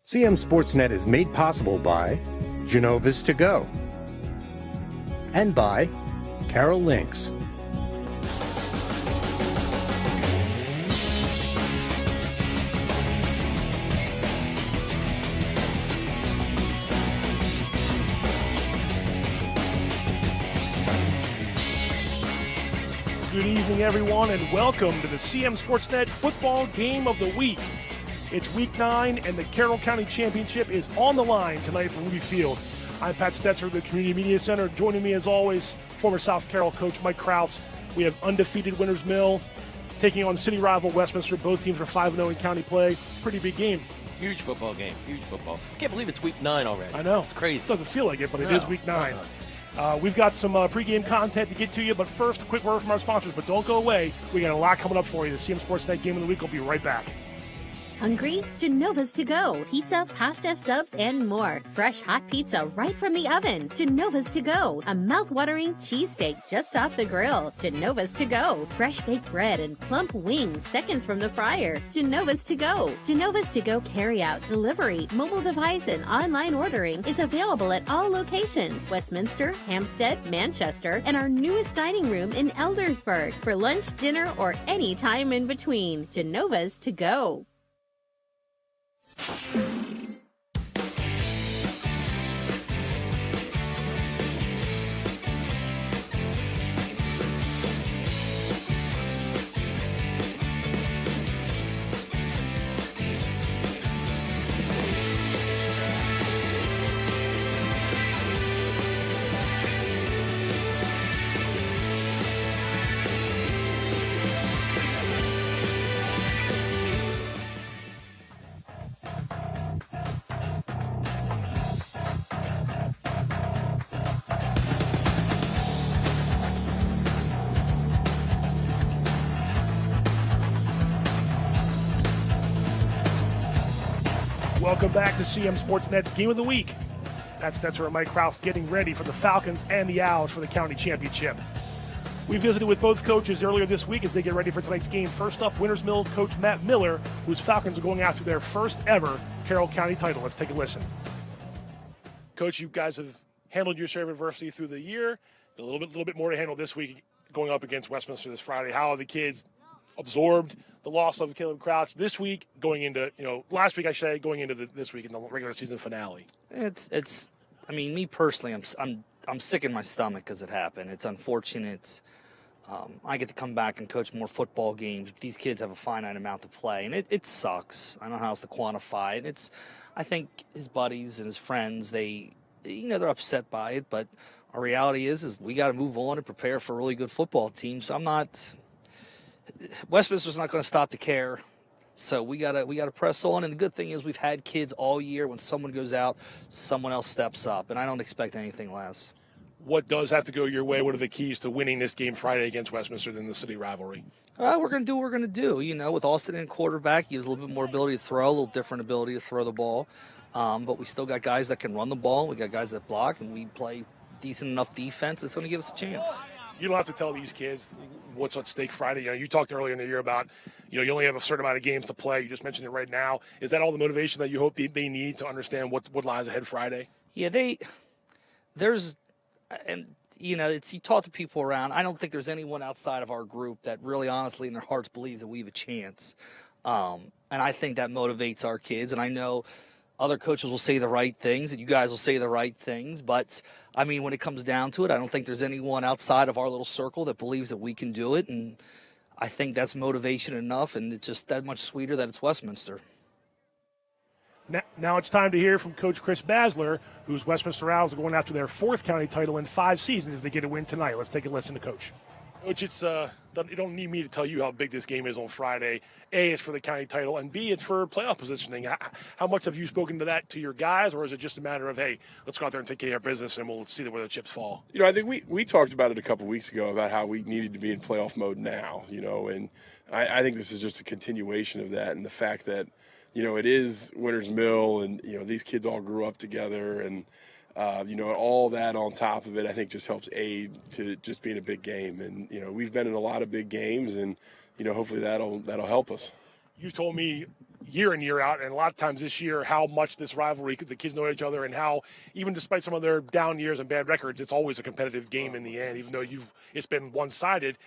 CMSportsNet is made possible by Genova's To Go and by Carroll Links. Good evening, everyone, and welcome to the CMSportsNet Football Game of the Week. It's Week 9, and the Carroll County Championship is on the line tonight from Ruby Field. I'm Pat Stoetzer of the Community Media Center. Joining me, as always, former South Carroll coach Mike Kraus. We have undefeated Winters Mill taking on city rival Westminster. Both teams are 5-0 in county play. Pretty big game. Huge football game. Huge football. I can't believe it's Week 9 already. I know. It's crazy. It doesn't feel like it, but it is Week 9. We've got some pregame content to get to you, but first, a quick word from our sponsors. But don't go away. We got a lot coming up for you. The CMSportsNet Game of the Week will be right back. Hungry? Genova's To Go. Pizza, pasta, subs, and more. Fresh hot pizza right from the oven. Genova's To Go. A mouth-watering cheesesteak just off the grill. Genova's To Go. Fresh baked bread and plump wings seconds from the fryer. Genova's To Go. Genova's To Go carry-out, delivery, mobile device, and online ordering is available at all locations. Westminster, Hampstead, Manchester, and our newest dining room in Eldersburg. For lunch, dinner, or any time in between. Genova's To Go. Welcome back to CMSportsNet's Game of the Week. Pat Stoetzer and Mike Kraus getting ready for the Falcons and the Owls for the county championship. We visited with both coaches earlier this week as they get ready for tonight's game. First up, Winters Mill coach Matt Miller, whose Falcons are going after their first ever Carroll County title. Let's take a listen. Coach, you guys have handled your share of adversity through the year. A little bit more to handle this week going up against Westminster this Friday. How have the kids absorbed the loss of Caleb Crouch this week, going into, last week I should say, going into this week in the regular season finale? It's. I mean, me personally, I'm sick in my stomach because it happened. It's unfortunate. I get to come back and coach more football games. These kids have a finite amount to play, and it sucks. I don't know how else to quantify it. I think his buddies and his friends, they're upset by it, but our reality is we got to move on and prepare for a really good football team. So Westminster's not going to stop the care, so we gotta press on. And the good thing is we've had kids all year. When someone goes out, someone else steps up, and I don't expect anything less. What does have to go your way? What are the keys to winning this game Friday against Westminster in the city rivalry? We're going to do what we're going to do. With Austin in quarterback, he has a little bit more ability to throw, a little different ability to throw the ball. But we still got guys that can run the ball. We got guys that block, and we play decent enough defense. It's going to give us a chance. You don't have to tell these kids what's at stake Friday. You talked earlier in the year about, you only have a certain amount of games to play. You just mentioned it right now. Is that all the motivation that you hope they need to understand what lies ahead Friday? Yeah, you talk to people around. I don't think there's anyone outside of our group that really honestly in their hearts believes that we have a chance. And I think that motivates our kids. And I know other coaches will say the right things, and you guys will say the right things. But, when it comes down to it, I don't think there's anyone outside of our little circle that believes that we can do it. And I think that's motivation enough, and it's just that much sweeter that it's Westminster. Now it's time to hear from Coach Chris Basler, whose Westminster Owls are going after their fourth county title in 5 seasons if they get a win tonight. Let's take a listen to Coach. Coach, you don't need me to tell you how big this game is on Friday. A, it's for the county title, and B, it's for playoff positioning. How much have you spoken to that to your guys, or is it just a matter of, hey, let's go out there and take care of business, and we'll see where the chips fall? I think we talked about it a couple weeks ago about how we needed to be in playoff mode now, and I think this is just a continuation of that, and the fact that, it is Winters Mill, and, these kids all grew up together, and all that on top of it, I think just helps aid to just being a big game. And, we've been in a lot of big games, and, hopefully that'll help us. you told me year in, year out, and a lot of times this year, how much this rivalry, the kids know each other, and how even despite some of their down years and bad records, it's always a competitive game in the end, even though it's been one-sided.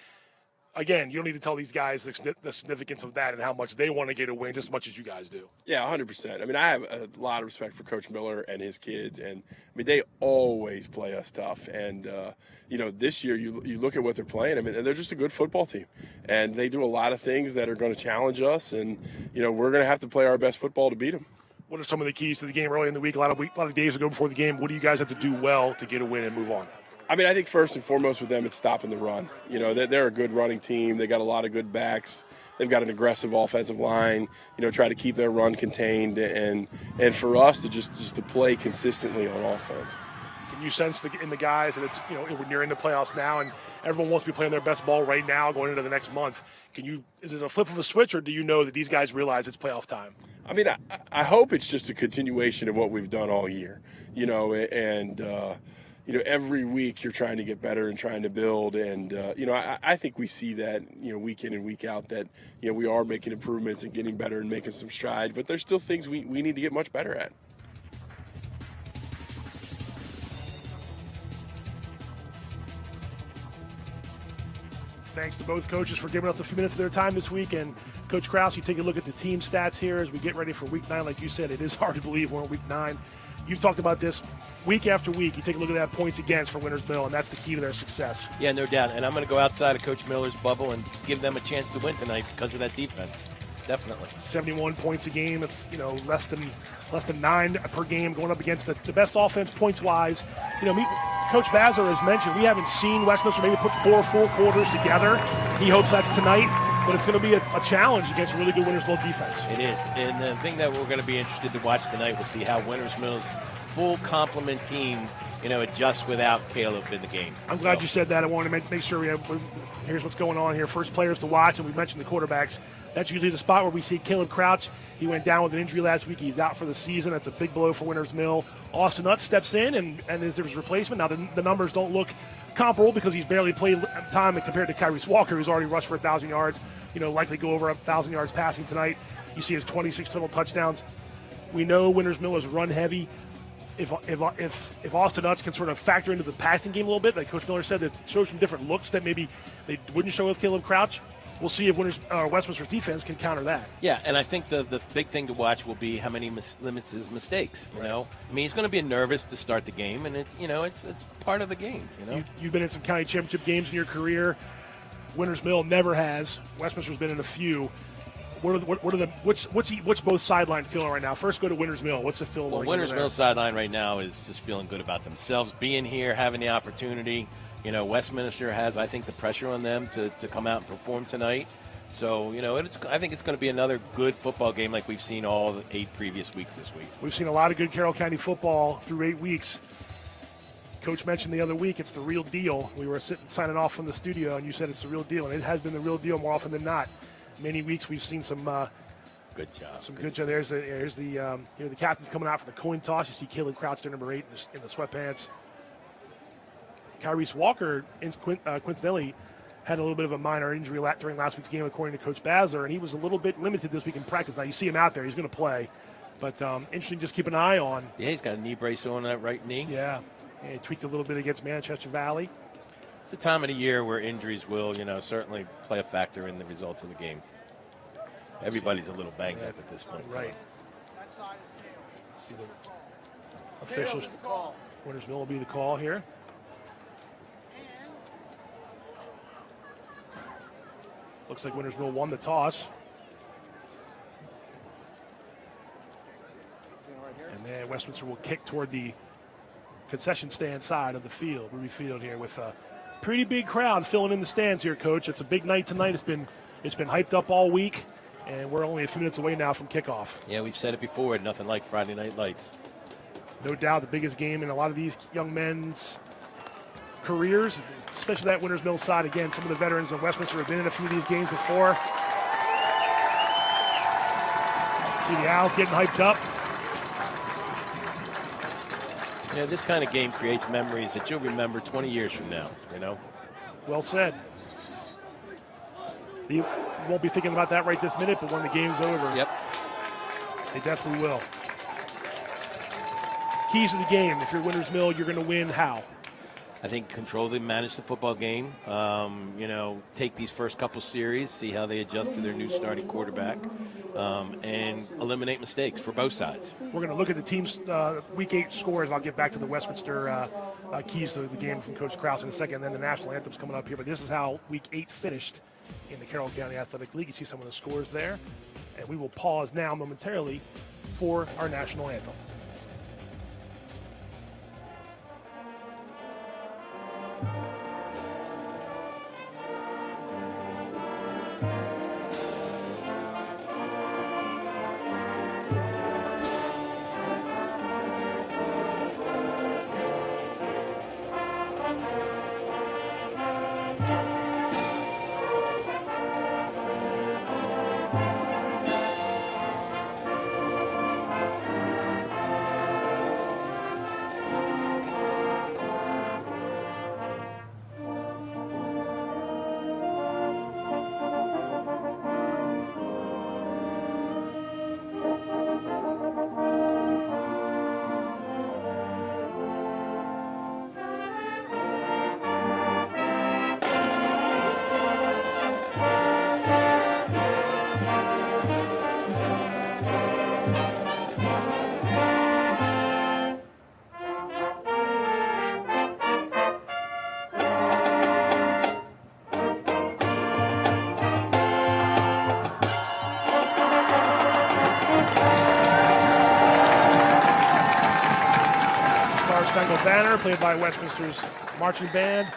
Again, you don't need to tell these guys the significance of that and how much they want to get a win just as much as you guys do. Yeah, 100%. I mean, I have a lot of respect for Coach Miller and his kids, and I mean, they always play us tough. And this year you look at what they're playing. I mean, they're just a good football team, and they do a lot of things that are going to challenge us. And we're going to have to play our best football to beat them. What are some of the keys to the game early in the week? A lot of days ago before the game. What do you guys have to do well to get a win and move on? I mean, I think first and foremost with them, it's stopping the run. They're a good running team. They got a lot of good backs. They've got an aggressive offensive line. Try to keep their run contained, and for us to just to play consistently on offense. Can you sense in the guys that it's when you're in the playoffs now and everyone wants to be playing their best ball right now going into the next month? Is it a flip of a switch, or do you know that these guys realize it's playoff time? I mean, I hope it's just a continuation of what we've done all year. Every week you're trying to get better and trying to build. And, I think we see that, week in and week out that, we are making improvements and getting better and making some strides. But there's still things we need to get much better at. Thanks to both coaches for giving us a few minutes of their time this week. And Coach Kraus, you take a look at the team stats here as we get ready for Week 9. Like you said, it is hard to believe we're in Week 9. You've talked about this week after week. You take a look at that points against for Winters Mill, and that's the key to their success. Yeah, no doubt. And I'm going to go outside of Coach Miller's bubble and give them a chance to win tonight because of that defense. Definitely. 71 points a game. It's less than 9 per game going up against the best offense points wise. Coach Bazzer has mentioned we haven't seen Westminster maybe put 4 full quarters together. He hopes that's tonight. But it's going to be a challenge against a really good Winters Mill defense. It is. And the thing that we're going to be interested to watch tonight, we'll see how Winters Mill's full complement team, adjusts without Caleb in the game. I'm glad you said that. I wanted to make sure here's what's going on here. First players to watch, and we mentioned the quarterbacks. That's usually the spot where we see Caleb Crouch. He went down with an injury last week. He's out for the season. That's a big blow for Winters Mill. Austin Nutt steps in and is his replacement. Now, the numbers don't look comparable because he's barely played time compared to Kyrese Walker, who's already rushed for 1,000 yards. Likely go over 1,000 yards passing tonight. You see his 26 total touchdowns. We know Winters Mill is run heavy. If Austin Nutt can sort of factor into the passing game a little bit, like Coach Miller said, that shows some different looks that maybe they wouldn't show with Caleb Crouch. We'll see if Westminster's defense can counter that. Yeah, and I think the big thing to watch will be how many limits his mistakes. I mean, he's going to be nervous to start the game, and it's part of the game. You've been in some county championship games in your career. Winters Mill never has. Westminster's been in a few. What's both sideline feeling right now? First, go to Winters Mill. What's the feel like? Well, Winters Mill sideline right now is just feeling good about themselves, being here, having the opportunity. Westminster has, I think, the pressure on them to come out and perform tonight. So, I think it's going to be another good football game like we've seen all the 8 previous weeks this week. We've seen a lot of good Carroll County football through 8 weeks. Coach mentioned the other week it's the real deal. We were signing off from the studio, and you said it's the real deal, and it has been the real deal more often than not. Many weeks we've seen some good job. Some good job. Here's the captain's coming out for the coin toss. You see Caleb Crouch there, number 8, in the sweatpants. Kyrese Walker, coincidentally, had a little bit of a minor injury during last week's game, according to Coach Bazzer, and he was a little bit limited this week in practice. Now you see him out there; he's going to play, but interesting. Just keep an eye on. Yeah, he's got a knee brace on that right knee. Yeah, he tweaked a little bit against Manchester Valley. It's the time of the year where injuries will, certainly play a factor in the results of the game. Everybody's a little banged up at this point. Right. See the officials. Winters Mill will be the call here. Looks like Winters Mill won the toss. And then Westminster will kick toward the concession stand side of the field, Ruby Field here, with a pretty big crowd filling in the stands here, Coach. It's a big night tonight. It's been hyped up all week, and we're only a few minutes away now from kickoff. Yeah, we've said it before. Nothing like Friday Night Lights. No doubt the biggest game in a lot of these young men's careers, especially that Winters Mill side. Again, some of the veterans of Westminster have been in a few of these games before. See the Owls getting hyped up. Yeah, this kind of game creates memories that you'll remember 20 years from now, Well said. They won't be thinking about that right this minute, but when the game's over, Yep. they definitely will. Keys of the game. If you're Winters Mill, you're going to win how? I think control and manage the football game. Take these first couple series, see how they adjust to their new starting quarterback, and eliminate mistakes for both sides. We're going to look at the team's Week 8 scores, and I'll get back to the Westminster keys to the game from Coach Kraus in a second, and then the national anthem's coming up here. But this is how Week 8 finished in the Carroll County Athletic League. You see some of the scores there. And we will pause now momentarily for our national anthem. Banner, played by Westminster's marching band.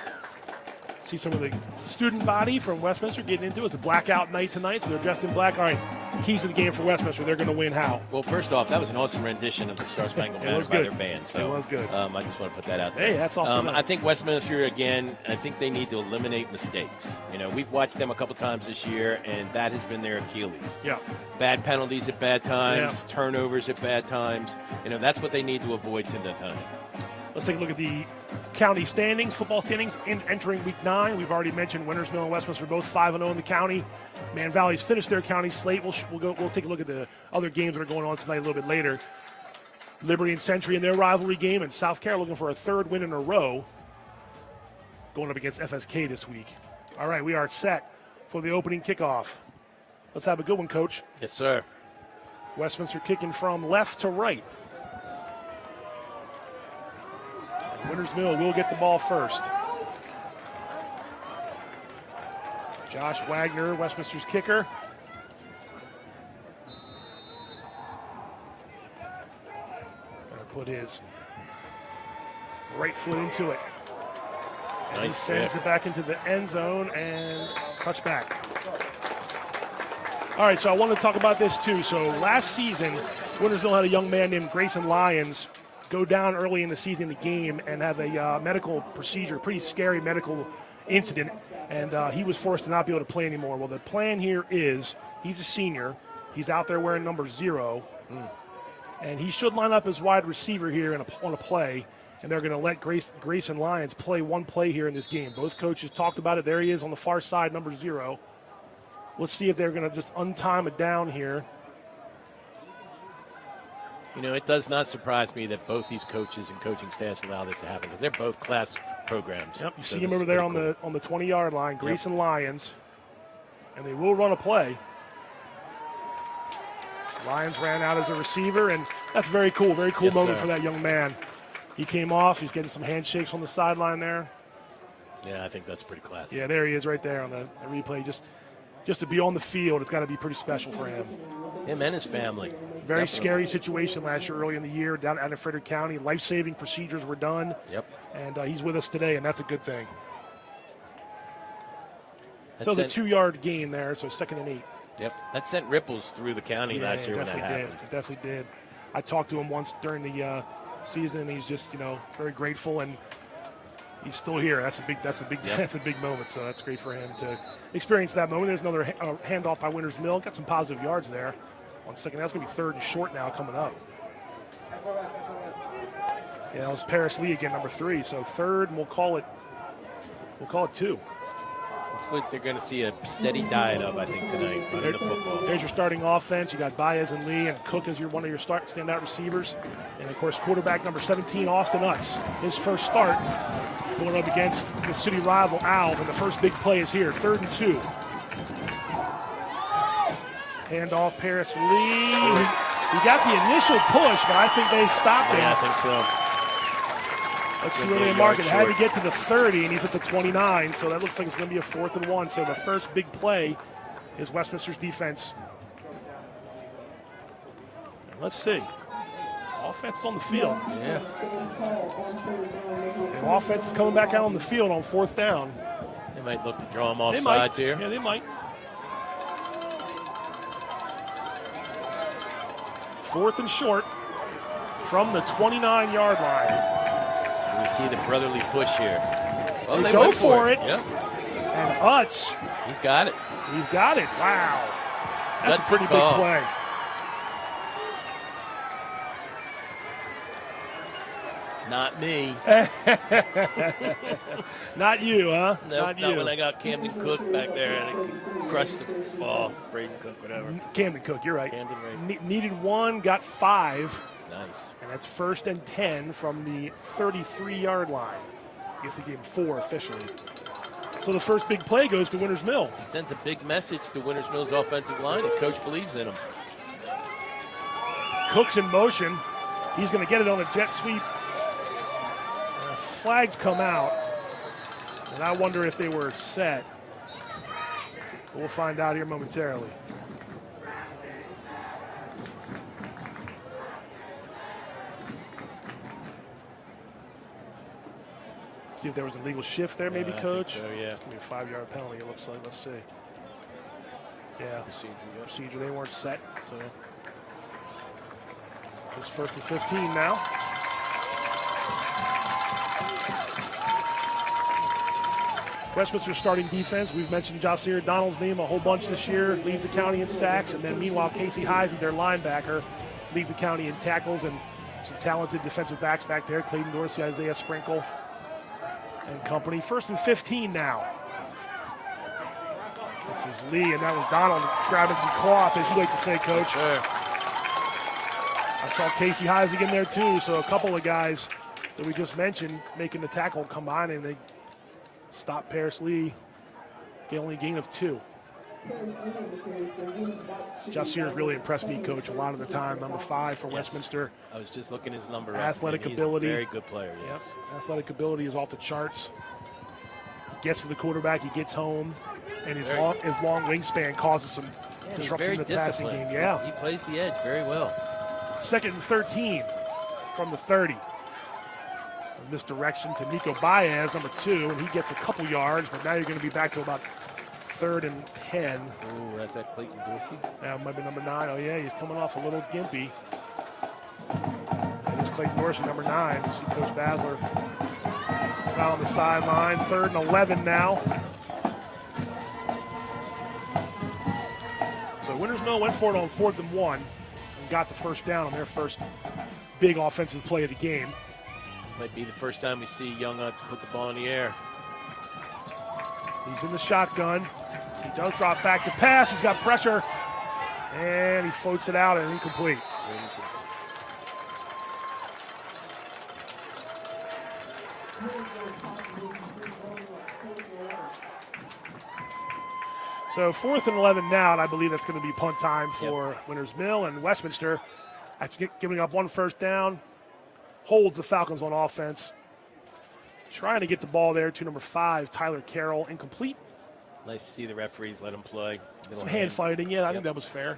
See some of the student body from Westminster getting into it. It's a blackout night tonight, so they're dressed in black. All right, keys to the game for Westminster. They're going to win how? Well, first off, that was an awesome rendition of the Star Spangled Banner by their band. So, it was good. I just want to put that out there. Hey, that's awesome. I think Westminster, again, I think they need to eliminate mistakes. We've watched them a couple times this year, and that has been their Achilles. Yeah. Bad penalties at bad times, turnovers at bad times. That's what they need to avoid tonight. Let's take a look at the county standings, football standings, entering Week 9. We've already mentioned Winters Mill and Westminster both 5-0 in the county. Man Valley's finished their county slate. We'll take a look at the other games that are going on tonight a little bit later. Liberty and Century in their rivalry game, and South Carroll looking for a third win in a row, going up against FSK this week. All right, we are set for the opening kickoff. Let's have a good one, Coach. Yes, sir. Westminster kicking from left to right. Winters Mill will get the ball first. Josh Wagner, Westminster's kicker. Gonna put his right foot into it. And he sends it back into the end zone and touchback. All right, so I want to talk about this too. So last season, Winters Mill had a young man named Grayson Lyons go down early in the season in the game and have a medical procedure, pretty scary medical incident, and he was forced to not be able to play anymore. Well, the plan here is he's a senior. He's out there wearing number 0, and he should line up as wide receiver here on a play, and they're going to let Grayson Lyons play one play here in this game. Both coaches talked about it. There he is on the far side, number 0. Let's see if they're going to just untime it down here. It does not surprise me that both these coaches and coaching staffs allow this to happen because they're both class programs. Yep, you see him over there on the 20-yard line, Grayson Lyons, and they will run a play. Lyons ran out as a receiver, and that's very cool. Very cool moment for that young man. He came off. He's getting some handshakes on the sideline there. Yeah, I think that's pretty classy. Yeah, there he is right there on the replay. Just to be on the field, it's got to be pretty special for him. Him and his family. Very scary situation last year, early in the year, down out of Frederick County. Life-saving procedures were done. Yep. And he's with us today, and that's a good thing. So the 2-yard gain there, so 2nd and 8. Yep. That sent ripples through the county last year when that happened. It definitely did. I talked to him once during the season, and he's just, very grateful, and he's still here. That's a big moment. So that's great for him to experience that moment. There's another handoff by Winters Mill. Got some positive yards there. 1 second. That's going to be 3rd and short now coming up. Yeah, that was Paris Lee again, number 3. So 3rd, and we'll call it 2. That's what they're going to see a steady diet of, I think, tonight, running the football. There's your starting offense. You got Baez and Lee and Cook as one of your standout receivers. And, of course, quarterback number 17, Austin Utz. His first start going up against the city rival Owls, and the first big play is here, 3rd and 2. Handoff, Paris Lee. He got the initial push, but I think they stopped him. Yeah, I think so. Let's see where they mark it. Had to get to the 30, and he's at the 29, so that looks like it's going to be a 4th and 1. So the first big play is Westminster's defense. And let's see. Offense is on the field. Yeah. And offense is coming back out on the field on 4th down. They might look to draw him off sides here. Yeah, they might. 4th and short from the 29-yard line. We see the brotherly push here. Well, they go for it. Yep. And Utz. He's got it. He's got it. Wow. That's a pretty big play. Not me. Not you, huh? Nope, not you. Not when I got Camden Cook back there and crushed the ball. Braden Cook, whatever. Camden Cook, you're right. Camden, right. Needed 1, got 5. Nice. And that's 1st and 10 from the 33-yard line. I guess they gave him 4 officially. So the first big play goes to Winters Mill. It sends a big message to Winters Mill's offensive line. The coach believes in him. Cook's in motion. He's going to get it on a jet sweep. Flags come out, and I wonder if they were set. We'll find out here momentarily. See if there was a legal shift there, maybe, Coach? I think so, yeah. It's going to be a 5-yard penalty, it looks like. Let's see. Yeah, procedure. They weren't set, so. Just 1st and 15 now. Westminster starting defense. We've mentioned Josier Donald's name a whole bunch this year. Leads the county in sacks. And then meanwhile, Casey Heisey, their linebacker, leads the county in tackles. And some talented defensive backs back there. Clayton Dorsey, Isaiah Sprinkle, and company. 1st and 15 now. This is Lee, and that was Donald grabbing some cloth, as you like to say, Coach. Sure. I saw Casey Heisey in there, too. So a couple of guys that we just mentioned making the tackle combine, and they stop Paris Lee, only gain of 2. Josier's really impressed me, Coach, a lot of the time. Number 5 for Westminster. I was just looking his number. Athletic ability. Very good player, yes. Yep. Athletic ability is off the charts. He gets to the quarterback, he gets home, and his long wingspan causes some disruption in the passing game. Yeah. He plays the edge very well. 2nd and 13 from the 30. Misdirection to Nico Baez, number 2, and he gets a couple yards, but now you're going to be back to about 3rd and 10. Oh, that's that Clayton Dorsey? That might be number 9. Oh, yeah, he's coming off a little gimpy. And it's Clayton Dorsey, number 9. You see Coach Basler out on the sideline. 3rd and 11 now. So Winters Mill went for it on 4th and 1 and got the first down on their first big offensive play of the game. Might be the first time we see Young Utz put the ball in the air. He's in the shotgun. He does drop back to pass. He's got pressure. And he floats it out and incomplete. So 4th and 11 now, and I believe that's going to be punt time for Winters Mill. And Westminster, after giving up 1 first down, holds the Falcons on offense. Trying to get the ball there to number 5, Tyler Carroll, incomplete. Nice to see the referees let him play. Some hand fighting, I think that was fair.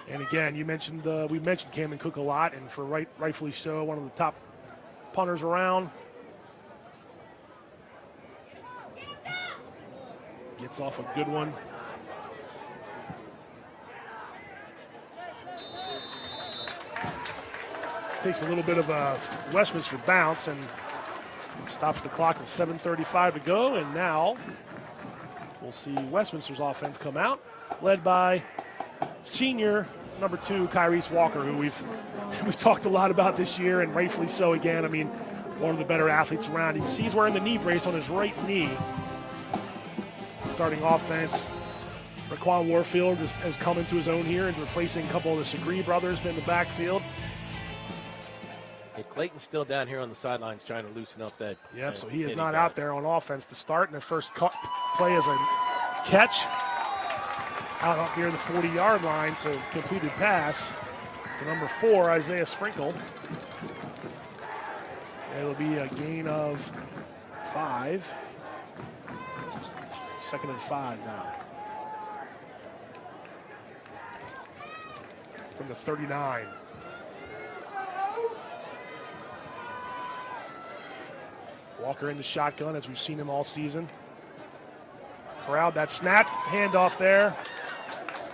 And again, we mentioned Camden Cook a lot, and for rightfully so, one of the top punters around. Gets off a good one. Takes a little bit of a Westminster bounce and stops the clock with 7:35 to go. And now we'll see Westminster's offense come out, led by senior number 2, Kyrese Walker, who we've talked a lot about this year, and rightfully so again. I mean, one of the better athletes around. You can see he's wearing the knee brace on his right knee. starting offense. Raquan Warfield has come into his own here and replacing a couple of the Segre brothers in the backfield. Yeah, Clayton's still down here on the sidelines trying to loosen up that. Yep, so he is not out there on offense to start. And the first play is a catch out up near the 40-yard line, so completed pass to number 4, Isaiah Sprinkle. It'll be a gain of 5. 2nd and 5 now. From the 39. Walker in the shotgun, as we've seen him all season. Corral, that snap, handoff there.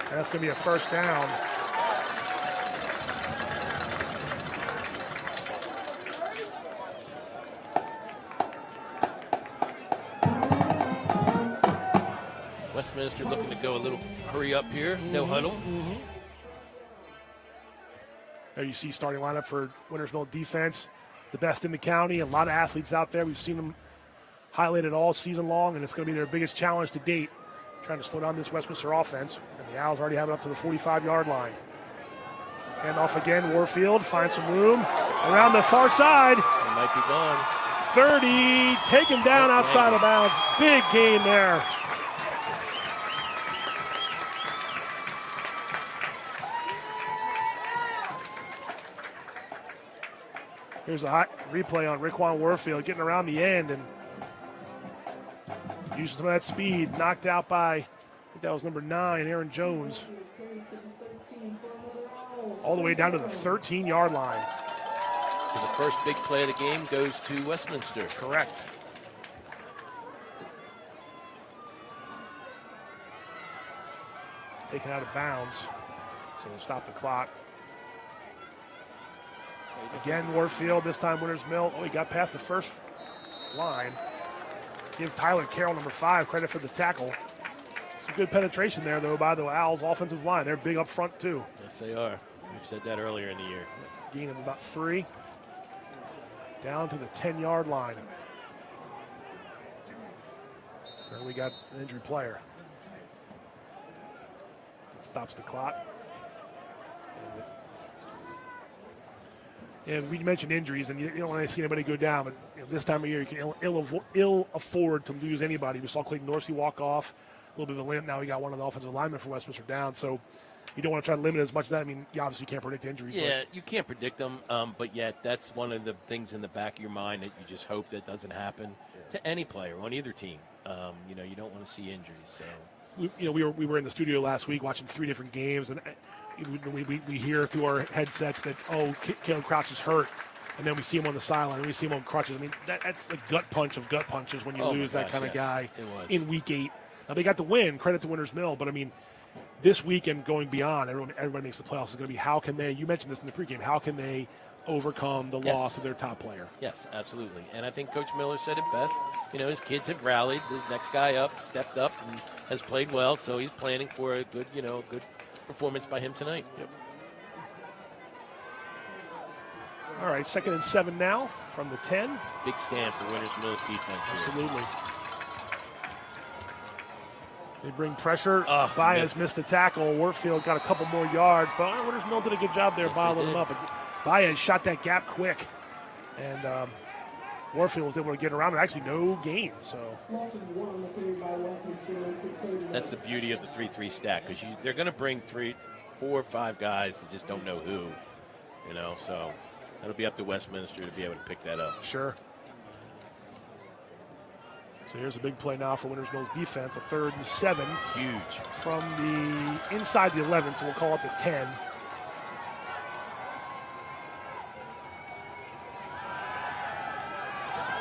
And that's going to be a first down. Westminster looking to go a little hurry up here, no huddle. There you see starting lineup for Winters Mill defense, the best in the county. A lot of athletes out there. We've seen them highlighted all season long, and it's going to be their biggest challenge to date, trying to slow down this Westminster offense. And the Owls already have it up to the 45-yard line. Hand off again, Warfield finds some room around the far side. He might be gone. 30, taken down outside of bounds. Big gain there. Here's a hot replay on Raquan Warfield getting around the end and using some of that speed. Knocked out by, I think that was number 9, Aaron Jones. All the way down to the 13-yard line. So the first big play of the game goes to Westminster. Correct. Taken out of bounds, so we'll stop the clock. Again, Warfield, this time Winters Mill. Oh, he got past the first line. Give Tyler Carroll, number 5, credit for the tackle. Some good penetration there, though, by the Owls' offensive line. They're big up front, too. Yes, they are. We've said that earlier in the year. Gain of about 3. Down to the 10-yard line. Then we got an injured player. That stops the clock. And we mentioned injuries, and you don't want to see anybody go down, but this time of year you can ill afford to lose anybody. We saw Clayton Dorsey walk off, a little bit of a limp. Now we got one of the offensive linemen for Westminster down, so you don't want to try to limit as much as that. I mean, you obviously can't predict injuries. Yeah, you can't predict them, but yet that's one of the things in the back of your mind that you just hope that doesn't happen to any player on either team. You don't want to see injuries. So we were in the studio last week watching 3 different games, and we hear through our headsets that, Caleb Crouch is hurt, and then we see him on the sideline, and we see him on crutches. I mean, that's the gut punch of gut punches when you lose that kind of guy in Week 8. Now, they got the win, credit to Winters Mill, but, I mean, this weekend going beyond, everybody makes the playoffs, is going to be how can they, you mentioned this in the pregame, how can they overcome the loss of their top player? Yes, absolutely. And I think Coach Miller said it best. His kids have rallied. His next guy up, stepped up, and has played well, so he's planning for a good, good performance by him tonight. Yep. All right, 2nd and 7 now from the 10. Big stand for Winters Mill's defense here. Absolutely. They bring pressure. Baez missed the tackle. Warfield got a couple more yards, but Winters Mill did a good job there bottling him up. Baez shot that gap quick, and Warfield was able to get around it. Actually, no gain. So that's the beauty of the 3-3 stack, because they're going to bring 3, 4, 5 guys that just don't know who. So that'll be up to Westminster to be able to pick that up. Sure. So here's a big play now for Winters Mill's defense, a 3rd and 7. Huge. From the inside the 11, so we'll call it the 10.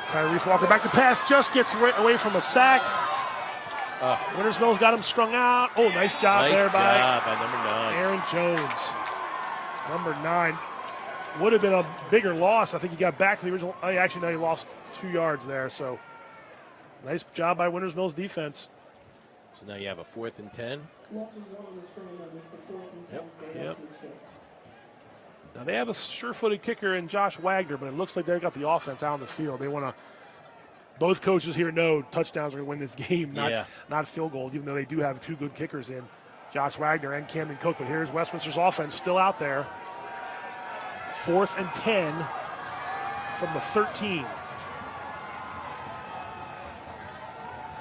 Tyrese Walker back to pass, just gets away from a sack. Winters Mill's got him strung out. Oh, nice job there by number 9. Aaron Jones. Number 9. Would have been a bigger loss. I think he got back to the original. He lost 2 yards there, so nice job by Winters Mill's defense. So now you have a 4th and 10. Yep. Now they have a sure-footed kicker in Josh Wagner, but it looks like they've got the offense out on the field. They want to both coaches here know touchdowns are going to win this game, not field goals, even though they do have 2 good kickers in, Josh Wagner and Camden Cook. But here's Westminster's offense still out there. 4th and 10 from the 13.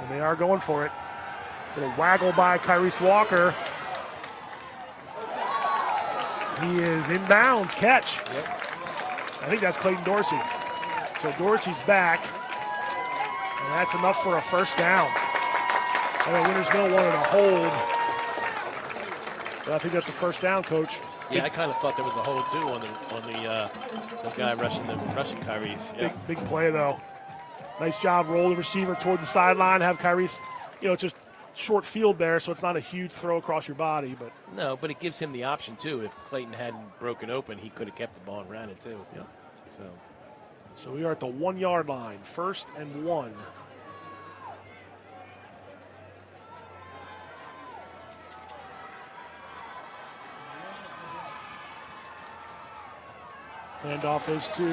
And they are going for it. Little waggle by Kyrese Walker. He is inbounds. Catch. Yep. I think that's Clayton Dorsey. So Dorsey's back. And that's enough for a first down. I mean, Winters Mill wanted a hold. But I think that's the first down, Coach. Yeah, I kind of thought there was a hold, too, on the guy rushing Kyrese. Yeah. Big play, though. Nice job. Roll the receiver toward the sideline. Have Kyrese, just short field there, so it's not a huge throw across your body. But no, but it gives him the option, too. If Clayton hadn't broken open, he could have kept the ball and ran it, too. Yeah. So we are at the 1-yard line. 1st and 1. Handoff is to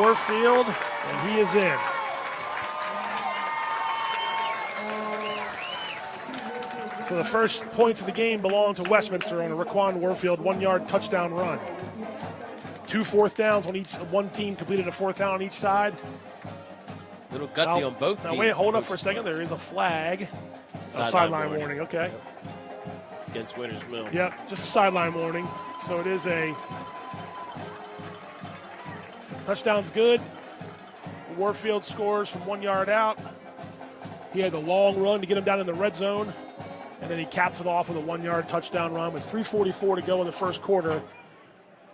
Warfield, and he is in. So the first points of the game belong to Westminster on a Raquan Warfield 1-yard touchdown run. 2 4th downs on each. One team completed a 4th down on each side. Little gutsy on both teams. Now wait, hold up for a second. There is a flag. Sideline warning. Okay. Against Winters Mill. Yep, just a sideline warning. So it is a touchdown's good. Warfield scores from 1 yard out. He had the long run to get him down in the red zone, and then he caps it off with a 1-yard touchdown run with 3:44 to go in the first quarter.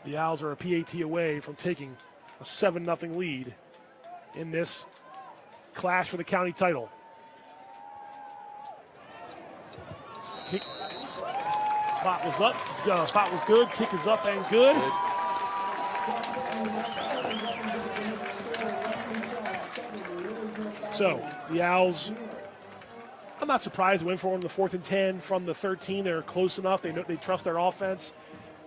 The Owls are a PAT away from taking a 7-0 lead in this clash for the county title. Spot was up. Spot was good. Kick is up and good. So the Owls, I'm not surprised they went for one on the 4th and 10 from the 13. They're close enough. They know they trust their offense.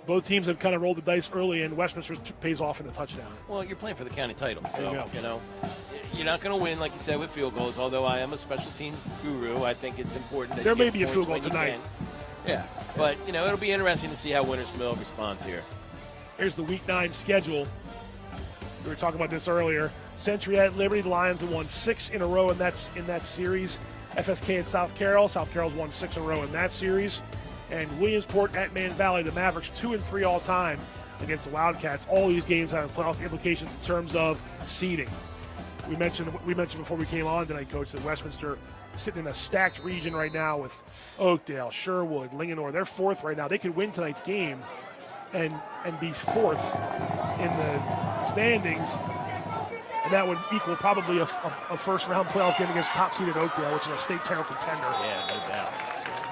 Both teams have kind of rolled the dice early, and Westminster pays off in a touchdown. Well, you're playing for the county title, so you're not going to win, like you said, with field goals. Although I am a special teams guru, I think it's important that there you may get be a field goal points tonight. Yeah, but it'll be interesting to see how Winters Mill responds here. Here's the Week 9 schedule. We were talking about this earlier. Century at Liberty, the Lions have won 6 in a row in that series. FSK at South Carroll. South Carroll's won 6 in a row in that series. And Williamsport at Man Valley, the Mavericks 2-3 all time against the Wildcats. All these games have playoff implications in terms of seeding. We mentioned before we came on tonight, Coach, that Westminster is sitting in a stacked region right now with Oakdale, Sherwood, Linganore. They're 4th right now. They could win tonight's game and be 4th in the standings. And that would equal probably a first-round playoff game against top-seeded Oakdale, which is a state title contender. Yeah, no doubt.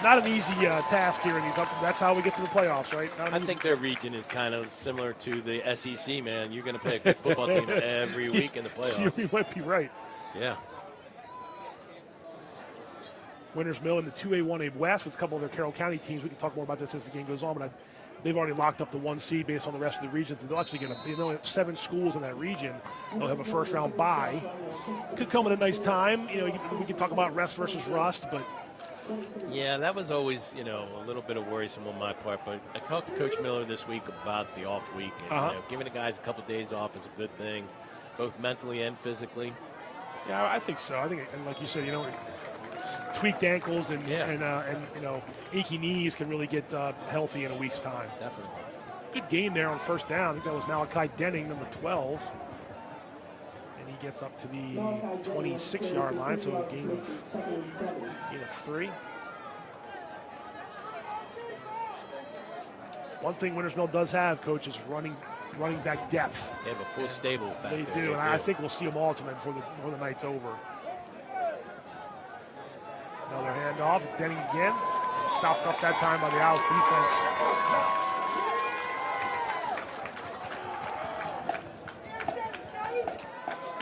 Not an easy task here in these. That's how we get to the playoffs, right? I think their region is kind of similar to the SEC, man. You're going to pick a football team every week in the playoffs. You might be right. Yeah. Winters Mill in the 2A, 1A West with a couple of their Carroll County teams. We can talk more about this as the game goes on, but they've already locked up the 1 seed based on the rest of the region. So they'll actually get 7 schools in that region. They'll have a first-round bye. Could come at a nice time. We can talk about rest versus rust, but. Yeah, that was always, a little bit of worrisome on my part. But I talked to Coach Miller this week about the off week. And, giving the guys a couple of days off is a good thing, both mentally and physically. Yeah, I think so. I think, and like you said, tweaked ankles and achy knees can really get healthy in a week's time. Definitely. Good game there on first down. I think that was Malachi Denning, number 12. And he gets up to the 26-yard line, so a gain of 3. One thing Winters Mill does have, Coach, is running back depth. They have a full stable back there. They do, and I think we'll see them all tonight before the night's over. Another handoff. It's Denning again. Stopped up that time by the Owls defense.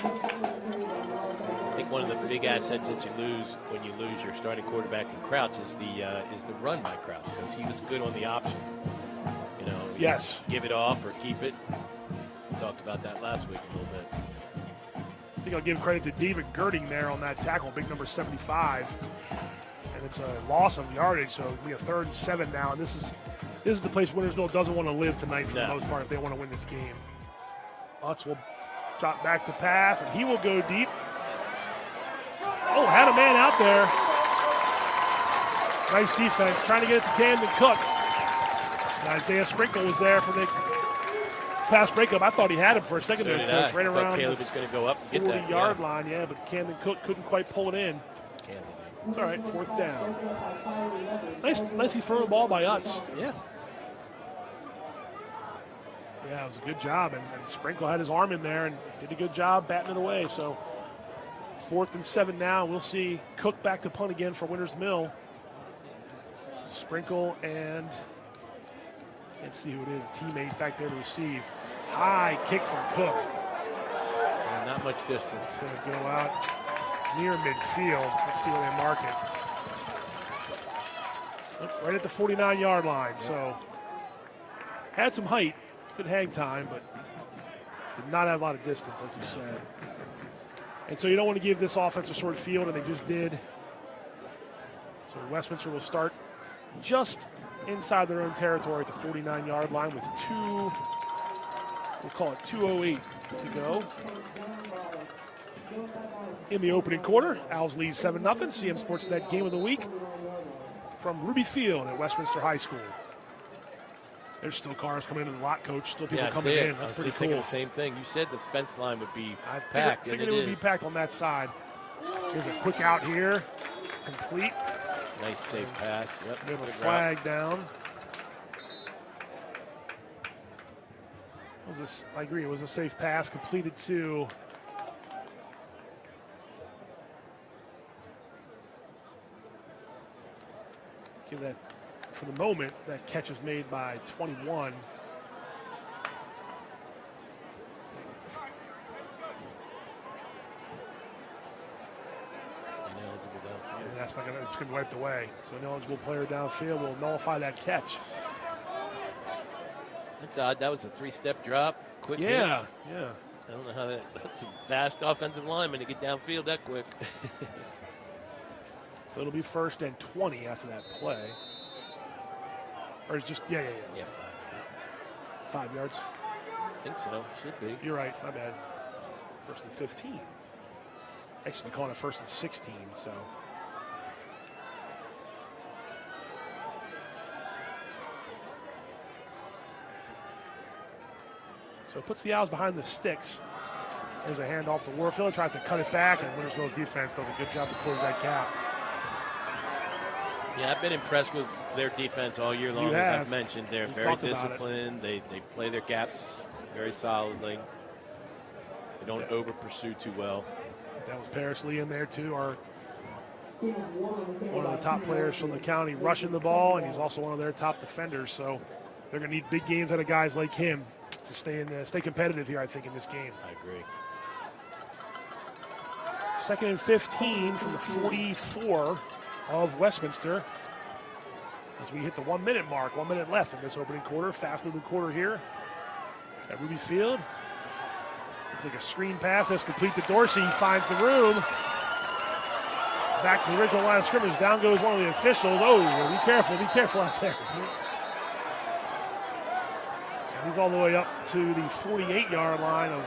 I think one of the big assets that you lose when you lose your starting quarterback in Kraus is the run by Kraus, because he was good on the option. Yes. Give it off or keep it. We talked about that last week a little bit. I think I'll give credit to David Girding there on that tackle, big number 75. And it's a loss of yardage, so it'll be a 3rd and 7 now. And this is the place Wintersville doesn't want to live tonight for the most part if they want to win this game. Utz will drop back to pass, and he will go deep. Oh, had a man out there. Nice defense, trying to get it to Camden Cook. And Isaiah Sprinkle was there for the pass breakup. I thought he had him for a second there, Coach, right around Caleb was going to go up and get that 40-yard line, but Camden Cook couldn't quite pull it in. It's all right, 4th down. Nicely thrown the ball by Utz. Yeah. Yeah, it was a good job, and Sprinkle had his arm in there and did a good job batting it away. So 4th and 7 now. We'll see Cook back to punt again for Winters Mill. Sprinkle and let's see who it is. A teammate back there to receive. High kick from Cook. And not much distance. It's going to go out near midfield. Let's see where they mark it. Right at the 49-yard line. So had some height, good hang time, but did not have a lot of distance, like you said. And so you don't want to give this offense a short field, and they just did. So Westminster will start just inside their own territory at the 49-yard line with we'll call it 2:08 to go. In the opening quarter, Owls lead 7-0. CMSportsNet Game of the Week from Ruby Field at Westminster High School. There's still cars coming in the lot, Coach. Still people coming in. That's pretty cool. Thinking the same thing. You said the fence line would be packed. I figured it would be packed on that side. Here's a quick out here. Complete. Nice safe pass. Yep. Bit of a flag down. I agree. It was a safe pass completed to give that for the moment. That catch was made by 21. And that's not going to. It's going to be wiped away. So an eligible player downfield will nullify that catch. That's odd. That was a 3-step drop. Quick hitch. Yeah. I don't know how that's a fast offensive lineman to get downfield that quick. So it'll be 1st and 20 after that play. Or it's just, yeah. 5 yards. I think so. Should be. You're right. My bad. 1st and 15. Actually, calling it 1st and 16, so. So it puts the Owls behind the sticks. There's a handoff to Warfield, tries to cut it back, and Wintersville's defense does a good job to close that gap. Yeah, I've been impressed with their defense all year long. As I've mentioned, they're very disciplined. They play their gaps very solidly. They don't over-pursue too well. That was Paris Lee in there, too, one of the top players from the county rushing the ball, and he's also one of their top defenders. So they're going to need big games out of guys like him to stay competitive here, I think, in this game. I agree. 2nd and 15 from the 44 of Westminster as we hit the 1 minute mark. 1 minute left in this opening quarter. Fast moving quarter here at Ruby Field. Looks like a screen pass. That's complete to Dorsey. He finds the room. Back to the original line of scrimmage. Down goes one of the officials. Oh, be careful out there. And he's all the way up to the 48-yard line of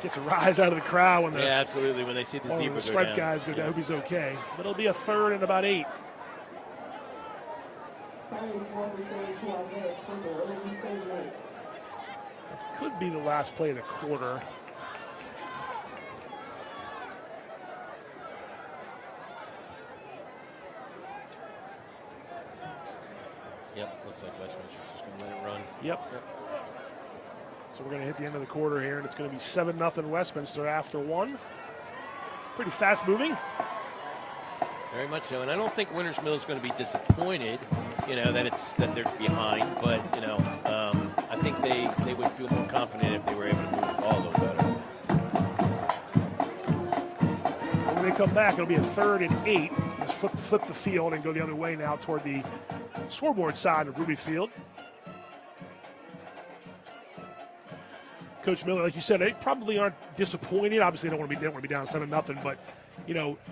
gets a rise out of the crowd when absolutely when they see the zebra stripe guys go down. I hope he's okay. But it'll be a 3rd and about 8. Could be the last play of the quarter. Yep, looks like Westminster's just going to let it run. Yep. So we're going to hit the end of the quarter here, and it's going to be 7-0 Westminster after 1. Pretty fast moving. Very much so, and I don't think Winters Mill is going to be disappointed, that they're behind. But I think they would feel more confident if they were able to move the ball a little better. When they come back, it'll be a 3rd and 8. Just flip the field and go the other way now toward the scoreboard side of Ruby Field. Coach Miller, like you said, they probably aren't disappointed. Obviously, they don't want to be down 7-0, but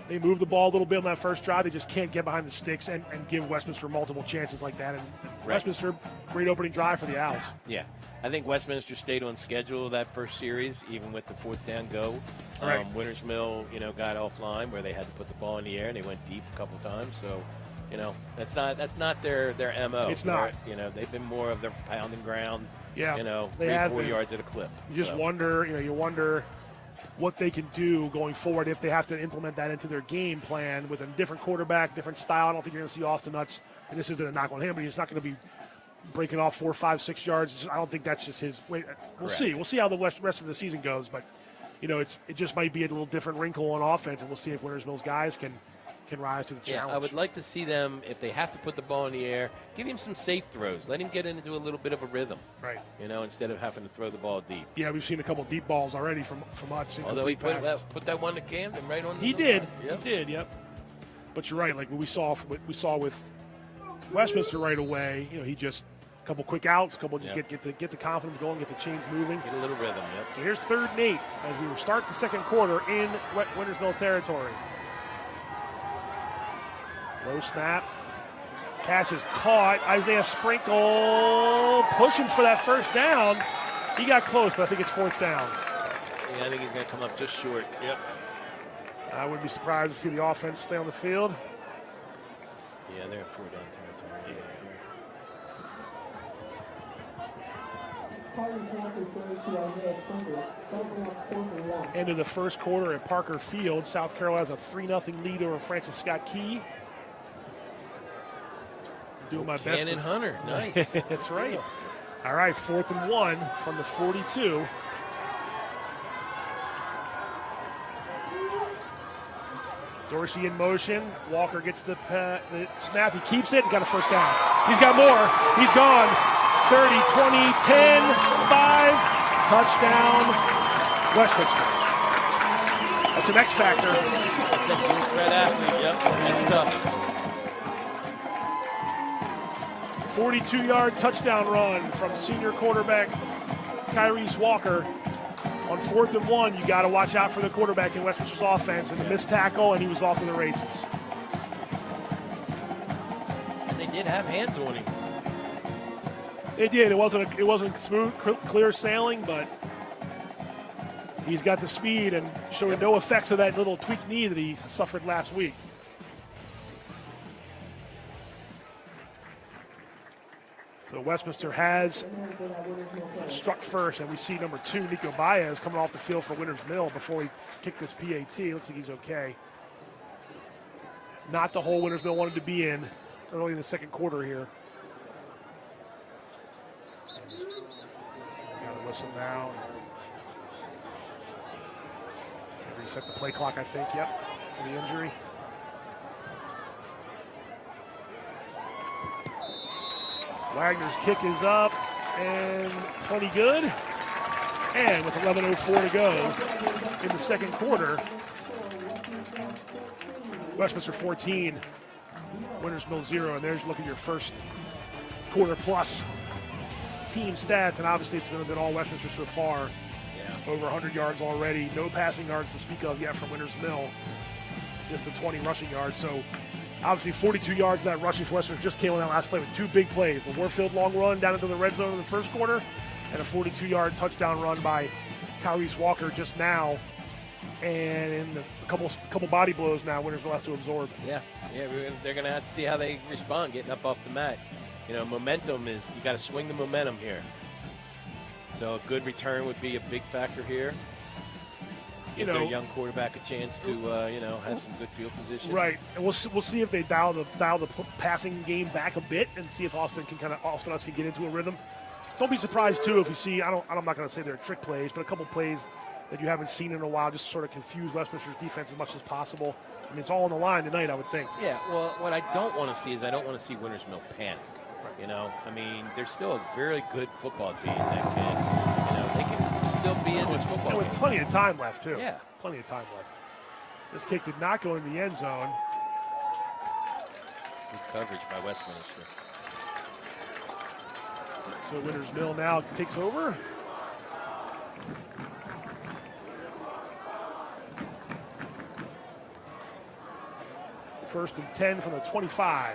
they move the ball a little bit on that first drive. They just can't get behind the sticks and give Westminster multiple chances like that. And Westminster, great opening drive for the Owls. Yeah. I think Westminster stayed on schedule that first series, even with the fourth down go. Right. Winters Mill, got offline where they had to put the ball in the air, and they went deep a couple times. So, that's not their MO. It's not. They've been more of the pound and ground. Yeah. 3-4 yards at a clip. You just wonder, you wonder what they can do going forward if they have to implement that into their game plan with a different quarterback, different style. I don't think you're going to see Austin Nuts, and this isn't a knock on him, but he's not going to be breaking off 4, 5, 6 yards. I don't think that's just his way. We'll see. We'll see how the rest of the season goes, but it just might be a little different wrinkle on offense, and we'll see if Winters Mill's guys can rise to the challenge. Yeah, I would like to see them, if they have to put the ball in the air, give him some safe throws. Let him get into a little bit of a rhythm. Right. Instead of having to throw the ball deep. Yeah, we've seen a couple deep balls already from Utz. Although he put that one to Camden right on. He did. Yep. He did. Yep. But you're right. Like what we saw with Westminster right away. He just a couple quick outs, get the confidence going, get the chains moving, get a little rhythm. Yep. So here's 3rd and 8 as we start the second quarter in Winters Mill territory. Low snap. Pass is caught. Isaiah Sprinkle pushing for that first down. He got close, but I think it's 4th down. Yeah, I think he's going to come up just short. Yep. I wouldn't be surprised to see the offense stay on the field. Yeah, they're in 4-down territory. End of the first quarter at Parker Field. South Carolina has a 3-0 lead over Francis Scott Key. Doing my best. Cannon Hunter, nice. That's right. All right, 4th and 1 from the 42. Dorsey in motion. Walker gets the snap. He keeps it. He got a first down. He's got more. He's gone. 30, 20, 10, 5. Touchdown, Westminster. That's an X factor. That's a dual threat athlete. Yep, that's tough. 42-yard touchdown run from senior quarterback Kyrese Walker. On 4th and 1, you got to watch out for the quarterback in Westminster's offense, and the missed tackle, and he was off to the races. And they did have hands on him. They did. It wasn't smooth, clear sailing, but he's got the speed and showing no effects of that little tweaked knee that he suffered last week. So Westminster has struck first, and we see number 2, Nico Baez, coming off the field for Winters Mill before he kicked this PAT. Looks like he's okay. Not the hole Winters Mill wanted to be in early in the second quarter here. Got to whistle now. Reset the play clock, I think, yep, for the injury. Wagner's kick is up and plenty good. And with 11:04 to go in the second quarter, Westminster 14, Winters Mill 0. And there's look at your first quarter plus team stats. And obviously it's been all Westminster so far. Yeah. Over 100 yards already. No passing yards to speak of yet from Winters Mill. Just a 20 rushing yards. So obviously 42 yards of that rushing for Westminster just came on that last play with 2 big plays. A Warfield long run down into the red zone in the first quarter and a 42-yard touchdown run by Kyrese Walker just now. And in a couple body blows now, Winters will have to absorb. Yeah, they're going to have to see how they respond getting up off the mat. Momentum is, you got to swing the momentum here. So a good return would be a big factor here. Give their young quarterback a chance to, have some good field position. Right, and we'll see if they dial the passing game back a bit and see if Austin Nuts can get into a rhythm. Don't be surprised too if you see. I'm not going to say they're trick plays, but a couple plays that you haven't seen in a while, just to sort of confuse Westminster's defense as much as possible. I mean, it's all on the line tonight, I would think. Yeah. Well, what I don't want to see is I don't want to see Winters Mill panic. Right. I mean, they're still a very good football team that can, they can still be in this football game. With plenty of time left, too. Yeah. Plenty of time left. This kick did not go in the end zone. Good coverage by Westminster. So Winters Mill now takes over. First and 10 from the 25.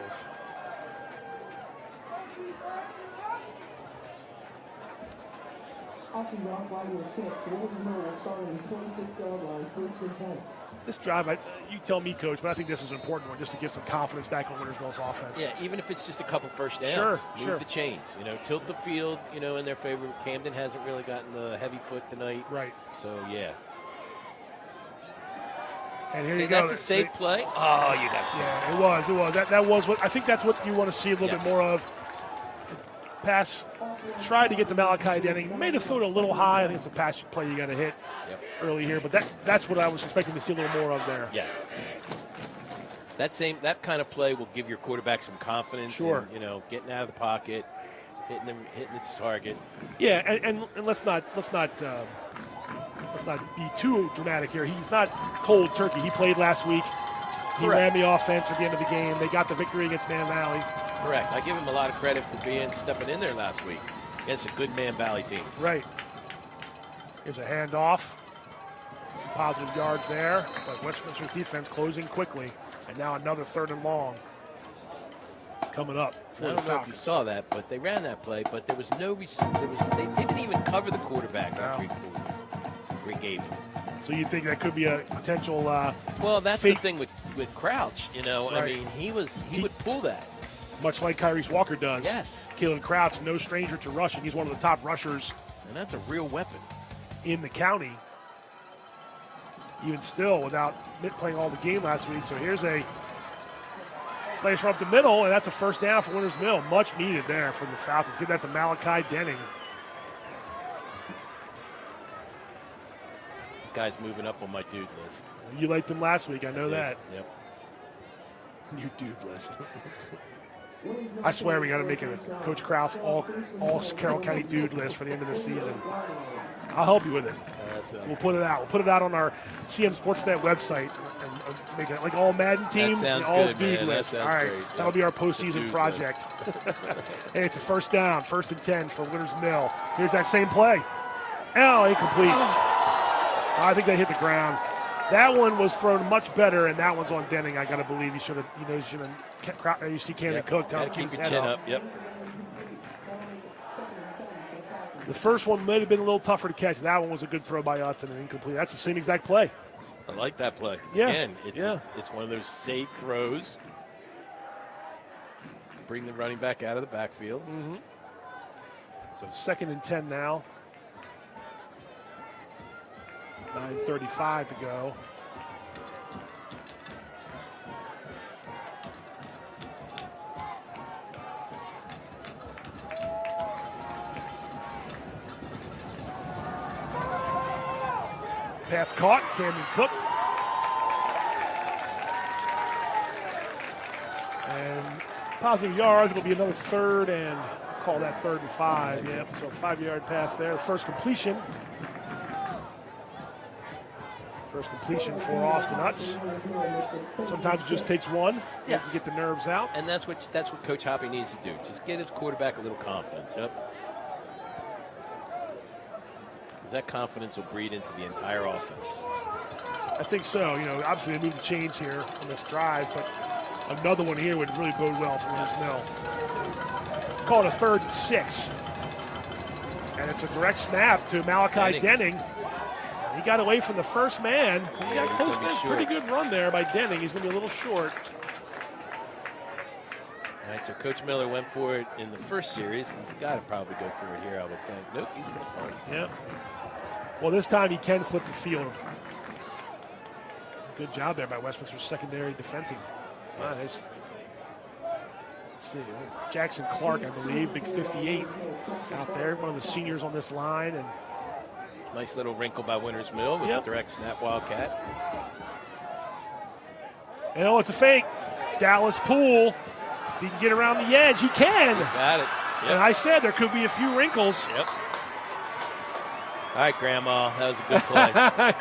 This drive, you tell me, Coach, but I think this is an important one just to get some confidence back on Winters Mill's offense. Yeah, even if it's just a couple first downs. Sure, Move the chains. Tilt the field, in their favor. Camden hasn't really gotten the heavy foot tonight. Right. So, yeah. And here you go. That's a safe play. Oh, you got it. Yeah, it was. That was what I think that's what you want to see a little bit more of. Pass, tried to get to Malachi Denning. Made it throw it a little high. I think it's a pass play you got to hit early here. But that's what I was expecting to see a little more of there. Yes. That kind of play will give your quarterback some confidence. Sure. In, getting out of the pocket, hitting its target. Yeah, and let's not be too dramatic here. He's not cold turkey. He played last week. He ran the offense at the end of the game. They got the victory against Man Valley. Correct. I give him a lot of credit for stepping in there last week against a good Man Valley team. Right. Here's a handoff. Some positive yards there. But Westminster's defense closing quickly. And now another 3rd and long coming up for the Falcons. I don't know if you saw that, but they ran that play, but there was no they didn't even cover the quarterback after he gave it. So you think that could be a potential well, that's fake. The thing with Crouch, Right. I mean, he would pull that. Much like Kyrese Walker does. Yes. Keelan Crouch, no stranger to rushing. He's one of the top rushers. And that's a real weapon. In the county. Even still, without playing all the game last week. So here's a place from up the middle, and that's a first down for Winters Mill. Much needed there from the Falcons. Get that to Malachi Denning. Guy's moving up on my dude list. You liked him last week, I know that. Yep. Your dude list. I swear we got to make a Coach Kraus all Carroll County dude list for the end of the season. I'll help you with it. We'll put it out. We'll put it out on our CMSportsNet website and make it like all Madden team, all good, dude man. list. All right, great. that'll be our postseason project. Hey, it's a first down, 1st and 10 for Winters Mill. Here's that same play. Incomplete. I think they hit the ground. That one was thrown much better, and that one's on Denning. I got to believe he should have. You see Camden Cook telling him to keep his head up. Yep. The first one might have been a little tougher to catch. That one was a good throw by Utson and incomplete. That's the same exact play. I like that play. Yeah. Again, it's one of those safe throws. Bring the running back out of the backfield. Mm-hmm. So 2nd and 10 now. 9:35 to go. Pass caught, Camden Cook. And positive yards, it'll be another 3rd and call that 3rd and 5. Yep, so 5-yard pass there. First completion. First completion for Austin Utz. Sometimes it just takes one to get the nerves out. And that's what Coach Hoppy needs to do. Just get his quarterback a little confidence. Yep. Because that confidence will breed into the entire offense. I think so. Obviously they moved the chains here on this drive, but another one here would really bode well for Winters Mill. Call it a 3rd and 6. And it's a direct snap to Malachi Denning. He got away from the first man. He got close to a pretty good run there by Denning. He's going to be a little short. All right, so Coach Miller went for it in the first series. He's got to probably go for it here, I would think. Nope, he's going to punt. Yeah. Well, this time he can flip the field. Good job there by Westminster's secondary defensive. Yes. Let's see. Jackson Clark, I believe, big 58 out there. One of the seniors on this line. And nice little wrinkle by Winters Mill with the direct snap Wildcat. And it's a fake. Dallas Poole, if he can get around the edge, he can. He's got it. Yep. And I said there could be a few wrinkles. Yep. All right, Grandma, that was a good play.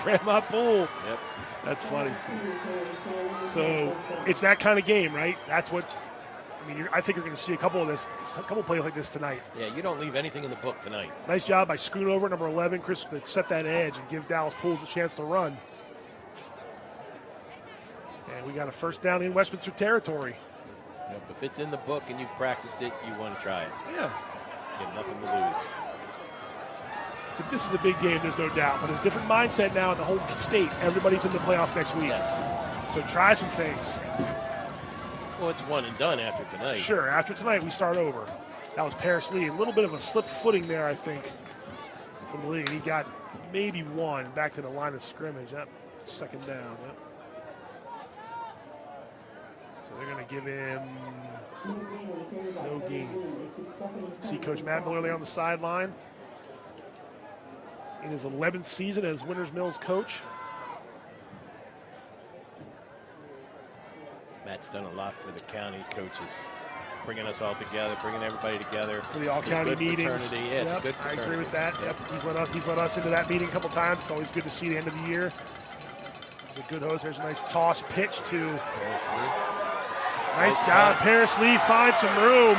Grandma Poole. Yep. That's funny. So it's that kind of game, right? That's what. I think you're going to see a couple plays like this tonight. Yeah, you don't leave anything in the book tonight. Nice job by scooting over number 11, Chris, to set that edge and give Dallas Poole a chance to run. And we got a first down in Westminster territory. Yep, if it's in the book and you've practiced it, you want to try it. Yeah. You have nothing to lose. So this is a big game, there's no doubt. But it's a different mindset now in the whole state. Everybody's in the playoffs next week. Yes. So try some things. Well, it's one and done after tonight. Sure, after tonight we start over. That was Paris Lee. A little bit of a slip footing there, I think, from Lee. He got maybe one back to the line of scrimmage. Yep, second down. Yep. So they're going to give him no gain. See Coach Matt Miller there on the sideline. In his 11th season as Winters Mills coach. Matt's done a lot for the county coaches, bringing us all together, bringing everybody together. For the all-county meetings. Yeah, yep, it's good I agree with that. Yep. He's let us into that meeting a couple times. It's always good to see the end of the year. He's a good host. There's a nice toss pitch to Paris Lee. Nice job. Paris Lee finds some room.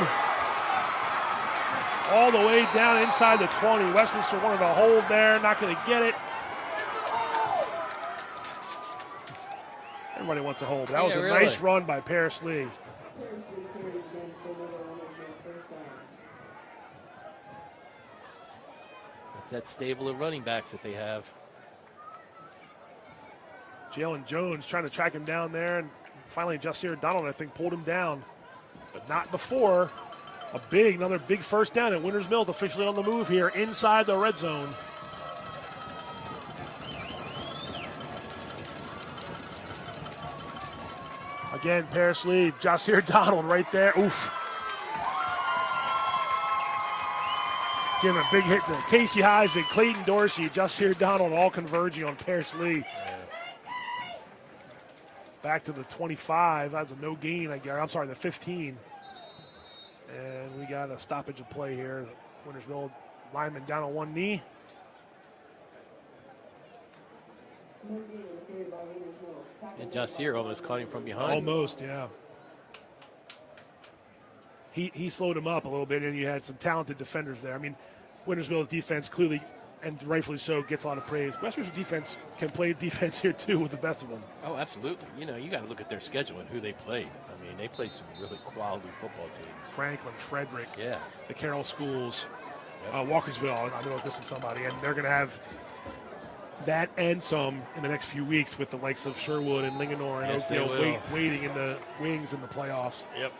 All the way down inside the 20. Westminster wanted to hold there. Not going to get it. Everybody wants to hold. That was a nice run by Paris Lee. It's that stable of running backs that they have. Jalen Jones trying to track him down there, and finally Justin Donald, I think, pulled him down, but not before. Another big first down, and Winters Mills officially on the move here inside the red zone. Again, Paris Lee, Jasir Donald right there. Oof. Giving a big hit to Casey Heisig, Clayton Dorsey, Jasir Donald all converging on Paris Lee. Back to the 25. That's a no gain, I guess. I'm sorry, the 15. And we got a stoppage of play here. Winters Mills lineman down on one knee. And Jasir almost caught him from behind. Almost, yeah. He slowed him up a little bit, and you had some talented defenders there. I mean, Winters Mills defense clearly, and rightfully so, gets a lot of praise. Westminster defense can play defense here, too, with the best of them. Oh, absolutely. You know, you got to look at their schedule and who they played. I mean, they played some really quality football teams. Franklin, Frederick, yeah, the Carroll schools, yep. Walkersville, I know this is somebody, and they're going to have that and some in the next few weeks with the likes of Sherwood and Linganore and Yes, Oakdale waiting in the wings in the playoffs. Yep.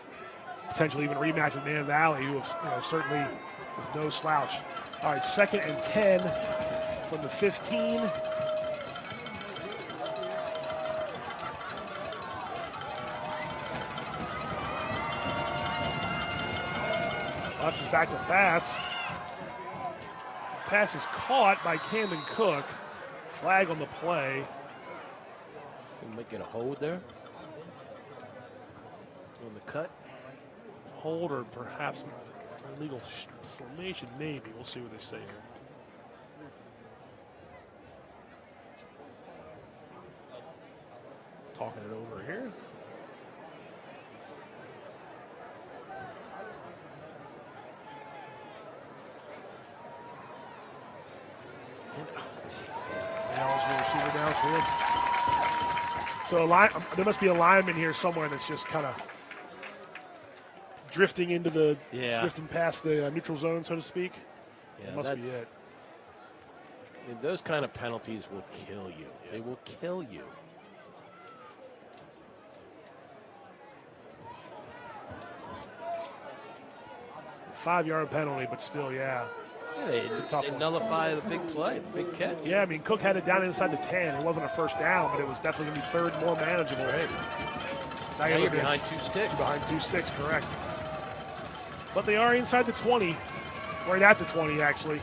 Potentially even a rematch with Man Valley, who certainly is no slouch. All right, 2nd and 10 from the 15. Lutz is back to pass. Pass is caught by Camden Cook. Flag on the play. Might get a hold there on the cut. Hold or perhaps illegal formation, maybe. We'll see what they say here. Talking it over here. Receiver downfield. So there must be a lineman here somewhere that's just kind of drifting into the drifting past the neutral zone, so to speak. Yeah, that must be it. Those kind of penalties will kill you. They will kill you. Five-yard penalty, but still, yeah. Yeah, they nullify the big play, the big catch. Yeah, I mean, Cook had it down inside the 10. It wasn't a first down, but it was definitely going to be third, more manageable. Right. Now you're behind two sticks. Behind two sticks, correct. But they are inside the 20, right at the 20, actually.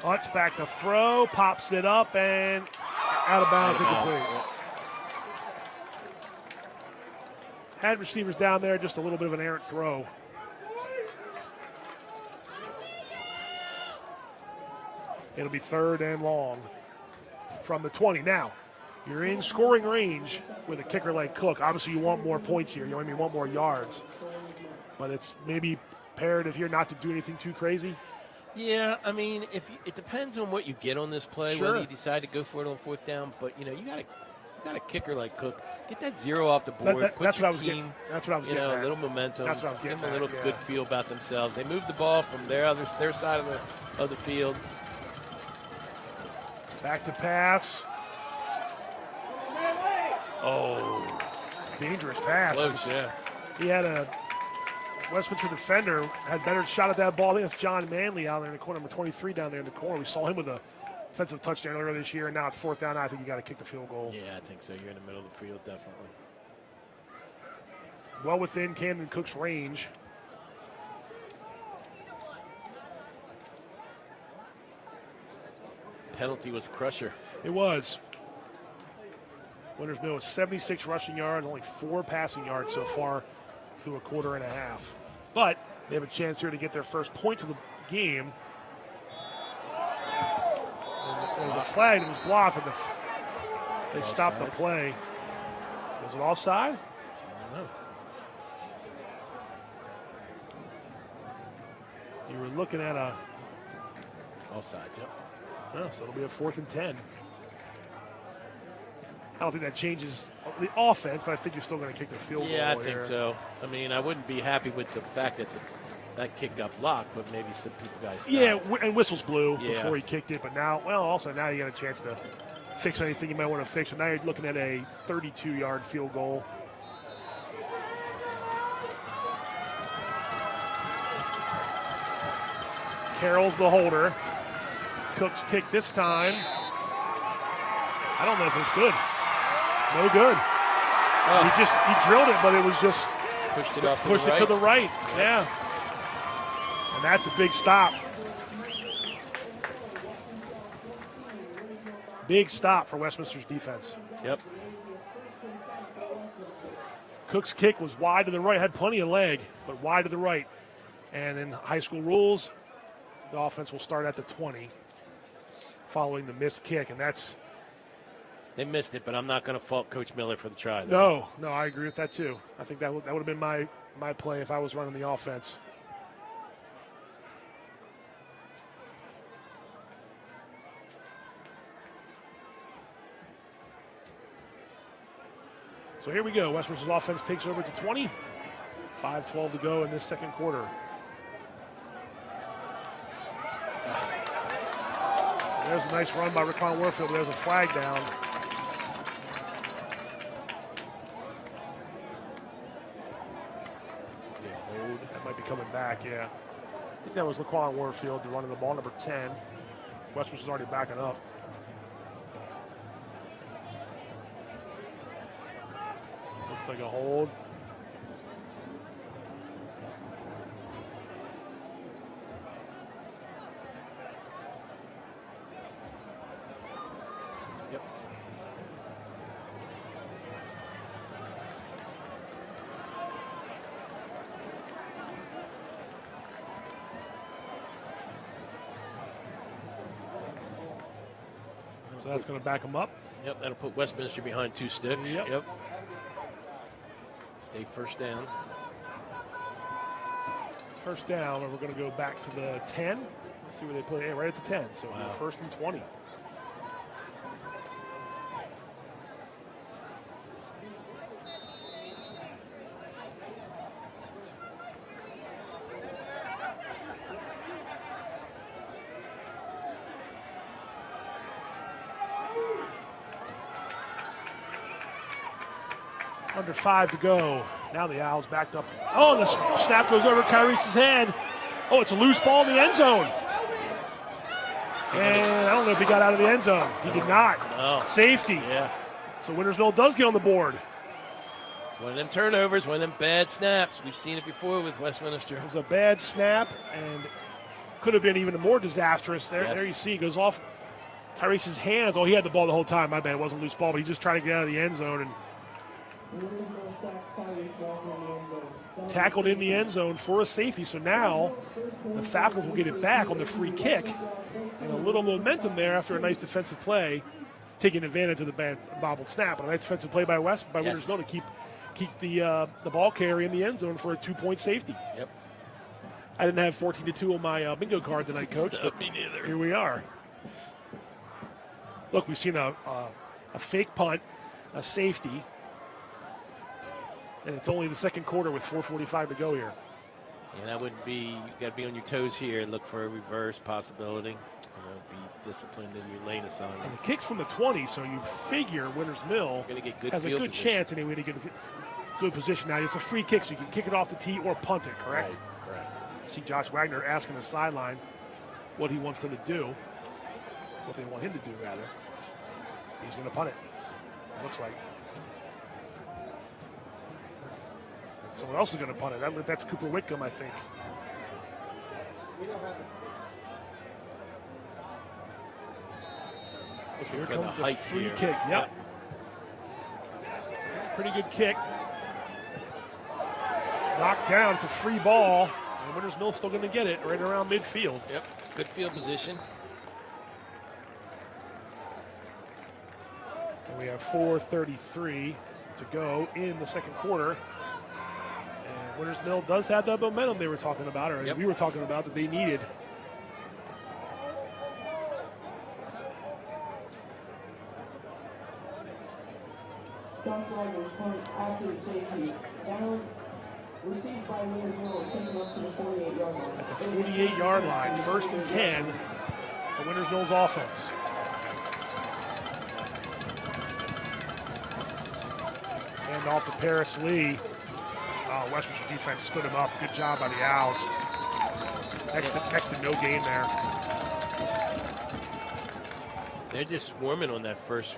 Hunt's back to throw, pops it up, and out of bounds, incomplete. Yeah. Had receivers down there, just a little bit of an errant throw. It'll be third and long from the 20. Now, you're in scoring range with a kicker like Cook. Obviously, you want more points here. You want more yards. But it's maybe imperative here not to do anything too crazy. Yeah, I mean, it depends on what you get on this play, sure. whether you decide to go for it on fourth down. But, you got to got a kicker like Cook, get that 0 off the board. That's what I was getting. That's what I was getting at. A little momentum. That's what I was getting Give them a little at, good feel about themselves. They moved the ball from their side of the field. Back to pass. Oh, dangerous pass. Close, yeah. He had a Westminster defender had better shot at that ball. I think it's John Manley out there in the corner, number 23 down there in the corner. We saw him with a defensive touchdown earlier this year, and now it's 4th down. I think you got to kick the field goal. Yeah, I think so. You're in the middle of the field, definitely. Well within Camden Cook's range. Penalty was Crusher. It was. Winners Mill with 76 rushing yards, only 4 passing yards so far through a quarter and a half. But they have a chance here to get their first points of the game. And there was a flag that was blocked, but they stopped the play. Was it offside? I don't know. You were looking at a Offside, yep. Oh, so it'll be a 4th and 10. I don't think that changes the offense, but I think you're still going to kick the field goal. Yeah, I think so. I mean, I wouldn't be happy with the fact that that kick got blocked, but maybe some guys stopped. Yeah, and whistles blew before he kicked it, but now you got a chance to fix anything you might want to fix. And now you're looking at a 32-yard field goal. Carroll's the holder. Cook's kick this time. I don't know if it's good. No good. He drilled it, but it was just pushed it to the right. Yeah. And that's a big stop. Big stop for Westminster's defense. Yep. Cook's kick was wide to the right, had plenty of leg, but wide to the right. And in high school rules, the offense will start at the 20 following the missed kick, and that's... They missed it, but I'm not going to fault Coach Miller for the try. Though. No, I agree with that too. I think that would have been my play if I was running the offense. So here we go. Westminster's offense takes over to 20. 5:12 to go in this second quarter. There's a nice run by Raquan Warfield. There's a flag down. That might be coming back, yeah. I think that was Raquan Warfield, the running the ball, number 10. Westminster's already backing up. Looks like a hold. Yep. So that's going to back them up. Yep, that'll put Westminster behind 2 sticks. Yep. Stay first down. It's first down, and we're going to go back to the 10. Let's see where they play. Right at the 10. So wow. First and 20. Under 5 to go. Now the Owls backed up. Oh, and the snap goes over Kyrese's head. Oh, it's a loose ball in the end zone. And I don't know if he got out of the end zone. He did not. No. Safety. Yeah. So Winners Mill does get on the board. One of them turnovers, one of them bad snaps. We've seen it before with Westminster. It was a bad snap and could have been even more disastrous. There, Yes. There you see, it goes off Kyrese's hands. Oh, he had the ball the whole time. My bad, it wasn't a loose ball, but he just tried to get out of the end zone and tackled in the end zone for a safety. So now the Falcons will get it back on the free kick. And a little momentum there after a nice defensive play, taking advantage of the bad bobbled snap. But a nice defensive play by Winners Mill to keep the ball carrier in the end zone for a 2-point safety. Yep. I didn't have 14-2 on my bingo card tonight, Coach. No, me neither. Here we are. Look, we've seen a fake punt a safety. And it's only the second quarter with 4:45 to go here. And that would be, you got to be on your toes here. Look for a reverse possibility. Be disciplined in your lane assignments. And the kick's from the 20, so you figure Winters Mill has a good chance anyway to get a good position. Now, it's a free kick, so you can kick it off the tee or punt it, correct? Right, correct. See Josh Wagner asking the sideline what he wants them to do, what they want him to do, rather. He's going to punt it, looks like. Someone else is going to punt it. That's Cooper Whitcomb, I think. Here comes the free kick. Yep. Pretty good kick. Knocked down. It's a free ball. And Winters Mill's still going to get it right around midfield. Yep. Good field position. And we have 4:33 to go in the second quarter. And Winters Mill does have that momentum they were talking about, or we were talking about, that they needed. Josh Wagner's punt after the safety. Down, received by Winters Mill, taken up to the 48-yard line. At the 48-yard line, 1st and 10 for Winters Mill's offense. Hand off to Paris Lee. Westminster defense stood him up. Good job by the Owls. Next to no gain there. They're just swarming on that first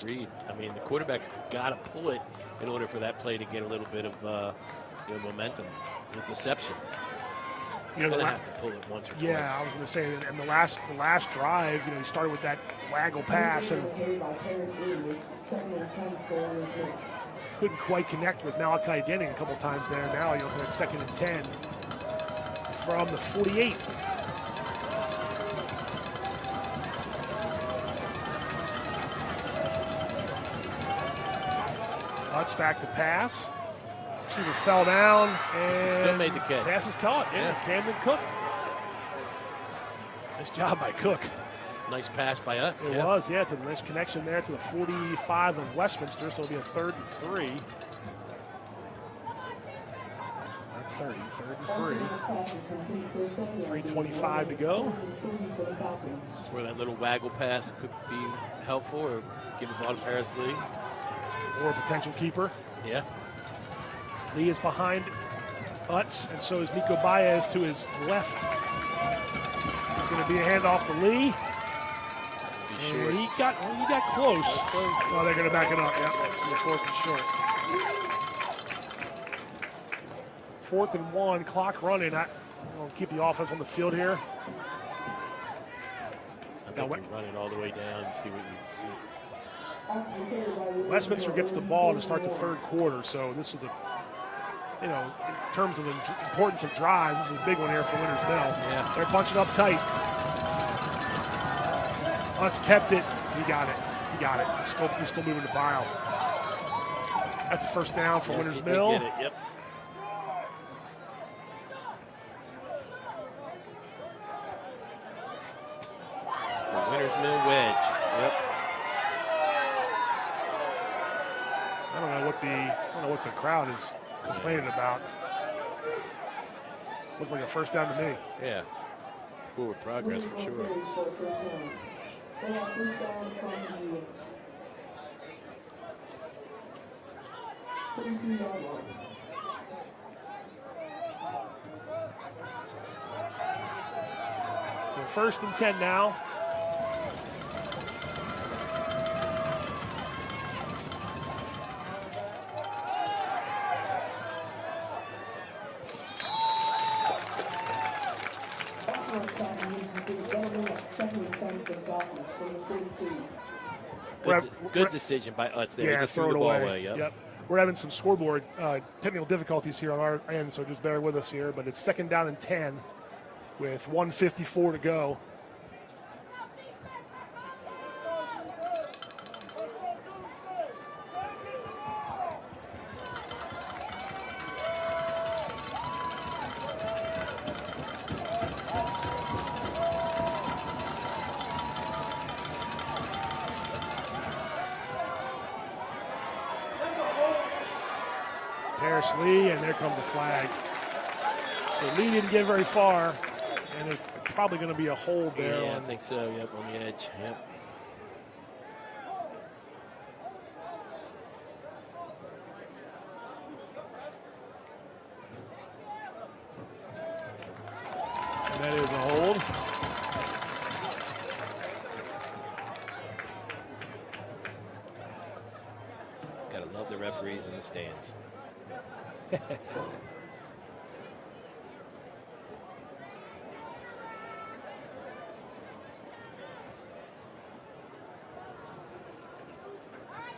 read. I mean, the quarterback's got to pull it in order for that play to get a little bit of momentum with deception. You're going to have to pull it once or twice. Yeah, I was going to say, and the last drive, he started with that waggle pass and couldn't quite connect with Malachi Denning a couple times there. Now you're looking at 2nd and 10 from the 48. Lutz back to pass. Receiver fell down and still made the catch. Pass is caught. Yeah, Camden Cook. Nice job by Cook. Nice pass by us. It was, yeah. To the nice connection there to the 45 of Westminster. So it'll be a 3rd and 3. Not 30, 3rd and 3. 3:25 to go. Where that little waggle pass could be helpful, or give the ball to Paris Lee. Or a potential keeper. Yeah. Lee is behind Utz, and so is Nico Baez to his left. It's going to be a handoff to Lee. And he got close. Oh, they're going to back it up. Yep, 4th and short. 4th and 1, clock running. We'll keep the offense on the field here. I think we're running all the way down and see what you see. Westminster gets the ball to start the 3rd quarter, so this is in terms of the importance of drives, this is a big one here for Winters Mill. Yeah. They're punching up tight. Utz kept it. He got it. He's still moving the pile. That's a 1st down for Winters Mill. Get it. Yep. The Winters Mill wedge. Yep. I don't know what the crowd is complaining about. Looks like a 1st down to me. Yeah. Forward progress for sure. They have 1st down from the 33-yard line. So 1st and 10 now. Good decision by Utz there. Yeah, just throw threw it the ball away. away. Yep. We're having some scoreboard technical difficulties here on our end, so just bear with us here. But it's 2nd down and 10 with 1:54 to go. Paris Lee, and there comes a flag. So Lee didn't get very far, and there's probably going to be a hold there. Yeah, I think so. Yep, on the edge. Yep. And that is a hold. Gotta love the referees in the stands.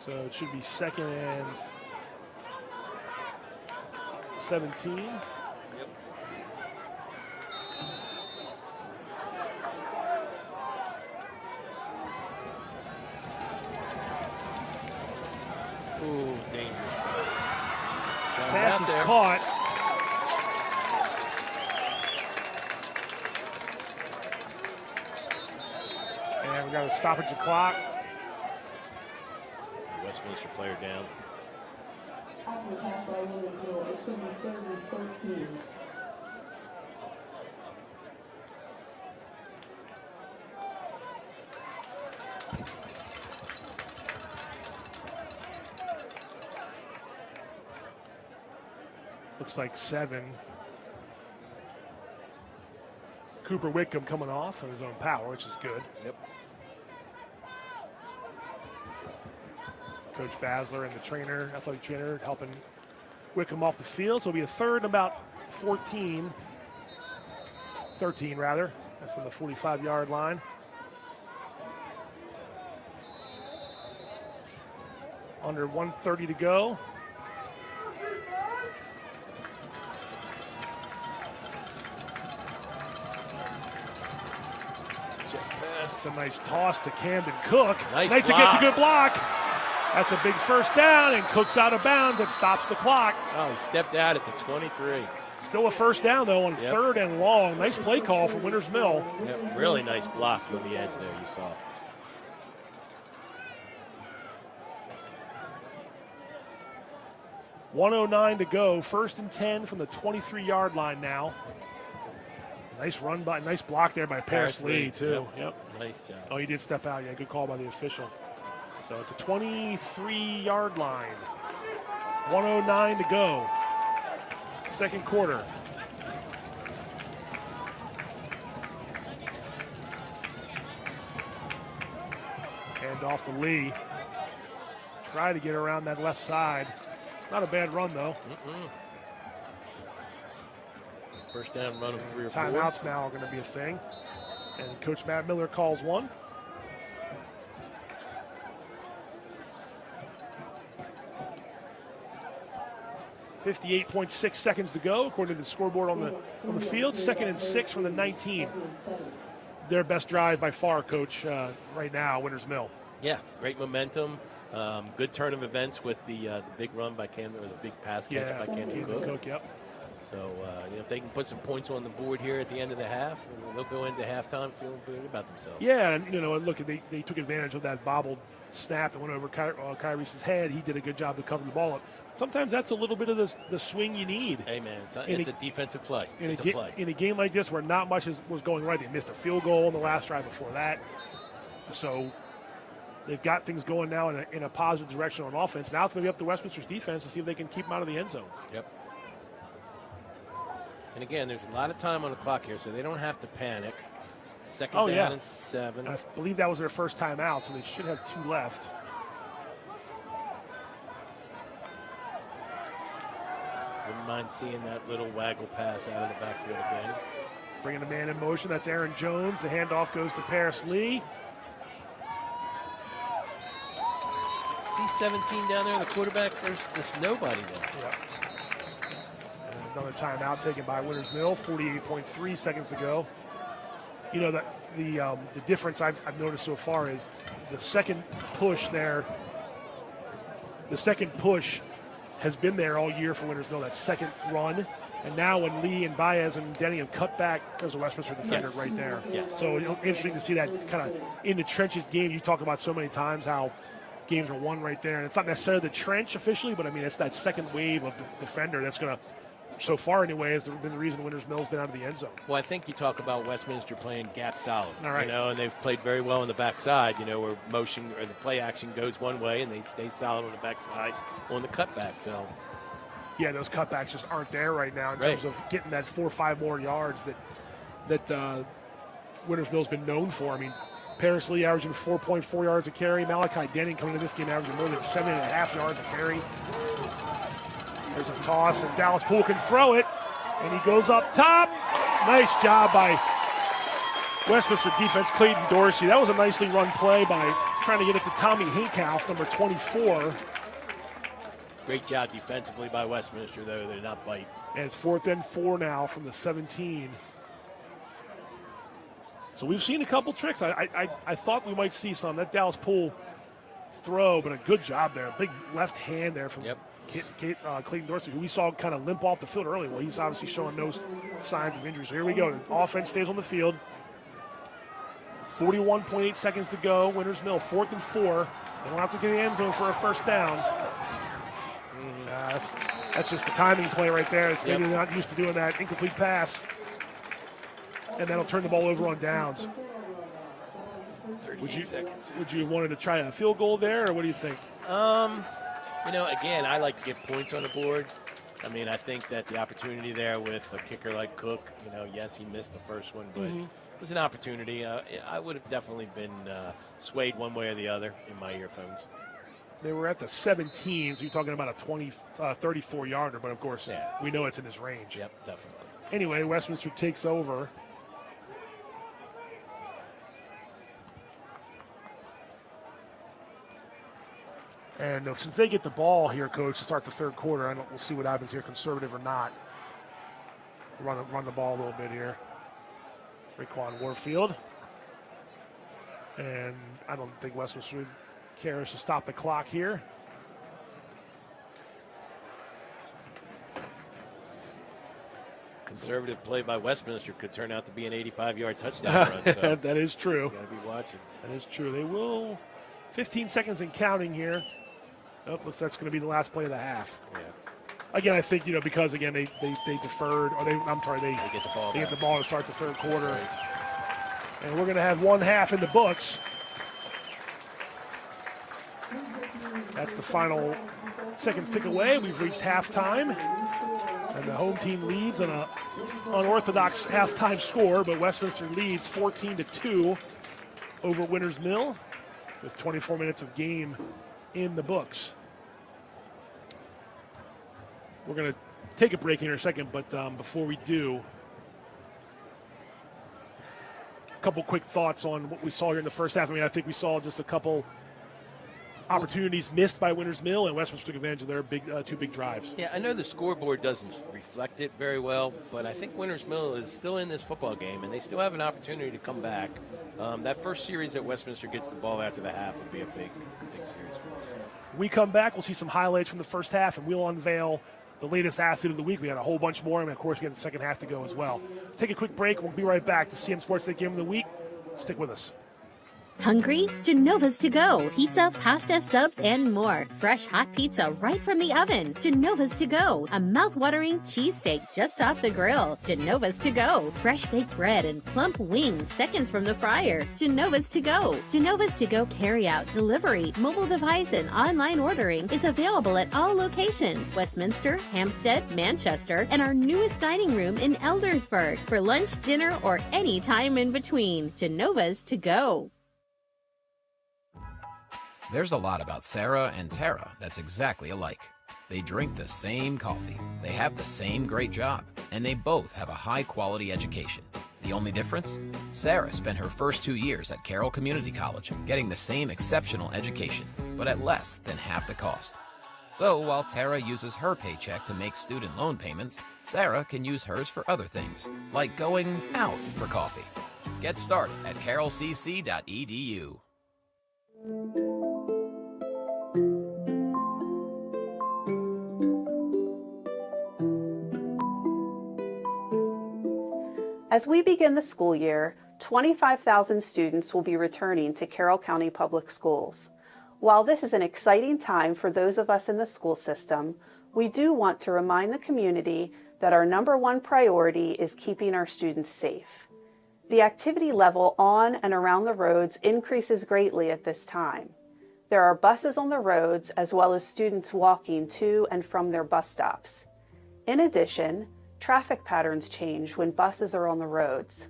So it should be 2nd and 17. Yep. Ooh, dangerous. Pass is caught. And we got a stoppage of clock. Westminster player down. After the pass by Winterfield, it's going to be 3rd and 13. Looks like 7. Cooper Whitcomb coming off on his own power, which is good. Yep. Coach Basler and the trainer, athletic trainer, helping Whitcomb off the field. So it'll be a 3rd and about 13 rather. That's from the 45-yard line. Under 1:30 to go. That's a nice toss to Camden Cook. Nice Knights block. gets a good block. That's a big first down, and Cook's out of bounds. It stops the clock. Oh, he stepped out at the 23. Still a first down, though, on Yep. 3rd and long. Nice play call for Winters Mill. Yep, really nice block on the edge there, you saw. .109 to go. 1st and 10 from the 23-yard line now. Nice run by, nice block there by Paris Lee, too. Yep. Nice job. Oh, he did step out. Yeah, good call by the official. So at the 23-yard line. 109 to go. 2nd quarter. Hand off to Lee. Try to get around that left side. Not a bad run, though. First down run of 3 or 4. Timeouts now are going to be a thing. And Coach Matt Miller calls one. .58 seconds to go, according to the scoreboard on the field. 2nd and 6 from the 19. Their best drive by far, Coach, right now, Winters Mill. Yeah, great momentum. Good turn of events with the big run by Camden, or the big pass catch by Camden Cook. Yep. So, if they can put some points on the board here at the end of the half, they'll go into halftime feeling good about themselves. Yeah, and, look, they took advantage of that bobbled snap that went over Kyrise's head. He did a good job to cover the ball up. Sometimes that's a little bit of the swing you need. Hey, man, it's a defensive play. It's a play. In a game like this where not much was going right, they missed a field goal in the last drive before that. So they've got things going now in a positive direction on offense. Now it's going to be up to Westminster's defense to see if they can keep them out of the end zone. Yep. And again, there's a lot of time on the clock here, so they don't have to panic. 2nd down and 7. And I believe that was their first time out, so they should have 2 left. Wouldn't mind seeing that little waggle pass out of the backfield again. Bringing the man in motion, that's Aaron Jones. The handoff goes to Paris Lee. See 17 down there, the quarterback, there's nobody there. Yeah. And another timeout taken by Winters Mill, 48.3 seconds to go. The difference I've noticed so far is the second push there. The second push has been there all year for Winters Mill, that second run. And now when Lee and Baez and Denny have cut back, there's a Westminster defender right there. Yes. So interesting to see that kind of in the trenches game you talk about so many times, how games are won right there. And it's not necessarily the trench officially, but I mean, it's that second wave of the defender that's going to, so far anyway, has been the reason Winters Mill's been out of the end zone. Well, I think you talk about Westminster playing gap solid, All right. and they've played very well on the backside, where motion or the play action goes one way and they stay solid on the backside on the cutback. So, yeah, those cutbacks just aren't there right now in terms of getting that 4 or 5 more yards that Winters Mill's been known for. I mean, Paris Lee averaging 4.4 yards a carry. Malachi Denning coming into this game averaging more than 7.5 yards a carry. There's a toss, and Dallas Poole can throw it, and he goes up top. Nice job by Westminster defense, Clayton Dorsey. That was a nicely run play by trying to get it to Tommy Hinkhouse, number 24. Great job defensively by Westminster, though. They're not bite. And it's 4th and 4 now from the 17. So we've seen a couple tricks. I thought we might see some. That Dallas Poole throw, but a good job there. A big left hand there from Clayton Dorsey, who we saw kind of limp off the field early. Well, he's obviously showing no signs of injury. So here we go. The offense stays on the field. 41.8 seconds to go. Winters Mill, 4th and 4. They don't have to get in the end zone for a first down. That's just the timing play right there. It's maybe they're not used to doing that incomplete pass. And that'll turn the ball over on downs. 38 seconds. Would you have wanted to try a field goal there, or what do you think? Again, I like to get points on the board. I mean, I think that the opportunity there with a kicker like Cook, yes, he missed the first one, but it was an opportunity. I would have definitely been swayed one way or the other in my earphones. They were at the 17, so you're talking about a 34-yarder, but of course, we know it's in his range. Yep, definitely. Anyway, Westminster takes over. And since they get the ball here, Coach, to start the third quarter, we'll see what happens here, conservative or not. Run the ball a little bit here. Raekwon Warfield. And I don't think Westminster cares to stop the clock here. Conservative play by Westminster could turn out to be an 85-yard touchdown run. So that is true. You got to be watching. That is true. They will. 15 seconds and counting here. Oh, looks like that's going to be the last play of the half. Yeah. Again, I think, because, again, they deferred. Or they get the ball to start the third quarter. Right. And we're going to have one half in the books. That's the final seconds tick away. We've reached halftime. And the home team leads on an unorthodox halftime score, but Westminster leads 14-2 over Winters Mill with 24 minutes of game in the books. We're going to take a break here in a second, but before we do, a couple quick thoughts on what we saw here in the first half. I mean, I think we saw just a couple opportunities missed by Winters Mill, and Westminster took advantage of their two big drives. Yeah, I know the scoreboard doesn't reflect it very well, but I think Winters Mill is still in this football game, and they still have an opportunity to come back. That first series that Westminster gets the ball after the half will be a big series for us. When we come back, we'll see some highlights from the first half, and we'll unveil the latest athlete of the week. We got a whole bunch more, and of course, we got the second half to go as well. Take a quick break. We'll be right back to CMSportsNet Game of the Week. Stick with us. Hungry? Genova's to go. Pizza, pasta, subs, and more. Fresh hot pizza right from the oven. Genova's to go. A mouth-watering cheesesteak just off the grill. Genova's to go. Fresh baked bread and plump wings seconds from the fryer. Genova's to go. Genova's to go carry-out, delivery, mobile device, and online ordering is available at all locations. Westminster, Hampstead, Manchester, and our newest dining room in Eldersburg. For lunch, dinner, or any time in between. Genova's to go. There's a lot about Sarah and Tara that's exactly alike. They drink the same coffee, they have the same great job, and they both have a high-quality education. The only difference? Sarah spent her first 2 years at Carroll Community College, getting the same exceptional education, but at less than half the cost. So while Tara uses her paycheck to make student loan payments, Sarah can use hers for other things, like going out for coffee. Get started at carrollcc.edu. As we begin the school year, 25,000 students will be returning to Carroll County Public Schools. While this is an exciting time for those of us in the school system, we do want to remind the community that our number one priority is keeping our students safe. The activity level on and around the roads increases greatly at this time. There are buses on the roads as well as students walking to and from their bus stops. In addition, traffic patterns change when buses are on the roads.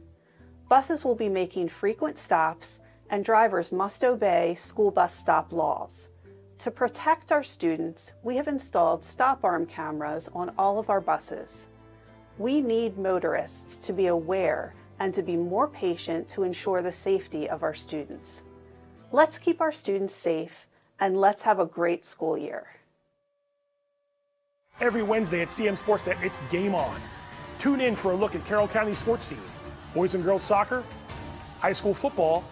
Buses will be making frequent stops, and drivers must obey school bus stop laws. To protect our students, we have installed stop arm cameras on all of our buses. We need motorists to be aware and to be more patient to ensure the safety of our students. Let's keep our students safe, and let's have a great school year. Every Wednesday at CMSportsNet, it's Game On. Tune in for a look at Carroll County sports scene, boys and girls soccer, high school football,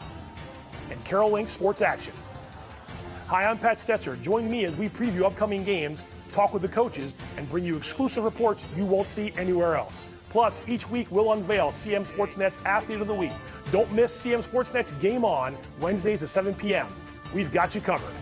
and Carroll Link sports action. Hi, I'm Pat Stoetzer. Join me as we preview upcoming games, talk with the coaches, and bring you exclusive reports you won't see anywhere else. Plus, each week we'll unveil CMSportsNet's Athlete of the Week. Don't miss CMSportsNet's Game On, Wednesdays at 7 p.m. We've got you covered.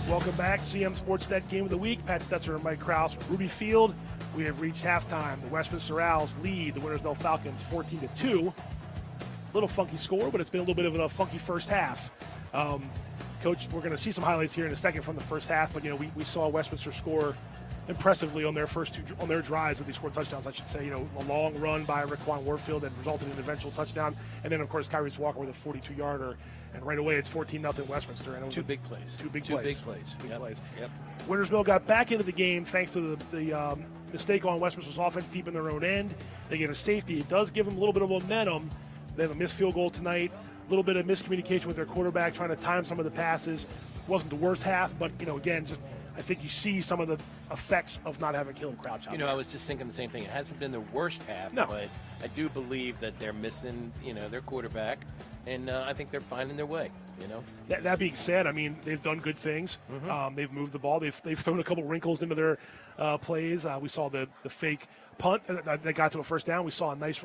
Welcome back, CMSportsNet Game of the Week. Pat Stoetzer and Mike Kraus from Ruby Field. We have reached halftime. The Westminster Owls lead the Wintersville Falcons 14-2. Little funky score, but it's been a little bit of a funky first half. Coach, we're going to see some highlights here in a second from the first half, but we saw Westminster score impressively on their first on their drives that they scored touchdowns, I should say. A long run by Raquan Warfield that resulted in an eventual touchdown, and then of course Kyrese Walker with a 42-yarder, and right away it's 14-0 Westminster. And it was Two big plays. Big plays. Yep. Wintersville got back into the game thanks to the mistake on Westminster's offense deep in their own end. They get a safety. It does give them a little bit of momentum. They have a missed field goal tonight. A little bit of miscommunication with their quarterback trying to time some of the passes. Wasn't the worst half, but again, just I think you see some of the effects of not having Caleb Crouch out there. I was just thinking the same thing. It hasn't been the worst half, No. but I do believe that they're missing, their quarterback, and I think they're finding their way, That being said, I mean, they've done good things. Mm-hmm. They've moved the ball. They've thrown a couple wrinkles into their plays. We saw the fake punt that got to a first down. We saw a nice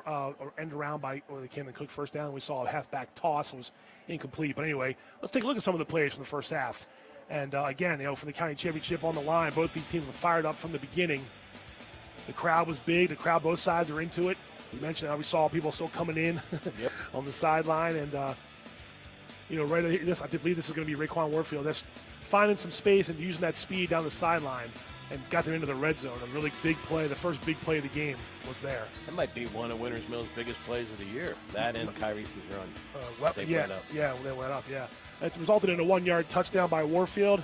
end around by the Camden Cook first down. We saw a halfback toss. It was incomplete. But anyway, let's take a look at some of the plays from the first half. And again, for the county championship on the line, both these teams were fired up from the beginning. The crowd was big. The crowd, both sides are into it. We mentioned how we saw people still coming in on the sideline. And, right at this, I believe this is going to be Raquan Warfield. That's finding some space and using that speed down the sideline and got them into the red zone. A really big play. The first big play of the game was there. That might be one of Winters Mill's biggest plays of the year. That and Kyrese's run. They went up, yeah. It resulted in a 1-yard touchdown by Warfield.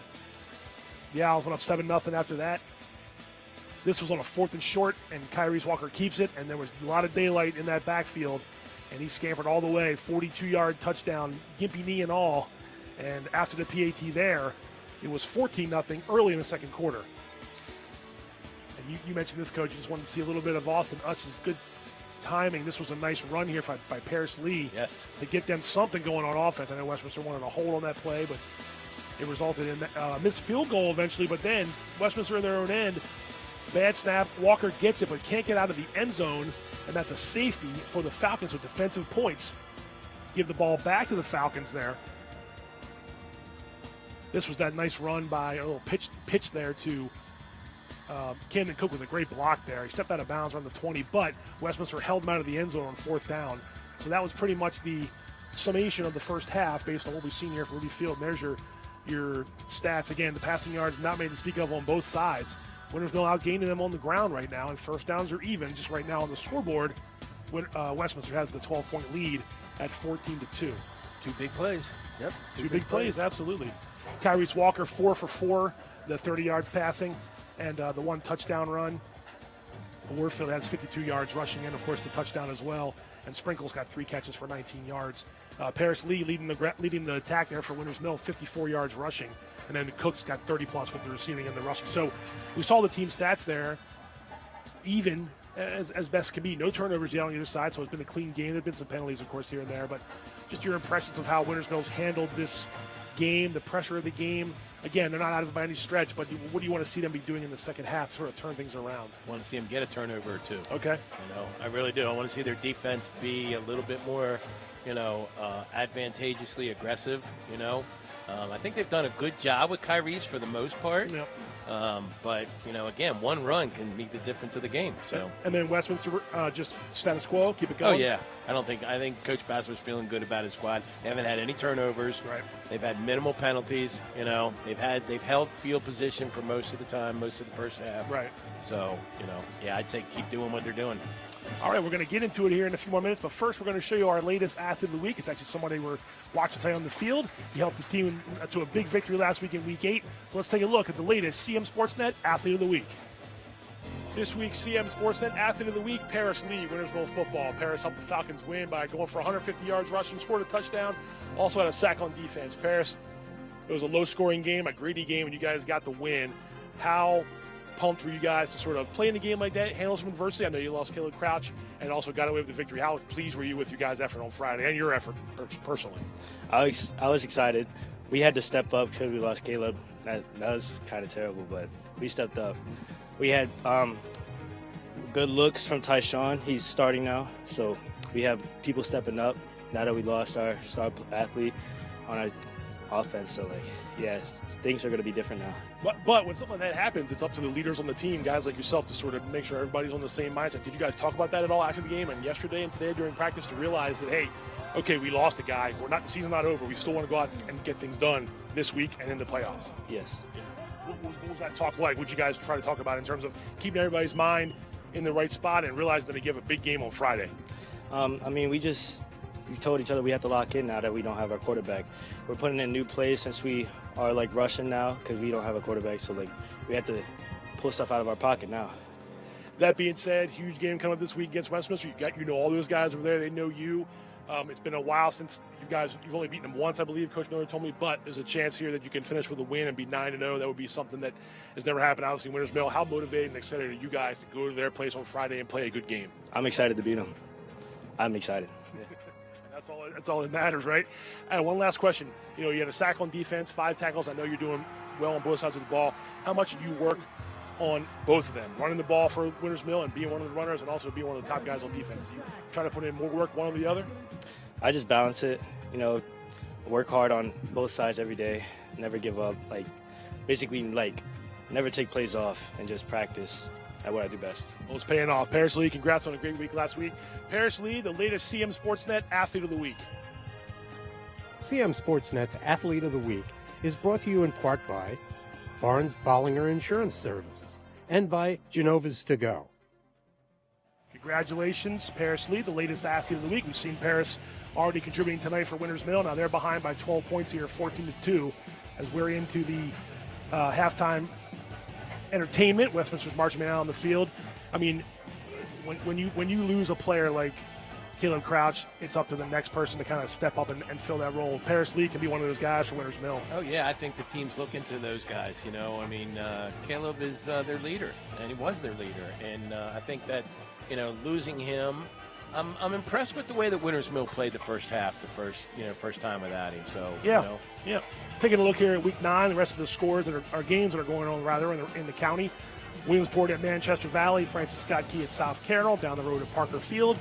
The Owls went up 7-0 after that. This was on a 4th and short, and Kyrese Walker keeps it, and there was a lot of daylight in that backfield, and he scampered all the way, 42-yard touchdown, gimpy knee and all. And after the PAT there, it was 14-0 early in the second quarter. And you mentioned this, Coach. You just wanted to see a little bit of Austin Utz's good timing. This was a nice run here by Paris Lee to get them something going on offense. I know Westminster wanted a hold on that play, but it resulted in a missed field goal eventually. But then Westminster in their own end, bad snap. Walker gets it, but can't get out of the end zone, and that's a safety for the Falcons with defensive points. Give the ball back to the Falcons there. This was that nice run by a little pitch there to Camden Cook with a great block there. He stepped out of bounds around the 20, but Westminster held him out of the end zone on 4th down. So that was pretty much the summation of the first half based on what we've seen here from Ruby Field. And there's your stats. Again, the passing yards not made to speak of on both sides. Wintersville outgaining them on the ground right now, and first downs are even. Just right now on the scoreboard, Westminster has the 12-point lead at 14-2. Two big plays. Yep. Two big plays, absolutely. Kyrese Walker, 4 for 4, the 30 yards passing, and the 1 touchdown run. Warfield has 52 yards rushing in, of course, the touchdown as well. And Sprinkle's got 3 catches for 19 yards. Paris Lee leading the attack there for Winters Mill, 54 yards rushing. And then Cook's got 30-plus with the receiving and the rushing. So we saw the team stats there, even as best can be. No turnovers yet on either side, so it's been a clean game. There have been some penalties, of course, here and there. But just your impressions of how Winters Mill's handled this game, the pressure of the game. Again, they're not out of it by any stretch, but what do you want to see them be doing in the second half to sort of turn things around? I want to see them get a turnover or two. Okay. I really do. I want to see their defense be a little bit more, advantageously aggressive, I think they've done a good job with Kyrie's for the most part. Yep. But, again, one run can make the difference of the game. So. And then Westminster, just status quo, keep it going? Oh, yeah. I think Coach Bassler's feeling good about his squad. They haven't had any turnovers. Right. They've had minimal penalties. They've held field position for most of the time, most of the first half. Right. So, I'd say keep doing what they're doing. All right, we're going to get into it here in a few more minutes, but first we're going to show you our latest athlete of the week. It's actually somebody we're watching today on the field. He helped his team to a big victory last week in Week 8. So let's take a look at the latest CMSportsNet Athlete of the Week. This week's CMSportsNet Athlete of the Week, Paris Lee, Winters Mill football. Paris helped the Falcons win by going for 150 yards rushing, scored a touchdown, also had a sack on defense. Paris, it was a low-scoring game, a gritty game, and you guys got the win. How pumped were you guys to sort of play in a game like that, handle some adversity? I know you lost Caleb Crouch and also got away with the victory. How pleased were you with your guys' effort on Friday and your effort personally? I was excited. We had to step up because we lost Caleb. That was kind of terrible, but we stepped up. We had good looks from Tyshawn. He's starting now, so we have people stepping up now that we lost our star athlete on our offense. So, things are going to be different now. But when something like that happens, it's up to the leaders on the team, guys like yourself, to sort of make sure everybody's on the same mindset. Did you guys talk about that at all after the game and yesterday and today during practice to realize that, hey, okay, we lost a guy. The season's not over. We still want to go out and get things done this week and in the playoffs? Yes. Yeah. What was that talk like? What did you guys try to talk about in terms of keeping everybody's mind in the right spot and realizing that they give a big game on Friday? We told each other we have to lock in now that we don't have our quarterback. We're putting in new plays since we are rushing now because we don't have a quarterback. So we have to pull stuff out of our pocket now. That being said, huge game coming up this week against Westminster. You know all those guys over there. They know you. It's been a while since you've only beaten them once, I believe. Coach Miller told me, but there's a chance here that you can finish with a win and be 9-0. That would be something that has never happened. Obviously, Winters Mill. How motivated and excited are you guys to go to their place on Friday and play a good game? I'm excited to beat them. I'm excited. That's all that matters, right? And one last question. You had a sack on defense, 5 tackles. I know you're doing well on both sides of the ball. How much do you work on both of them, running the ball for Winters Mill and being one of the runners and also being one of the top guys on defense? Do you try to put in more work one or the other? I just balance it, work hard on both sides every day, never give up, never take plays off and just practice at what I do best. Well, it's paying off. Paris Lee, congrats on a great week last week. Paris Lee, the latest CMSportsNet Athlete of the Week. CMSportsNet's Athlete of the Week is brought to you in part by Barnes Bollinger Insurance Services and by Genova's To Go. Congratulations, Paris Lee, the latest Athlete of the Week. We've seen Paris already contributing tonight for Winters Mill. Now they're behind by 12 points here, 14-2, as we're into the halftime entertainment. Westminster's marching out on the field. I mean, when you lose a player like Caleb Crouch, it's up to the next person to kind of step up and fill that role. Paris Lee can be one of those guys for Winters Mill. Oh, yeah, I think the team's looking to those guys, Caleb is their leader, and he was their leader. And I think that, losing him, I'm impressed with the way that Winters Mill played the first half, first time without him. So, Yeah. Taking a look here at Week 9, the rest of the scores that are games that are going on, rather, in the county. Williamsport at Manchester Valley, Francis Scott Key at South Carroll, down the road at Parker Field.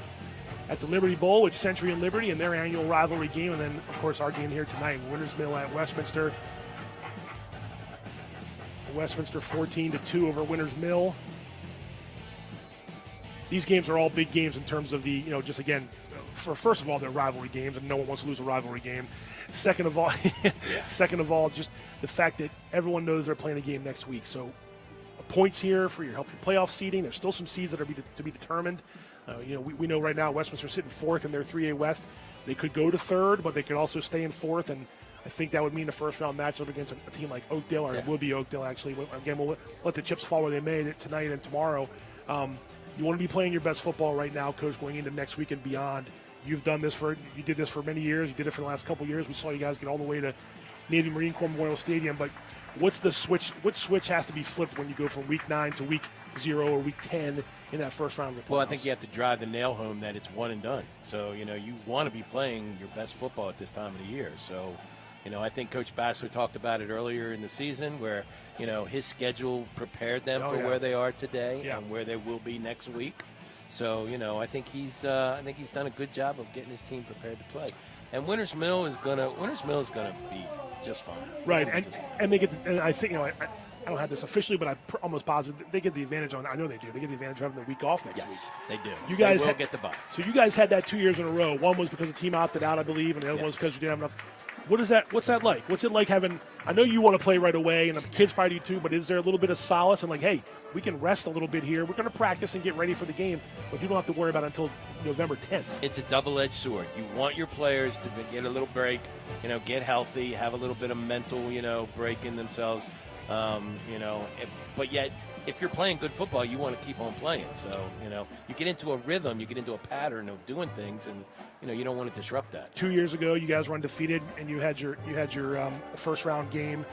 At the Liberty Bowl with Century and Liberty in their annual rivalry game. And then, of course, our game here tonight, Winters Mill at Westminster. Westminster 14-2 over Winters Mill. These games are all big games in terms of the, just again, first of all, they're rivalry games, and no one wants to lose a rivalry game. Second of all, just the fact that everyone knows they're playing a game next week. So points here for your playoff seeding. There's still some seeds that are to be determined. We know right now Westminster's sitting 4th in their 3A West. They could go to 3rd, but they could also stay in 4th, and I think that would mean a first-round matchup against a team like Oakdale, or it would be Oakdale, actually. Again, we'll let the chips fall where they may tonight and tomorrow. You want to be playing your best football right now, Coach, going into next week and beyond. You did this for many years. You did it for the last couple of years. We saw you guys get all the way to Navy Marine Corps Memorial Stadium. But what's the switch? What switch has to be flipped when you go from week 9 to week 0 or week 10 in that first round of the playoffs? Well, I think you have to drive the nail home that it's one and done. So, you want to be playing your best football at this time of the year. So, I think Coach Bassler talked about it earlier in the season where, his schedule prepared them for where they are today and where they will be next week. So, I think he's done a good job of getting his team prepared to play. And Winters Mill is gonna be just fine. Right, and they get. And I think I don't have this officially, but I'm almost positive they get the advantage on. I know they do. They get the advantage of having the week off next week. Yes, they do. You guys will get the bye. So you guys had that 2 years in a row. One was because the team opted out, I believe, and the other one was because you didn't have enough. What's that like? What's it like having? I know you want to play right away, and the kids probably do too. But is there a little bit of solace and hey, we can rest a little bit here. We're going to practice and get ready for the game, but you don't have to worry about it until November 10th. It's a double-edged sword. You want your players to get a little break, get healthy, have a little bit of mental, break in themselves, but yet if you're playing good football, you want to keep on playing. So, you get into a rhythm, you get into a pattern of doing things, and you don't want to disrupt that. 2 years ago, you guys were undefeated, and you had your first round game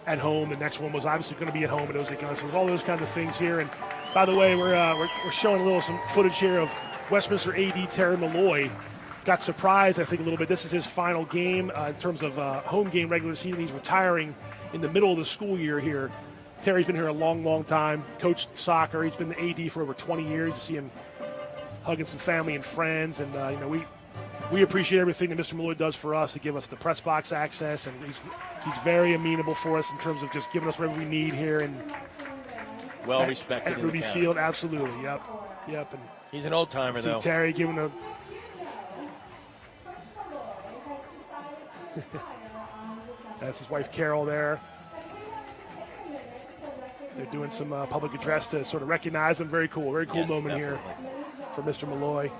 at home. The next one was obviously going to be at home, but it was against us. So all those kinds of things here. And by the way, we're showing some footage here of Westminster AD Terry Malloy. Got surprised, I think, a little bit. This is his final game in terms of home game regular season. He's retiring in the middle of the school year here. Terry's been here a long, long time. Coached soccer. He's been the AD for over 20 years. You see him hugging some family and friends, and we appreciate everything that Mr. Malloy does for us to give us the press box access, and he's very amenable for us in terms of just giving us whatever we need here and well respected at Ruby Field. Absolutely, yep. And he's an old timer though. Terry giving a that's his wife Carroll there. They're doing some public address to sort of recognize him. Very cool moment definitely. Here for Mr. Malloy.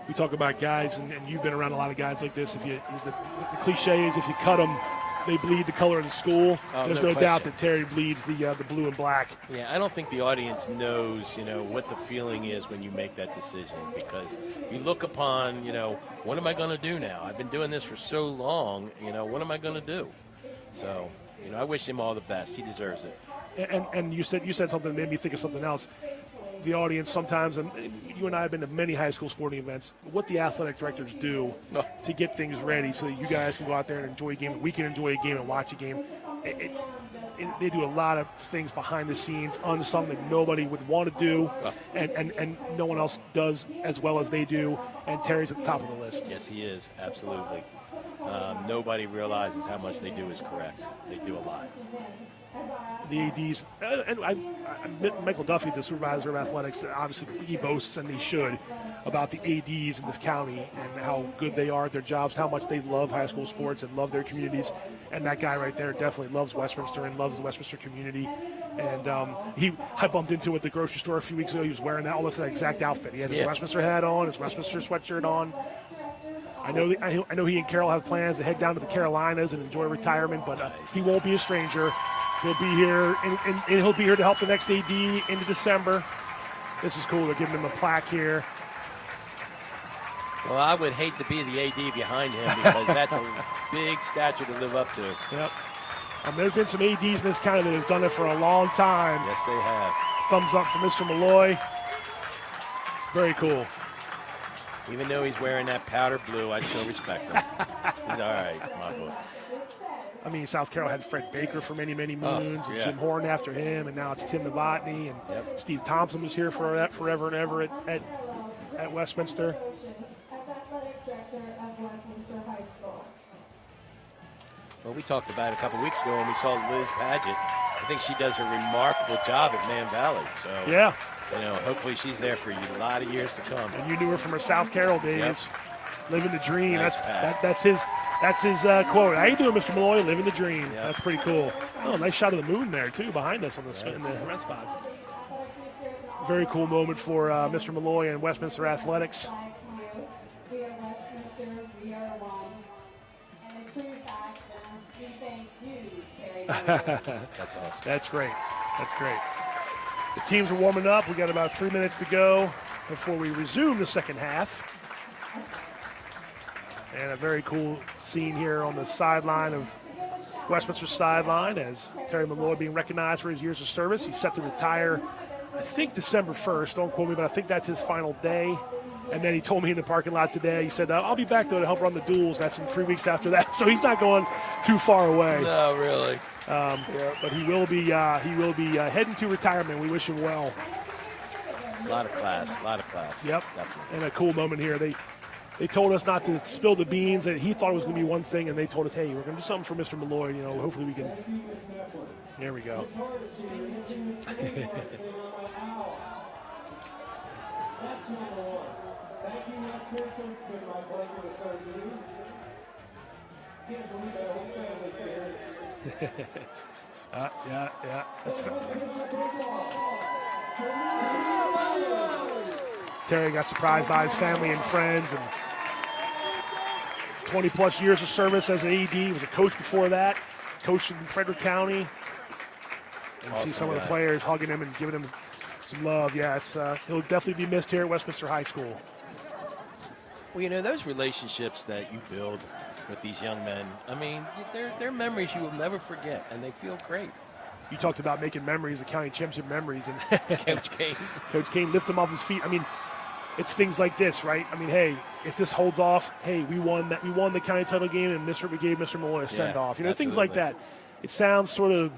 We talk about guys, and you've been around a lot of guys like this. The cliche is if you cut them, they bleed the color of the school. There's no doubt that Terry bleeds the blue and black. Yeah, I don't think the audience knows, what the feeling is when you make that decision, because you look upon, what am I going to do now? I've been doing this for so long, what am I going to do? So, I wish him all the best. He deserves it. And you said something that made me think of something else. The audience sometimes, and you and I have been to many high school sporting events, what the athletic directors do to get things ready so that you guys can go out there and enjoy a game. We can enjoy a game and watch a game. They do a lot of things behind the scenes, unsung, that nobody would want to do, and no one else does as well as they do. And Terry's at the top of the list. Yes, he is, absolutely. Nobody realizes how much they do is correct. They do a lot. The ADs, and Michael Duffy, the supervisor of athletics, obviously he boasts, and he should, about the ADs in this county and how good they are at their jobs, how much they love high school sports and love their communities. And that guy right there definitely loves Westminster and loves the Westminster community. And I bumped into him at the grocery store a few weeks ago. He was wearing almost that exact outfit. He had his Westminster hat on, his Westminster sweatshirt on. I know he and Carroll have plans to head down to the Carolinas and enjoy retirement, but he won't be a stranger. He'll be here, and he'll be here to help the next AD into December. This is cool. They're giving him a plaque here. Well, I would hate to be the AD behind him because that's a big statue to live up to. Yep. There's been some ADs in this county that have done it for a long time. Yes, they have. Thumbs up for Mr. Malloy. Very cool. Even though he's wearing that powder blue, I still respect him. He's all right, my boy. I mean, South Carroll had Fred Baker for many, many moons, and Jim Horn after him, and now it's Tim Novotny, and Steve Thompson was here for that forever and ever at Westminster. Well, we talked about it a couple weeks ago when we saw Liz Padgett. I think she does a remarkable job at Man Valley. So, hopefully she's there for you a lot of years to come. And you knew her from her South Carroll days, living the dream. Nice that's his quote. How you doing, Mr. Malloy? Living the dream. Yep. That's pretty cool. Oh, nice shot of the moon there, too, behind us in the rest box. Very cool moment for Mr. Malloy and Westminster Athletics. That's awesome. That's great. The teams are warming up. We got about 3 minutes to go before we resume the second half. And a very cool scene here on the sideline of Westminster sideline as Terry Malloy being recognized for his years of service. He's set to retire, I think, December 1st. Don't quote me, but I think that's his final day. And then he told me in the parking lot today, he said, I'll be back, though, to help run the duels. That's in 3 weeks after that. So he's not going too far away. No, really. But he will be heading to retirement. We wish him well. A lot of class. Yep. Definitely. And a cool moment here. They told us not to spill the beans, that he thought it was going to be one thing, and they told us, hey, we're going to do something for Mr. Malloy. You know, hopefully we can. There we go. Yeah. Terry got surprised by his family and friends, and 20-plus years of service as an AD. He was a coach before that, coached in Frederick County. And Awesome see some of the guy. players hugging him and giving him some love. Yeah, he'll definitely be missed here at Westminster High School. Well, you know, those relationships that you build with these young men, I mean, they're memories you will never forget, and they feel great. You talked about making memories, the county championship memories, and Coach Kane. Coach Kane lifted him off his feet. I mean, it's things like this, right? I mean, hey, if this holds off, hey, we won the county title game, and we gave Mr. Malloy a send-off. You know, things like that. It sounds sort of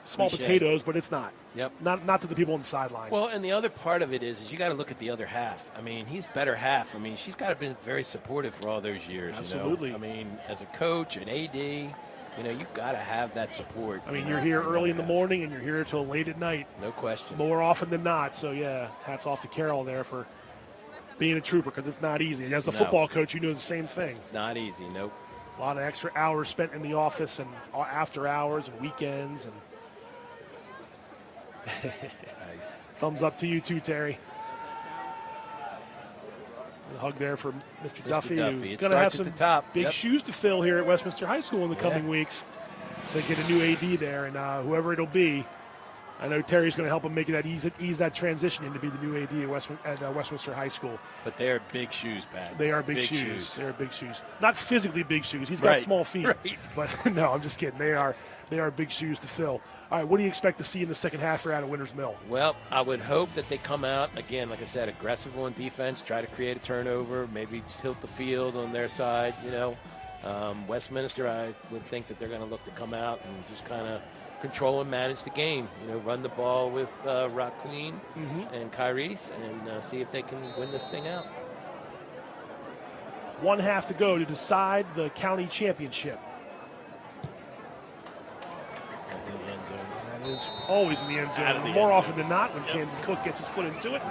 small Cliche. Potatoes, but it's not. Yep. Not to the people on the sideline. Well, and the other part of it is you got to look at the other half. I mean, he's better half. I mean, she's got to have been very supportive for all those years. Absolutely. You know? I mean, as a coach, an AD, you know, you've got to have that support. I mean, you're here early in the morning, and you're here till late at night. No question. More often than not. So, yeah, hats off to Carroll there for being a trooper, because it's not easy. And as a football coach, you know the same thing. It's not easy, nope. A lot of extra hours spent in the office and after hours and weekends. And Nice. Thumbs up to you too, Terry. A hug there for Mr. Duffy, who's going to have some big shoes to fill here at Westminster High School in the coming weeks to get a new AD there. And whoever it'll be, I know Terry's going to help him make that ease that transition in to be the new AD at Westminster High School. But they are big shoes, Pat. They are big shoes. They are big shoes. Not physically big shoes. He's got small feet. Right. But no, I'm just kidding. They are big shoes to fill. All right, what do you expect to see in the second half here out of Winters Mill? Well, I would hope that they come out, again, like I said, aggressive on defense, try to create a turnover, maybe tilt the field on their side, you know. Westminster, I would think that they're going to look to come out and just kind of control and manage the game. You know, run the ball with Raqueen and Kyrese and see if they can win this thing out. 1 half to go to decide the county championship. That's in the end zone. That is always in the end zone. More often than not, when Camden Cook gets his foot into it,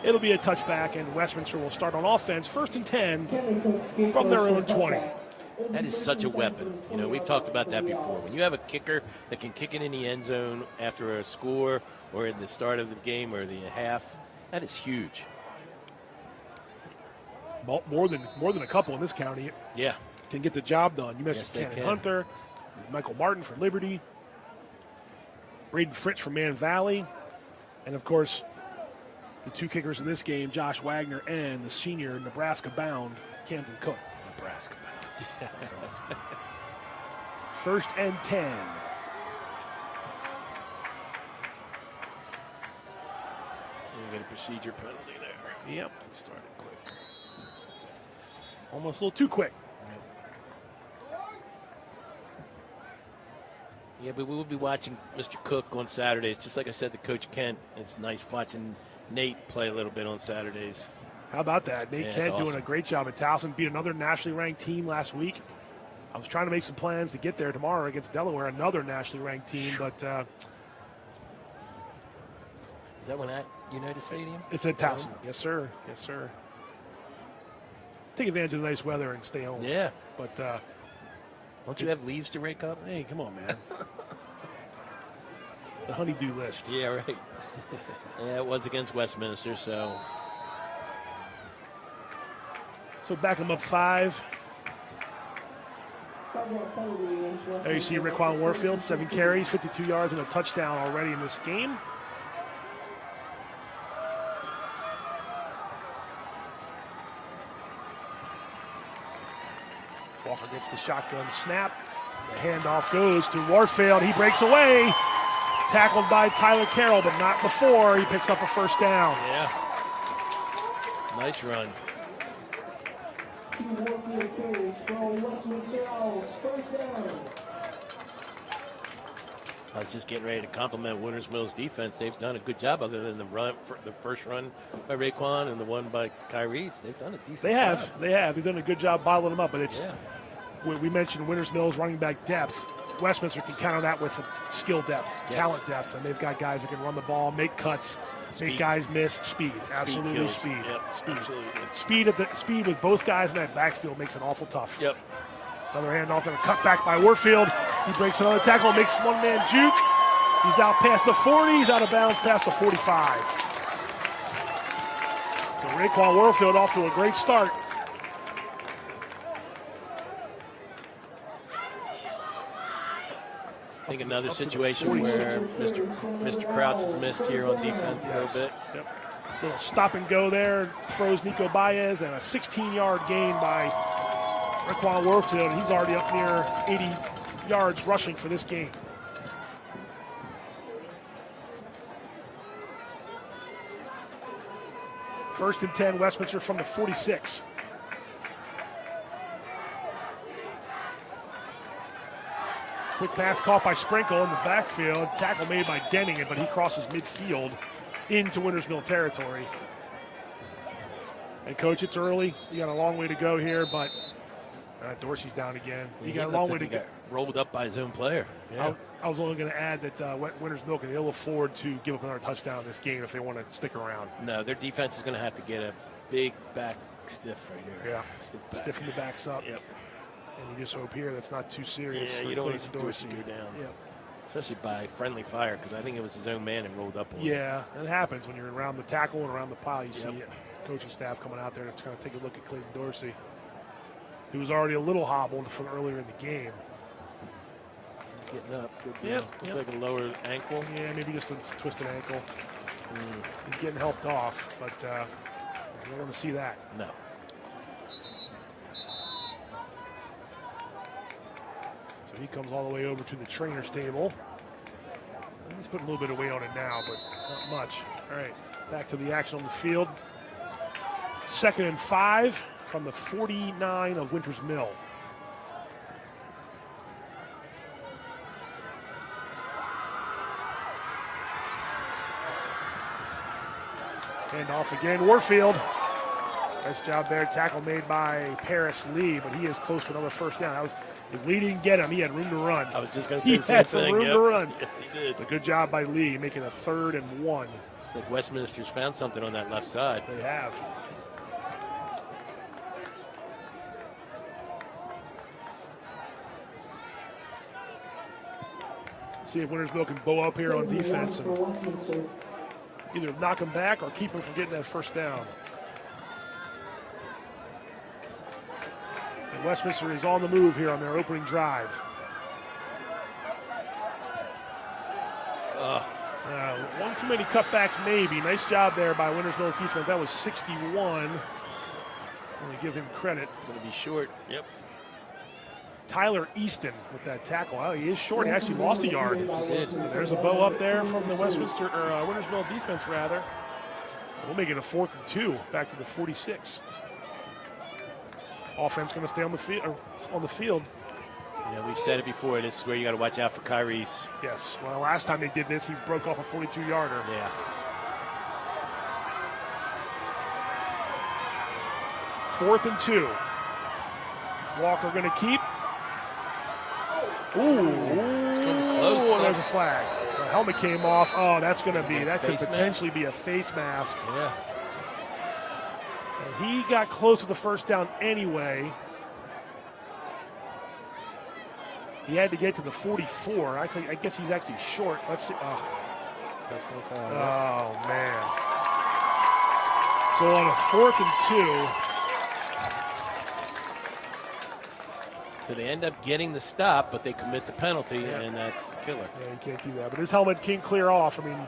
it'll be a touchback, and Westminster will start on offense, 1st and 10 from their own 20. That is such a weapon. You know, we've talked about that before. When you have a kicker that can kick it in the end zone after a score or at the start of the game or the half, that is huge. More than a couple in this county. Yeah. Can get the job done. You mentioned Yes, Cannon Hunter, Michael Martin for Liberty, Braden Fritz from Man Valley, and, of course, the two kickers in this game, Josh Wagner and the senior Nebraska-bound Camden Cook. Nebraska-bound. That's awesome. 1st and 10. You get a procedure penalty there. Yep. Started quick. Almost a little too quick. Yeah, but we will be watching Mr. Cook on Saturdays. Just like I said to Coach Kent, it's nice watching Nate play a little bit on Saturdays. How about that? Nate Kent doing a great job at Towson. Beat another nationally ranked team last week. I was trying to make some plans to get there tomorrow against Delaware, another nationally ranked team, but Is that one at United Stadium? it's at Towson. Yes, sir. Yes, sir. Take advantage of the nice weather and stay home. Yeah. But don't you have leaves to rake up? Hey, come on, man. The honeydew list. Yeah, right. Yeah, it was against Westminster, so. So back them up 5. There you see Raquan Warfield, 7 carries, 52 yards, and a touchdown already in this game. Walker gets the shotgun snap. The handoff goes to Warfield. He breaks away. Tackled by Tyler Carroll, but not before. He picks up a first down. Yeah. Nice run. Warfield carries from Westminster Owls. First down. I was just getting ready to compliment Winters Mill's defense. They've done a good job, other than the first run by Raekwon and the one by Kyrie's. They've done a decent job. They have. They've done a good job bottling them up. But it's we mentioned Winters Mill's running back depth. Westminster can counter that with skill depth, talent depth, and they've got guys who can run the ball, make cuts, make guys miss. Speed, absolutely speed. Yep. Speed. Absolutely. Speed with both guys in that backfield makes it awful tough. Yep. Another handoff and a cutback by Warfield. He breaks another tackle, makes one-man juke. He's out past the 40. He's out of bounds past the 45. So Raekwon Warfield off to a great start. I think another situation where Mr. Kraus has missed here on defense a little bit. Yep. Little stop and go there, froze Nico Baez, and a 16-yard gain by Raekwon Warfield. He's already up near 80 yards rushing for this game. First and 10, Westminster from the 46. Quick pass caught by Sprinkle in the backfield. Tackle made by Denning, but he crosses midfield into Winters Mill territory. And, Coach, it's early. You got a long way to go here, but Dorsey's down again. You got a long way to go. Rolled up by his own player. Yeah. I was only going to add that Winters Mill can ill afford to give up another touchdown in this game if they want to stick around. No, their defense is going to have to get a big back stiff right here. Yeah, stiffen the backs up. Yep. And you just hope here that's not too serious. Yeah, you don't want to Dorsey go down. Yep. Especially by friendly fire, because I think it was his own man and rolled up on him. Yeah, it happens when you're around the tackle and around the pile. You see coaching staff coming out there to kind of take a look at Clayton Dorsey, who was already a little hobbled from earlier in the game. He's getting up. Good deal. Looks like a lower ankle. Yeah, maybe just a twisted ankle. He's getting helped off, but you don't want to see that. No. So he comes all the way over to the trainer's table. He's putting a little bit of weight on it now, but not much. All right, back to the action on the field. 2nd and 5 from the 49 of Winters Mill. Hand off again, Warfield. Nice job there. Tackle made by Paris Lee, but he is close to another first down. If Lee didn't get him, he had room to run. I was just going to say the same thing. He had some room to run. Yes, he did. But good job by Lee, making a 3rd and 1. It's like Westminster's found something on that left side. They have. See if Winters Mill can bow up here on defense and either knock him back or keep him from getting that first down. And Westminster is on the move here on their opening drive. One too many cutbacks, maybe. Nice job there by Winters Mill's defense. That was 61. I'm going to give him credit. Going to be short. Yep. Tyler Easton with that tackle. Oh, he is short. He actually lost a yard. Yes, he did. So there's a bow up there from the Westminster or Winters Mill defense, rather. We'll make it a 4th and 2, back to the 46. Offense going to stay on the field. You know, we've said it before. This is where you got to watch out for Kyrie's. Yes. Well, last time they did this, he broke off a 42-yarder. Yeah. 4th and 2. Walker going to keep. Ooh, it's getting close. There's a flag. The helmet came off. Oh, that could potentially be a face mask. Yeah. And he got close to the first down anyway. He had to get to the 44. Actually, I guess he's actually short. Let's see. Oh, man. So on a 4th and 2. So they end up getting the stop, but they commit the penalty, and that's killer. Yeah, you can't do that. But his helmet can clear off. I mean,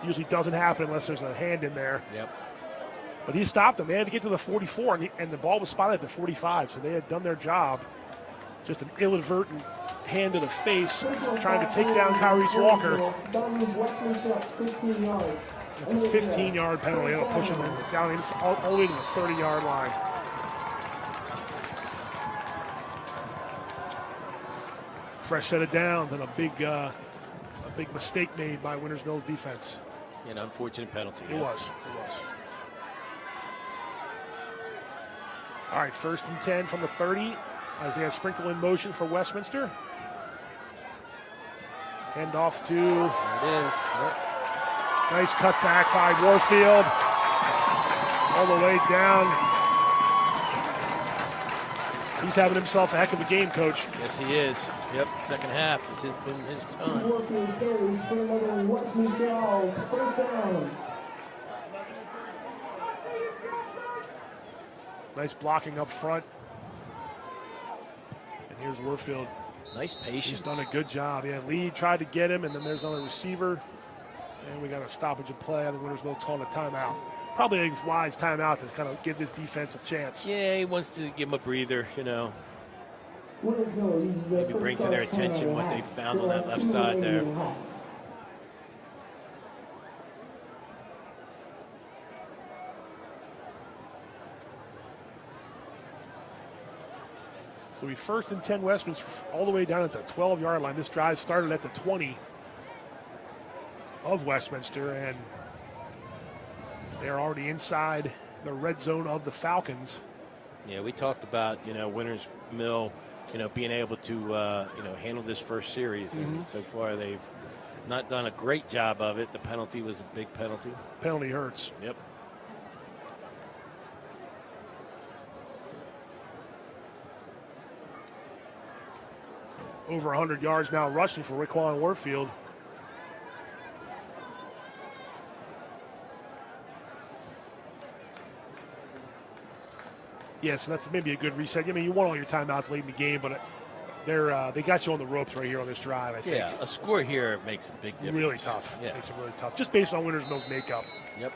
usually doesn't happen unless there's a hand in there. Yep. But he stopped them. They had to get to the 44, and the ball was spotted at the 45, so they had done their job. Just an inadvertent hand to the face, trying to take down Kyrese Walker. It's a 15-yard penalty. It'll push him down all the way to the 30-yard line. Fresh set of downs and a big mistake made by Winters Mill's defense. An unfortunate penalty. It was. All right, 1st and 10 from the 30. Isaiah Sprinkle in motion for Westminster. Hand off to. There it is. Yep. Nice cutback by Warfield. All the way down. He's having himself a heck of a game, Coach. Yes, he is. Yep, second half has been his time. Westminster Owls, 1st down. Nice blocking up front. And here's Warfield. Nice patience. He's done a good job. Yeah, Lee tried to get him, and then there's another receiver. And we got a stoppage of play. I think Wintersville calling a timeout. Probably a wise timeout to kind of give this defense a chance. Yeah, he wants to give him a breather, Maybe bring to their attention what they found on that left side there. So we 1st and 10 Westminster all the way down at the 12-yard line. This drive started at the 20 of Westminster, and they're already inside the red zone of the Falcons. Yeah, we talked about, Winters Mill, being able to, handle this first series. And so far they've not done a great job of it. The penalty was a big penalty. Penalty hurts. Yep. Over 100 yards now rushing for Raekwon Warfield. Yes, and that's maybe a good reset. I mean, you want all your timeouts late in the game, but they got you on the ropes right here on this drive, I think. Yeah, a score here makes a big difference. Really tough. Yeah. Makes it really tough, just based on Winters Mill's makeup. Yep.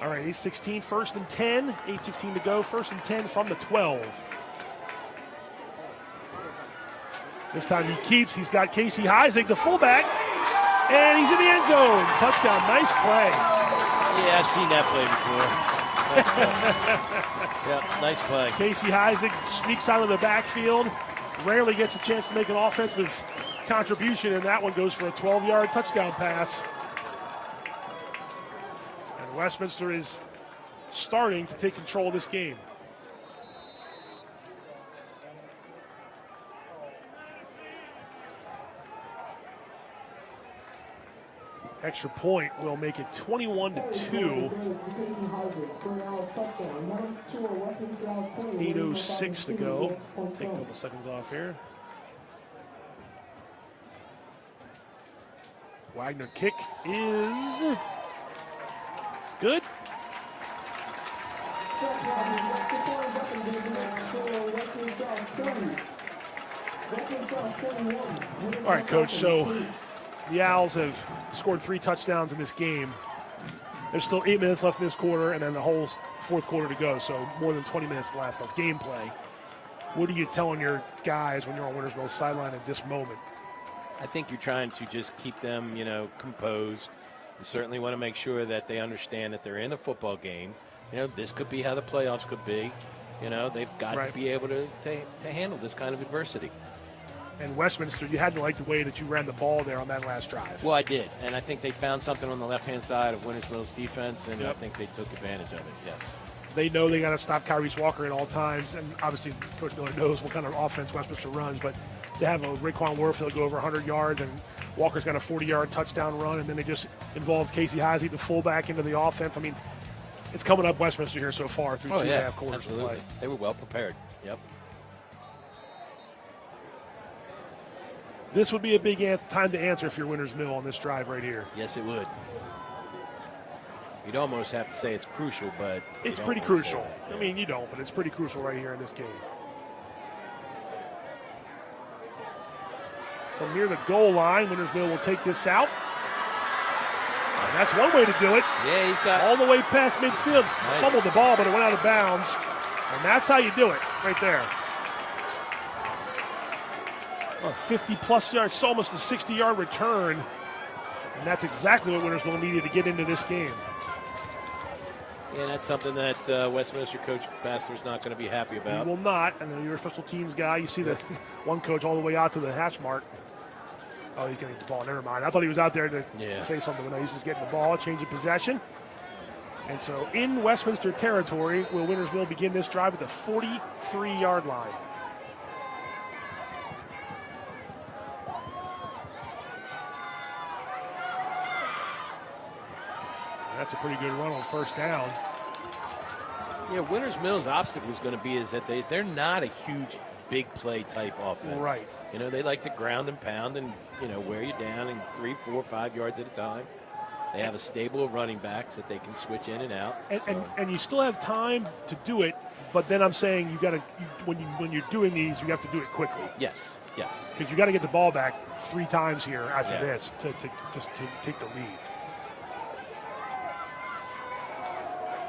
All right, 8:16, 1st and 10. 8:16 to go, 1st and 10 from the 12. This time he's got Casey Heisig, the fullback, and he's in the end zone. Touchdown, nice play. Yeah, I've seen that play before. Yep, nice play. Casey Heisig sneaks out of the backfield, rarely gets a chance to make an offensive contribution, and that one goes for a 12-yard touchdown pass. And Westminster is starting to take control of this game. Extra point will make it 21-2. 8:06 to go. Take a couple seconds off here. Wagner kick is good. All right, Coach, so the Owls have scored 3 touchdowns in this game. There's still 8 minutes left in this quarter and then the whole 4th quarter to go, so more than 20 minutes left of gameplay. What are you telling your guys when you're on Winters Mill's sideline at this moment? I think you're trying to just keep them, composed. You certainly want to make sure that they understand that they're in a football game. This could be how the playoffs could be. They've got to be able to handle this kind of adversity. And Westminster, you had to like the way that you ran the ball there on that last drive. Well, I did, and I think they found something on the left-hand side of Winters Mill's defense, and I think they took advantage of it, yes. They know they got to stop Kyrese Walker at all times, and obviously Coach Miller knows what kind of offense Westminster runs, but to have a Raekwon Warfield go over 100 yards and Walker's got a 40-yard touchdown run, and then they just involved Casey Heisig, the fullback, into the offense. I mean, it's coming up Westminster here so far through 2.5 quarters of play. They were well prepared, yep. This would be a big time to answer if you're Winters Mill on this drive right here. Yes, it would. You'd almost have to say it's crucial, but it's pretty crucial. I mean, you don't, but it's pretty crucial right here in this game. From near the goal line, Winters Mill will take this out. And that's one way to do it. Yeah, he's got all the way past midfield. Nice. Fumbled the ball, but it went out of bounds. And that's how you do it right there. 50-plus yards. It's almost a 60-yard return. And that's exactly what Wintersville needed to get into this game. And that's something that Westminster coach Bassler's not going to be happy about. He will not. I know you're a special teams guy. You see the one coach all the way out to the hash mark. Oh, he's going to get the ball. Never mind. I thought he was out there to say something, but no, he's just getting the ball, change of possession. And so in Westminster territory, will Wintersville begin this drive at the 43-yard line. That's a pretty good run on first down. Yeah, Winters Mill's obstacle is going to be is that they're not a huge, big play type offense. Right. You know, they like to ground and pound and, you know, wear you down in 3, 4, 5 yards at a time. They have a stable of running backs that they can switch in and out. And you still have time to do it, but then I'm saying you got to when you're doing these, you have to do it quickly. Yes. Because you got to get the ball back 3 times here after this to take the lead.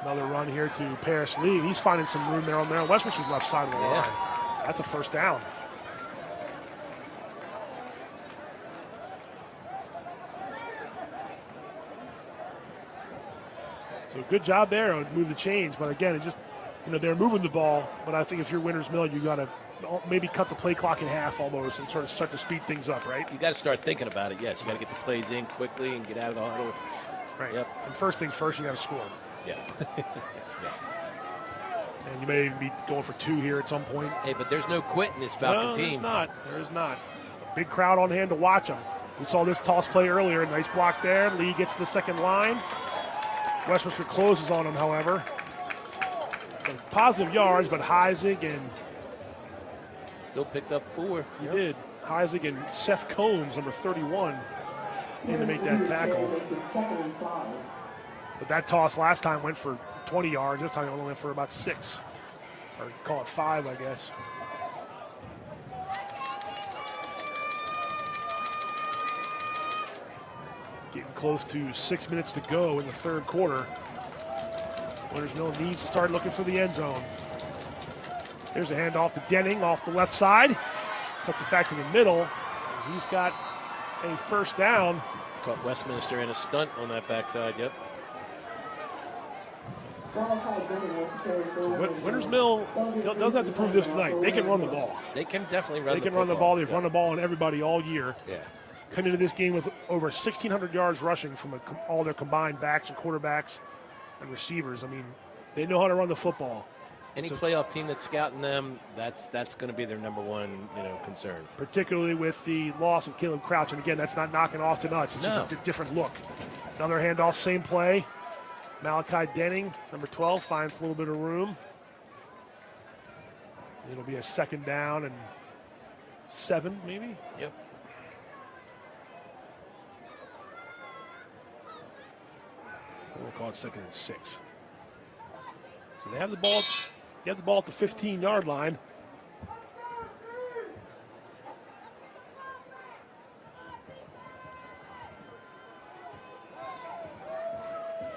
Another run here to Paris Lee. He's finding some room there on Westminster's left side of the line. That's a first down. So good job there to move the chains. But again, it just, you know, they're moving the ball. But I think if you're Winters Mill, you got to maybe cut the play clock in half almost and sort of start to speed things up, right? You got to start thinking about it, yes. You got to get the plays in quickly and get out of the huddle. Right. Yep. And first things first, you got to score. Yes. Yes. And you may even be going for 2 here at some point. Hey, but there's no quit in this Falcon team. There is not. Big crowd on hand to watch them. We saw this toss play earlier. Nice block there. Lee gets the second line. Westminster closes on him, however. So positive yards, but Heisig and... Still picked up 4. He did. Heisig and Seth Combs, number 31, in to make that tackle. But that toss last time went for 20 yards. This time it only went for about 6. Or call it 5, I guess. Getting close to 6 minutes to go in the third quarter. Winters Mill needs to start looking for the end zone. Here's a handoff to Denning off the left side. Cuts it back to the middle. He's got a first down. Caught Westminster in a stunt on that backside, yep. Winters Mill doesn't have to prove this tonight. They can run the ball. They can definitely run the ball. They can run the ball. They've run the ball on everybody all year. Yeah. Coming into this game with over 1,600 yards rushing from all their combined backs and quarterbacks and receivers. I mean, they know how to run the football. Any playoff team that's scouting them, that's going to be their number one, concern. Particularly with the loss of Caleb Crouch. And again, that's not knocking Austin Utz. It's just a different look. Another handoff, same play. Malachi Denning, number 12, finds a little bit of room. It'll be a second down and 7, maybe? Yep. We'll call it second and 6. So they have the ball. They have the ball at the 15-yard line.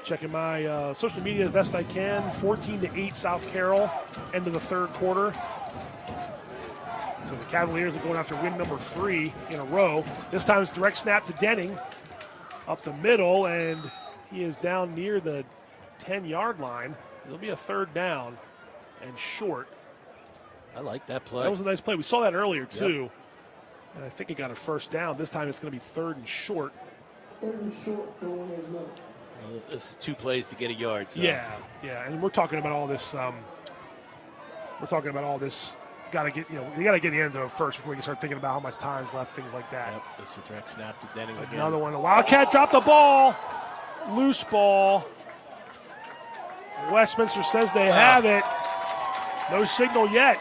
Checking my social media as best I can. 14-8 South Carroll, end of the third quarter. So the Cavaliers are going after win number 3 in a row. This time it's direct snap to Denning up the middle, and he is down near the 10-yard line. It'll be a third down and short. I like that play. That was a nice play. We saw that earlier, too. Yep. And I think it got a first down. This time it's going to be third and short. Third and short for Wintersville. This is 2 plays to get a yard. So. Yeah. And we're talking about all this. Got to get, you got to get the end zone first before you can start thinking about how much time's left, things like that. Yep. It's a direct snap to Denning again. Another one. A Wildcat dropped the ball. Loose ball. Westminster says they have it. No signal yet.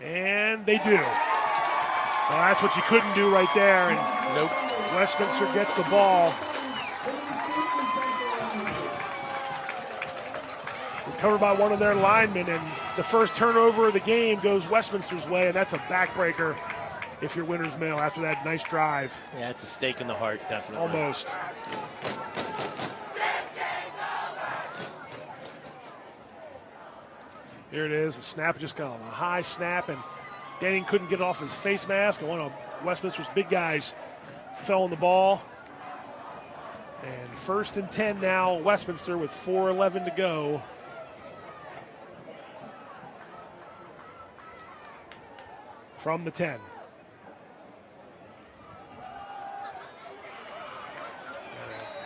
And they do. Well, that's what you couldn't do right there. And nope. Westminster gets the ball. Recovered by one of their linemen, and the first turnover of the game goes Westminster's way, and that's a backbreaker if you're Winters Mill after that nice drive. Yeah, it's a stake in the heart, definitely. Almost. Here it is. The snap just got a high snap, and Denning couldn't get off his face mask, and one of Westminster's big guys fell on the ball. And 1st and 10 now, Westminster with 4:11 to go. From the 10.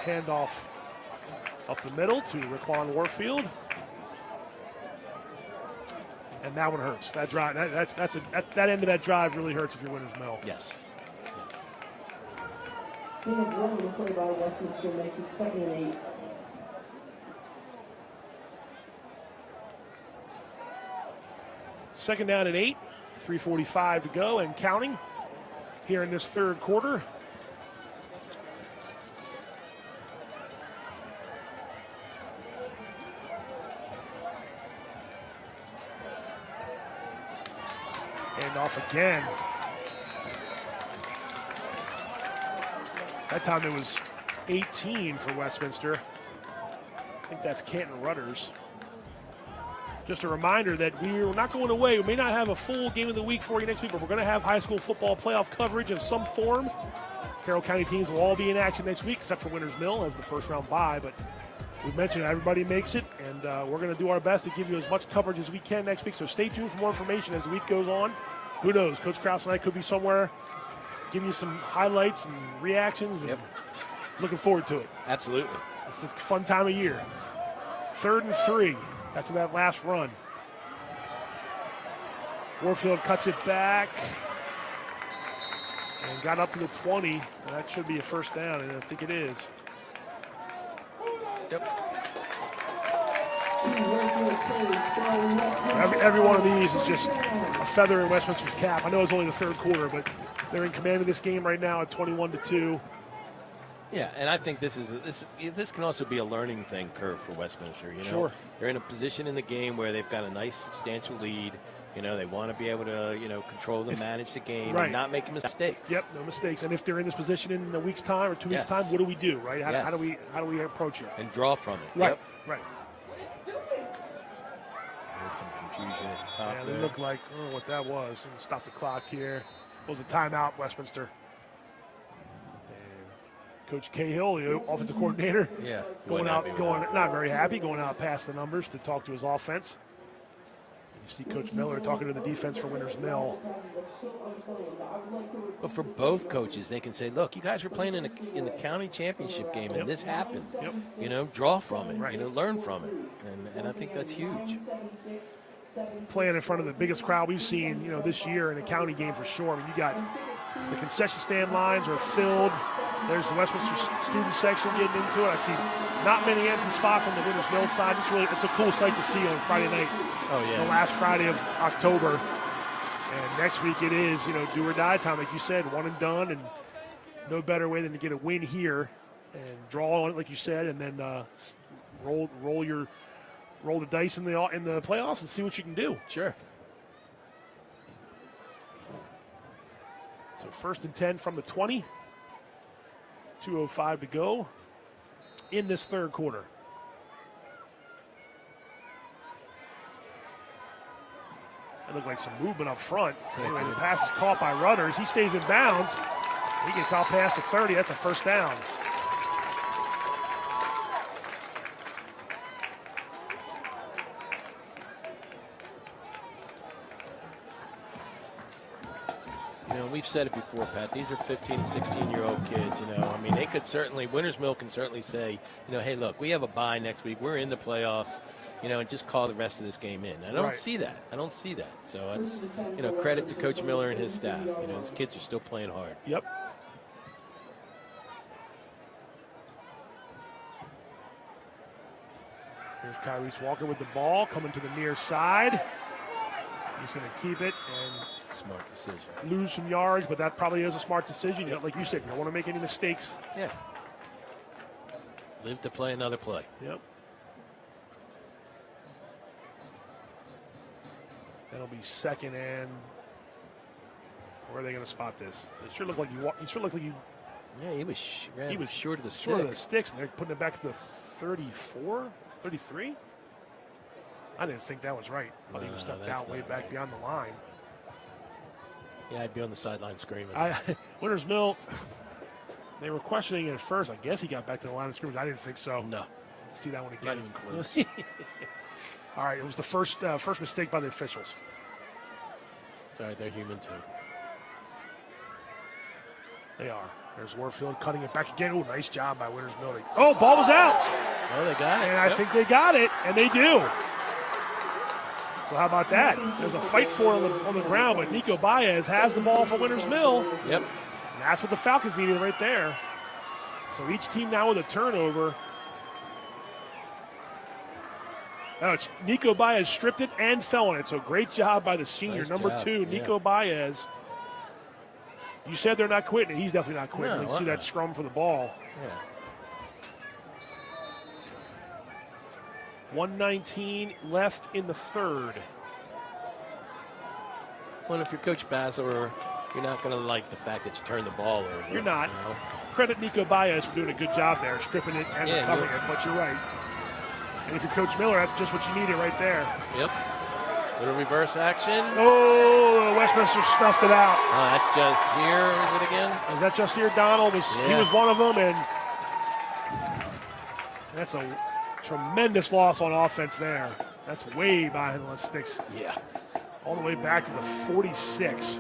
And handoff up the middle to Raquan Warfield. And that one hurts. That drive, that end of that drive really hurts if you're Winners Mill. Yes. We have one to play by Westminster, makes it 2nd and 8. Second down and 8, 3:45 to go and counting here in this 3rd quarter. And off again. That time it was 18 for Westminster. I think that's Canton Rudders. Just a reminder that we're not going away. We may not have a full game of the week for you next week, but we're going to have high school football playoff coverage of some form. Carroll County teams will all be in action next week, except for Winners Mill as the first round bye. But we've mentioned everybody makes it, and we're going to do our best to give you as much coverage as we can next week. So stay tuned for more information as the week goes on. Who knows? Coach Kraus and I could be somewhere giving you some highlights and reactions. And looking forward to it. Absolutely. It's a fun time of year. 3rd and 3 after that last run. Warfield cuts it back and got up to the 20. And that should be a first down, and I think it is. Yep. Every one of these is just a feather in Westminster's cap. I know it's only the 3rd quarter, but they're in command of this game right now at 21-2. Yeah, and I think this can also be a learning thing curve for Westminster. You know, Sure. They're in a position in the game where they've got a nice substantial lead. You know, they want to be able to, control and manage the game and not make mistakes. Yep, no mistakes. And if they're in this position in a week's time or 2 weeks' time, what do we do, right? How do we approach it? And draw from it. Right, Yep. right. There's some confusion at the top Yeah, there. they look like, I don't know what that was. Stop the clock here. It was a timeout, Westminster. And Coach Cahill, the offensive coordinator, going not very happy, going out past the numbers to talk to his offense. You see Coach Miller talking to the defense for Winners Mill. But for both coaches, they can say, look, you guys were playing in the county championship game, and this happened. Yep. Draw from it. Learn from it. And I think that's huge. Playing in front of the biggest crowd we've seen, this year in a county game for sure. I mean, you got the concession stand lines are filled. There's the Westminster student section getting into it. I see not many empty spots on the Winners Mill side. It's a cool sight to see on Friday night. Oh, yeah. The last Friday of October. And next week it is, do or die time, like you said, one and done, and no better way than to get a win here and draw on it, like you said, and then roll the dice in the playoffs and see what you can do. Sure. So 1st and 10 from the 20. 2:05 to go in this 3rd quarter. It looked like some movement up front. Anyway, the pass is caught by Rudders. He stays in bounds. He gets out past the 30. That's a first down. We've said it before, Pat. These are 15 and 16-year-old kids, I mean, they could certainly, Winners Mill can certainly say, hey, look, we have a bye next week. We're in the playoffs, and just call the rest of this game in. I don't see that. So it's, credit to Coach Miller and his staff. These kids are still playing hard. Yep. Here's Kyrese Walker with the ball, coming to the near side. He's going to keep it and smart decision. Lose some yards, but that probably is a smart decision. Like you said, you don't want to make any mistakes. Yeah. Live to play another play. Yep. That'll be 2nd and. Where are they going to spot this? It sure looked like you. Yeah, he was short of the sticks. Short of the sticks, and they're putting it back to the 34, 33. I didn't think that was right. I thought he was stepped out way back beyond the line. Yeah, I'd be on the sideline screaming. Winters Mill, they were questioning it at first. I guess he got back to the line of scrimmage. I didn't think so. No. See that one again. Not even close. All right, it was the first mistake by the officials. It's all right, they're human too. They are. There's Warfield cutting it back again. Oh, nice job by Winters Mill. Oh, ball was out. Oh, they got it. And I think they got it, and they do. So how about that? There's a fight for it on the ground, but Nico Baez has the ball for Winters Mill. Yep. And that's what the Falcons needed right there. So each team now with a turnover. Now it's Nico Baez stripped it and fell on it. So great job by the senior, nice number job. 2, Nico Baez. You said they're not quitting, and he's definitely not quitting. No, You can see that scrum for the ball. Yeah. 1:19 left in the third. Well, if you're Coach Basler, you're not going to like the fact that you turned the ball over. You're not. You know? Credit Nico Baez for doing a good job there, stripping it and recovering it, but you're right. And if you're Coach Miller, that's just what you needed right there. Yep. Little reverse action. Oh, Westminster snuffed it out. Oh, that's Jasier, is it again? Is that Jasier Donald? He was one of them, and that's a tremendous loss on offense there. That's way behind the sticks. Yeah. All the way back to the 46.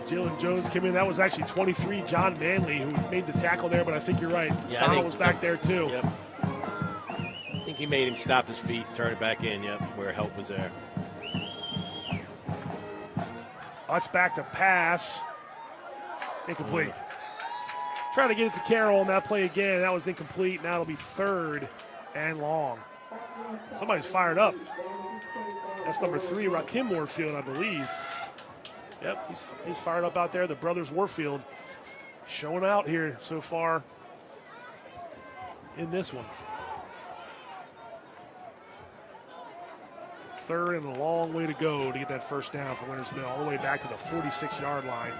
Jalen Jones came in. That was actually 23, John Manley, who made the tackle there, but I think you're right. Yeah, Donald was back there, too. Yep. I think he made him stop his feet, turn it back in, where help was there. That's back to pass. Incomplete. Trying to get it to Carroll on that play again. That was incomplete. Now it'll be third and long. Somebody's fired up. That's number 3, Rakim Warfield, I believe. Yep, he's fired up out there. The brothers Warfield showing out here so far in this one. Third and a long way to go to get that first down for Winters Mill, all the way back to the 46-yard line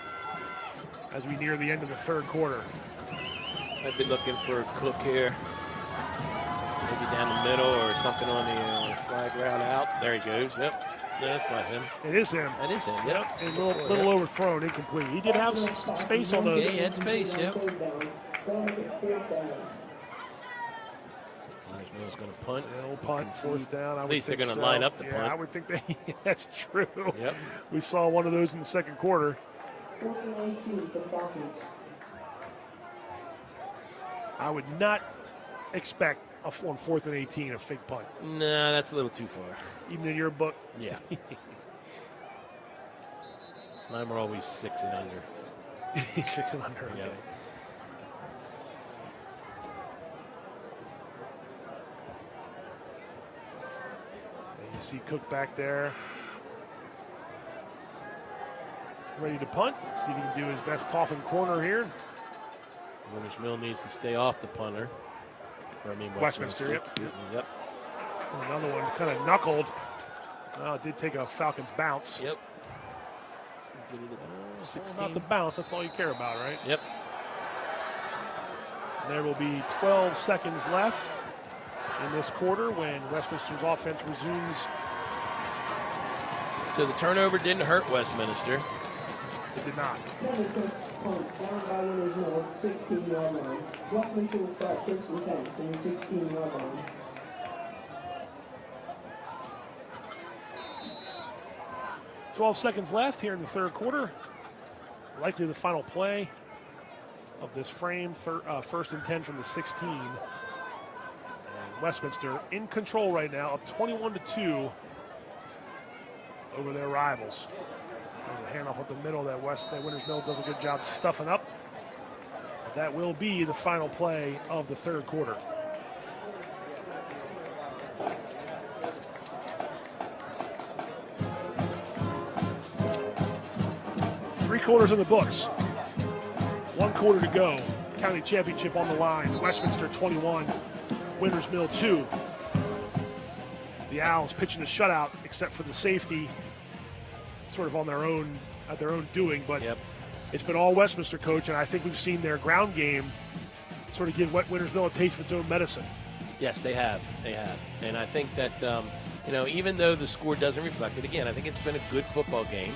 as we near the end of the third quarter. I've been looking for a Cook here. Maybe down the middle or something on the flag route out. There he goes. Yep. Yeah, that's not him. It is him. That is him. Yep. And a little overthrown, incomplete. He did have some space on the. Yeah, he had space. Yep. Mill's going to punt. They'll punt, fourth down. At least they're going to line up the punt. Yeah, I would think that's true. Yep. We saw one of those in the second quarter. 14-18 for the Falcons. I would not expect on 4th and 18 a fake punt. Nah, that's a little too far. Even in your book? Yeah. Mine were always 6 and under. 6 and under, okay. Yep. And you see Cook back there. Ready to punt. See if he can do his best coffin corner here. Winters Mill needs to stay off the punter. Or, I mean, Westminster, yep. Yep. Another one kind of knuckled. Well, it did take a Falcons bounce. Yep. 16. About the bounce, that's all you care about, right? Yep. And there will be 12 seconds left in this quarter when Westminster's offense resumes. So the turnover didn't hurt Westminster. It did not. Down by Winters Mill at the 16-yard line. Westminster will start 1st and 10 from the 16-yard line. $12 seconds left here in the third quarter. Likely the final play of this frame. 1st and 10 from the 16. And Westminster in control right now, up 21-2 over their rivals. There's a handoff up the middle that Winters Mill does a good job stuffing up. But that will be the final play of the third quarter. Three quarters in the books. 1 quarter to go. County championship on the line. Westminster 21, Winters Mill 2. The Owls pitching a shutout except for the safety. Sort of on their own, at their own doing, but it's been all Westminster, Coach, and I think we've seen their ground game sort of give Winters Mill a taste of its own medicine. Yes, they have. And I think that, even though the score doesn't reflect it, again, I think it's been a good football game.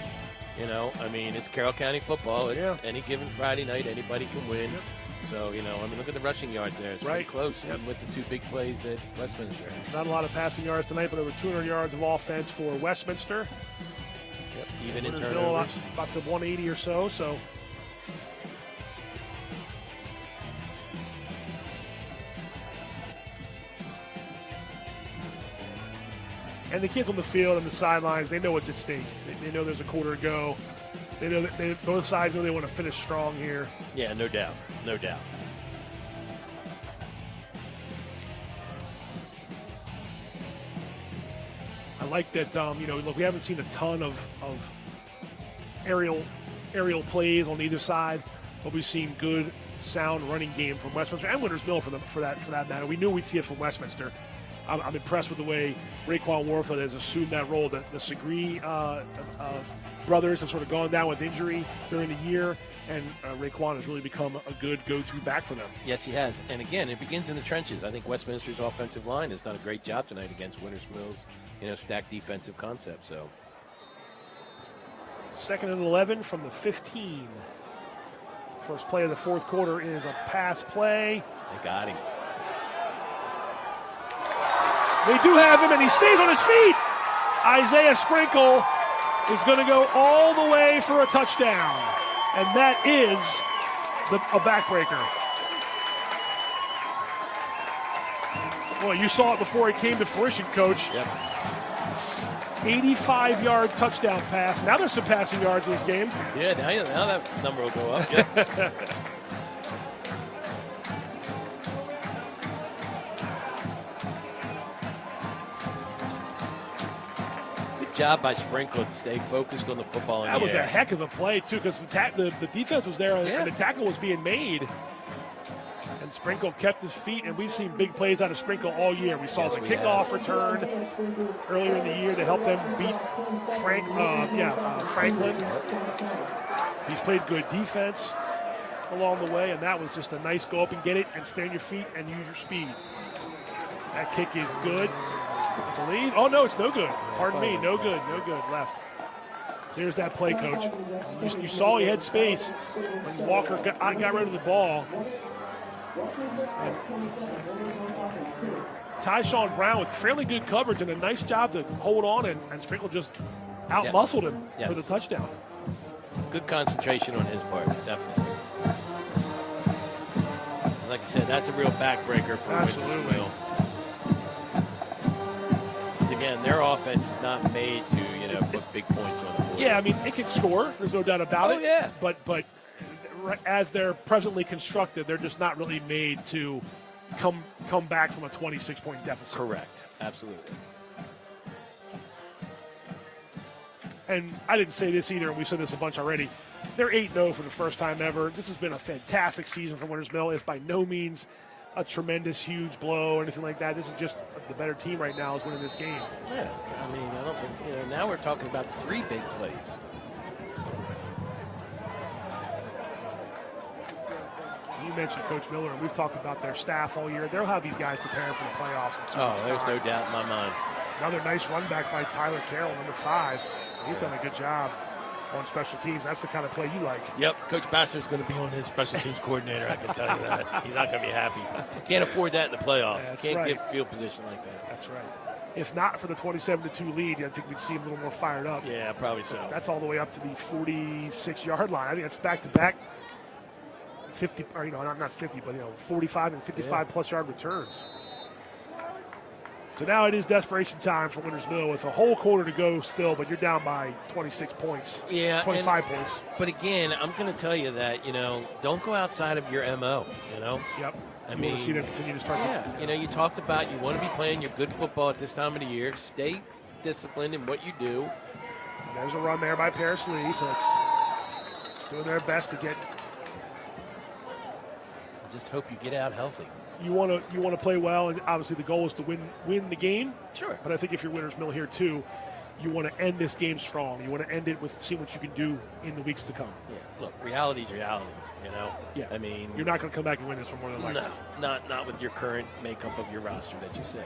It's Carroll County football. It's any given Friday night, anybody can win. Yep. So, look at the rushing yards there. It's right pretty close, even with the 2 big plays at Westminster. Not a lot of passing yards tonight, but over 200 yards of offense for Westminster. Yep, even in Winters turnovers. Mill about to 180 or so. And the kids on the field and the sidelines, they know what's at stake. They know there's a quarter to go. They know that both sides know they want to finish strong here. Yeah, no doubt. No doubt. I like that, look, we haven't seen a ton of aerial plays on either side, but we've seen good, sound running game from Westminster and Winters Mill for that matter. We knew we'd see it from Westminster. I'm impressed with the way Raekwon Warfield has assumed that role. The Segree brothers have sort of gone down with injury during the year, and Raekwon has really become a good go-to back for them. Yes, he has. And again, it begins in the trenches. I think Westminster's offensive line has done a great job tonight against Winters Mill's, stacked defensive concept. So, 2nd and 11 from the 15. First play of the fourth quarter is a pass play. They got him. They do have him, and he stays on his feet. Isaiah Sprinkle is going to go all the way for a touchdown, and that is a backbreaker. Well, you saw it before it came to fruition, Coach. Yep. 85-yard touchdown pass. Now there's some passing yards in this game. Yeah, now that number will go up. Yeah. Job by Sprinkle to stay focused on the football. That was a heck of a play, too, because the defense was there and the tackle was being made. And Sprinkle kept his feet, and we've seen big plays out of Sprinkle all year. We saw the kickoff return earlier in the year to help them beat Franklin. He's played good defense along the way, and that was just a nice go up and get it and stay on your feet and use your speed. That kick is good. I believe. Oh, no, it's no good. Pardon me. No good. Left. So here's that play, Coach. You saw he had space when Walker got rid of the ball. And Tyshawn Brown with fairly good coverage and a nice job to hold on, and Sprinkle just out-muscled him for the touchdown. Good concentration on his part, definitely. Like I said, that's a real backbreaker for Winters Mill. Again, their offense is not made to, put big points on the board. Yeah, I mean, it can score. There's no doubt about it. Oh, yeah. But as they're presently constructed, they're just not really made to come back from a 26-point deficit. Correct. Absolutely. And I didn't say this either, and we said this a bunch already. They're 8-0 for the first time ever. This has been a fantastic season for Winters Mill. It's by no means a tremendous, huge blow or anything like that. This is just the better team right now is winning this game. Yeah, I mean, I don't think, now we're talking about 3 big plays. You mentioned Coach Miller, and we've talked about their staff all year. They'll have these guys preparing for the playoffs. There's no doubt in my mind. Another nice run back by Tyler Carroll, number 5. He's done a good job on special teams. That's the kind of play you like. Yep, Coach Baster's going to be on his special teams coordinator, I can tell you that. He's not going to be happy. Can't afford that in the playoffs. That's Can't right. get field position like that. That's right. If not for the 27-2 lead, I think we'd see him a little more fired up. Yeah, probably so. That's all the way up to the 46-yard line. I think that's back-to-back 50, or not 50, but 45 and 55-plus yard returns. So now it is desperation time for Winters Mill with a whole quarter to go still, but you're down by 26 points. Yeah, 25 points. But again, I'm going to tell you that, don't go outside of your MO, Yep. I you mean, want to see them continue to start. You talked about you want to be playing your good football at this time of the year. Stay disciplined in what you do. And there's a run there by Paris Lee, so it's doing their best to get. Just hope you get out healthy. You want to play well, and obviously the goal is to win the game. Sure. But I think if you're Winters Mill here too, you want to end this game strong. You want to end it with seeing what you can do in the weeks to come. Yeah, look, reality's reality, you know? Yeah. I mean, you're not going to come back and win this one more than likely. No, not with your current makeup of your roster that you say.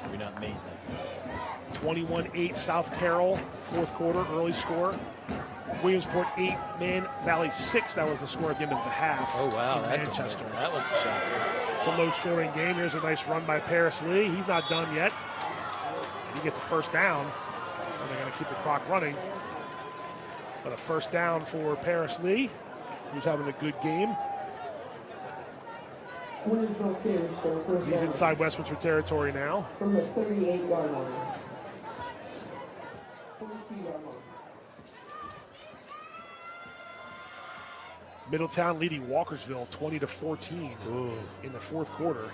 You're not made like that. 21-8 South Carroll, fourth quarter, early score. Williamsport 8, Man Valley 6. That was the score at the end of the half. Oh, wow. That's Manchester. That was a shocker. It's a low-scoring game. Here's a nice run by Paris Lee. He's not done yet. He gets a first down, and they're going to keep the clock running. But a first down for Paris Lee, who's having a good game. He's inside Westminster territory now. From the 38-yard line. 42-yard line. Middletown leading Walkersville 20-14 in the fourth quarter.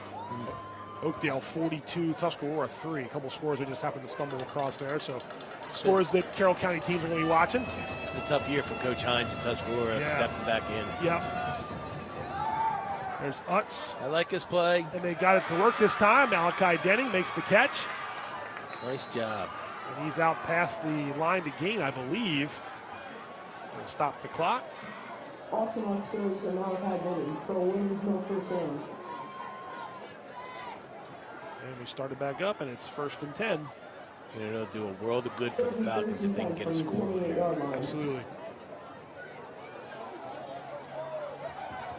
Oakdale 42, Tuscarora 3. A couple scores they just happened to stumble across there. So scores that Carroll County teams are going to be watching. A tough year for Coach Hines and Tuscarora stepping back in. Yep. There's Utz. I like his play. And they got it to work this time. Malachi Denning makes the catch. Nice job. And he's out past the line to gain, I believe. We'll stop the clock. Also on stage, Malachi Denning for a Williamsville first down. And we started back up, and it's 1st and 10. And it'll do a world of good for the Falcons if they can get a score. Absolutely.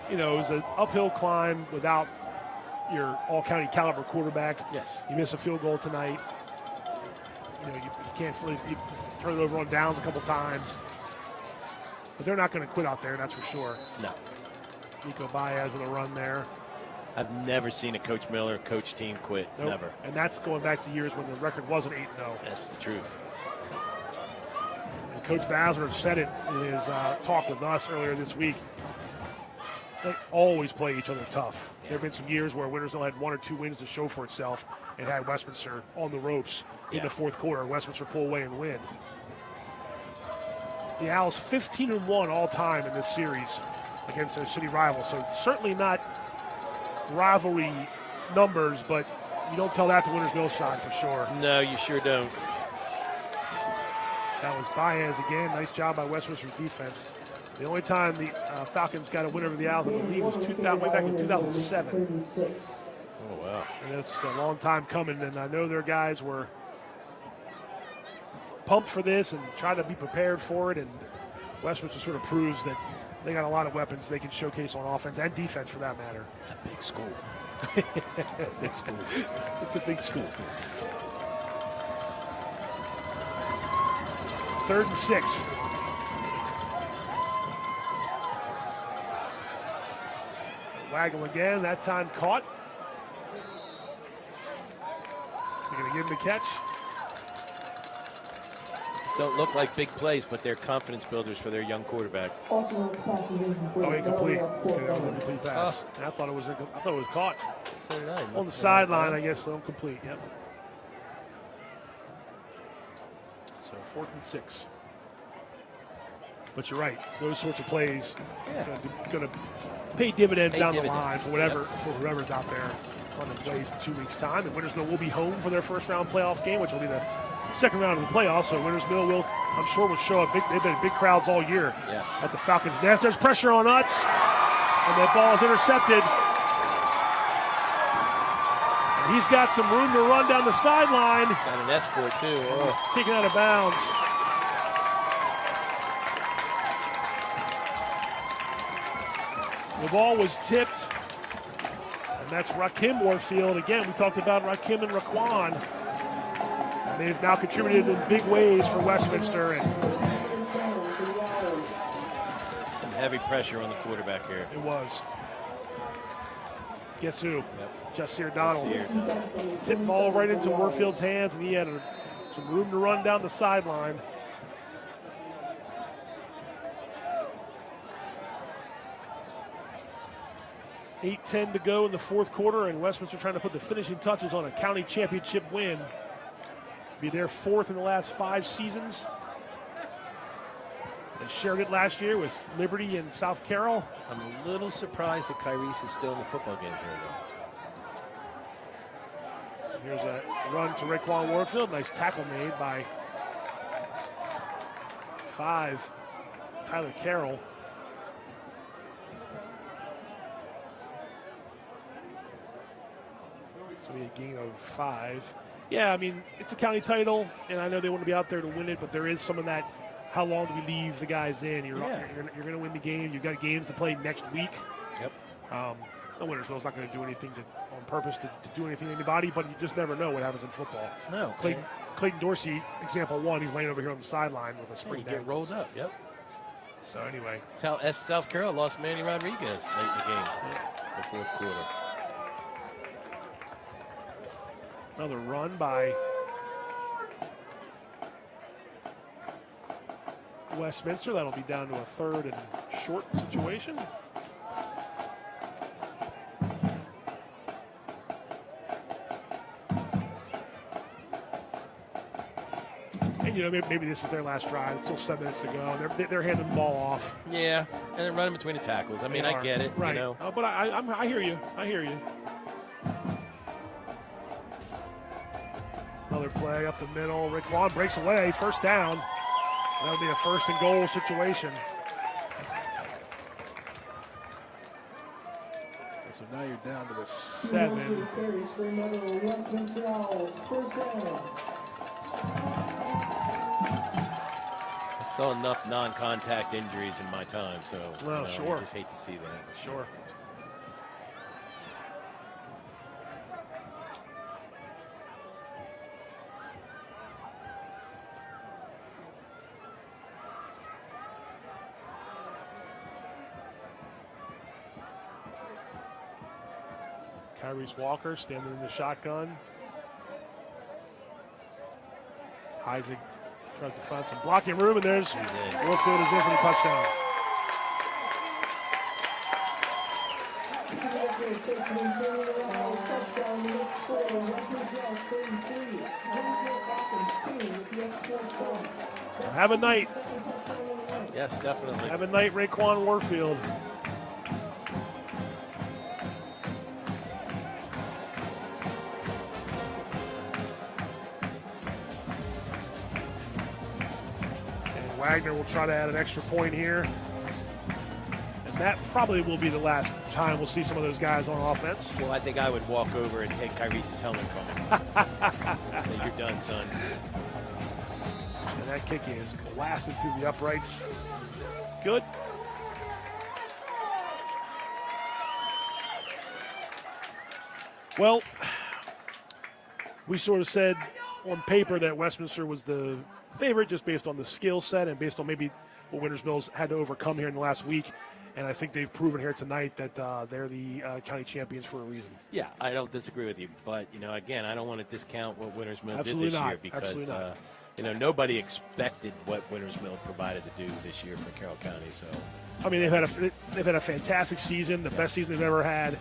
You know, it was an uphill climb without your all-county caliber quarterback. Yes. You miss a field goal tonight. You know, you can't really turn it over on downs a couple times. But they're not going to quit out there, that's for sure. No. Nico Baez with a run there. I've never seen a Coach Miller coach team quit. Nope. Never. And that's going back to years when the record wasn't 8-0. That's the truth. And Coach Basler said it in his talk with us earlier this week. They always play each other tough. Yeah. There have been some years where Wintersville had 1 or 2 wins to show for itself and had Westminster on the ropes in the fourth quarter. Westminster pull away and win. The Owls 15-1 all time in this series against their city rivals. So certainly not rivalry numbers, but you don't tell that to Wintersville side for sure. No, you sure don't. That was Baez again. Nice job by Westminster's defense. The only time the Falcons got a win over the Owls, I believe, was way back in 2007. Oh, wow. And it's a long time coming, and I know their guys were pumped for this and trying to be prepared for it, and Westminster sort of proves that they got a lot of weapons they can showcase on offense and defense for that matter. It's a big school. Big school. It's a big school. 3rd and 6. Waggle again, that time caught. You're going to give him the catch. These don't look like big plays, but they're confidence builders for their young quarterback. Oh, incomplete. Okay, that was an incomplete pass. I thought it was caught. So did I. On the sideline, I guess, incomplete. Yep. So 4th and 6. But you're right; those sorts of plays going to pay dividends down the line for whoever's out there on the plays in 2 weeks' time. And Wintersville will be home for their first-round playoff game, which will be the second round of the playoffs. So Wintersville will, I'm sure, will show up. They've been big crowds all year at the Falcons' nest. There's pressure on Utz, and that ball is intercepted. And he's got some room to run down the sideline. Got an escort too. Oh. Taken out of bounds. The ball was tipped, and that's Rakim Warfield. Again, we talked about Rakim and Raquan. And they've now contributed in big ways for Westminster. And some heavy pressure on the quarterback here. It was. Guess who? Yep. Jasir Donald. Tipped the ball right into Warfield's hands, and he had some room to run down the sideline. $8:10 to go in the fourth quarter, and Westminster trying to put the finishing touches on a county championship win. Be their 4th in the last 5 seasons. They shared it last year with Liberty and South Carroll. I'm a little surprised that Kyrese is still in the football game here, though. Here's a run to Raquan Warfield. Nice tackle made by 5, Tyler Carroll. So we had a gain of 5. Yeah, I mean, it's a county title, and I know they want to be out there to win it, but there is some of that, how long do we leave the guys in? You're going to win the game. You've got games to play next week. Yep. No, Wintersville's not going to do anything on purpose to do anything to anybody, but you just never know what happens in football. No. Clayton Dorsey, example 1, he's laying over here on the sideline with a spring get rolled up, yep. So anyway. South Carroll lost Manny Rodriguez late in the game, the fourth quarter. Another run by Westminster. That'll be down to a 3rd and short situation. And, you know, maybe this is their last drive. It's still 7 minutes to go. They're handing the ball off. Yeah, and they're running between the tackles. I mean, I get it. Right. You know. But I hear you. I hear you. Another play up the middle. Raekwon breaks away. First down. That'll be a 1st and goal situation. So now you're down to the 7. I saw enough non-contact injuries in my time, so sure. I just hate to see that. Sure. Tyrese Walker standing in the shotgun. Isaac tries to find some blocking room, and there's Warfield is in for the touchdown. Have a night. Yes, definitely. Have a night, Raekwon Warfield. Wagner will try to add an extra point here. And that probably will be the last time we'll see some of those guys on offense. Well, I think I would walk over and take Kyrese's helmet from him. Say, you're done, son. And that kick is blasted through the uprights. Good. Well, we sort of said on paper that Westminster was the favorite just based on the skill set and based on maybe what Winters Mills had to overcome here in the last week. And I think they've proven here tonight that they're the county champions for a reason. Yeah, I don't disagree with you. But, you know, again, I don't want to discount what Winters Mills Absolutely did this not. year because, you know, nobody expected what Winters Mills provided to do this year for Carroll County. So, I mean, they've had a fantastic season, the best season they've ever had.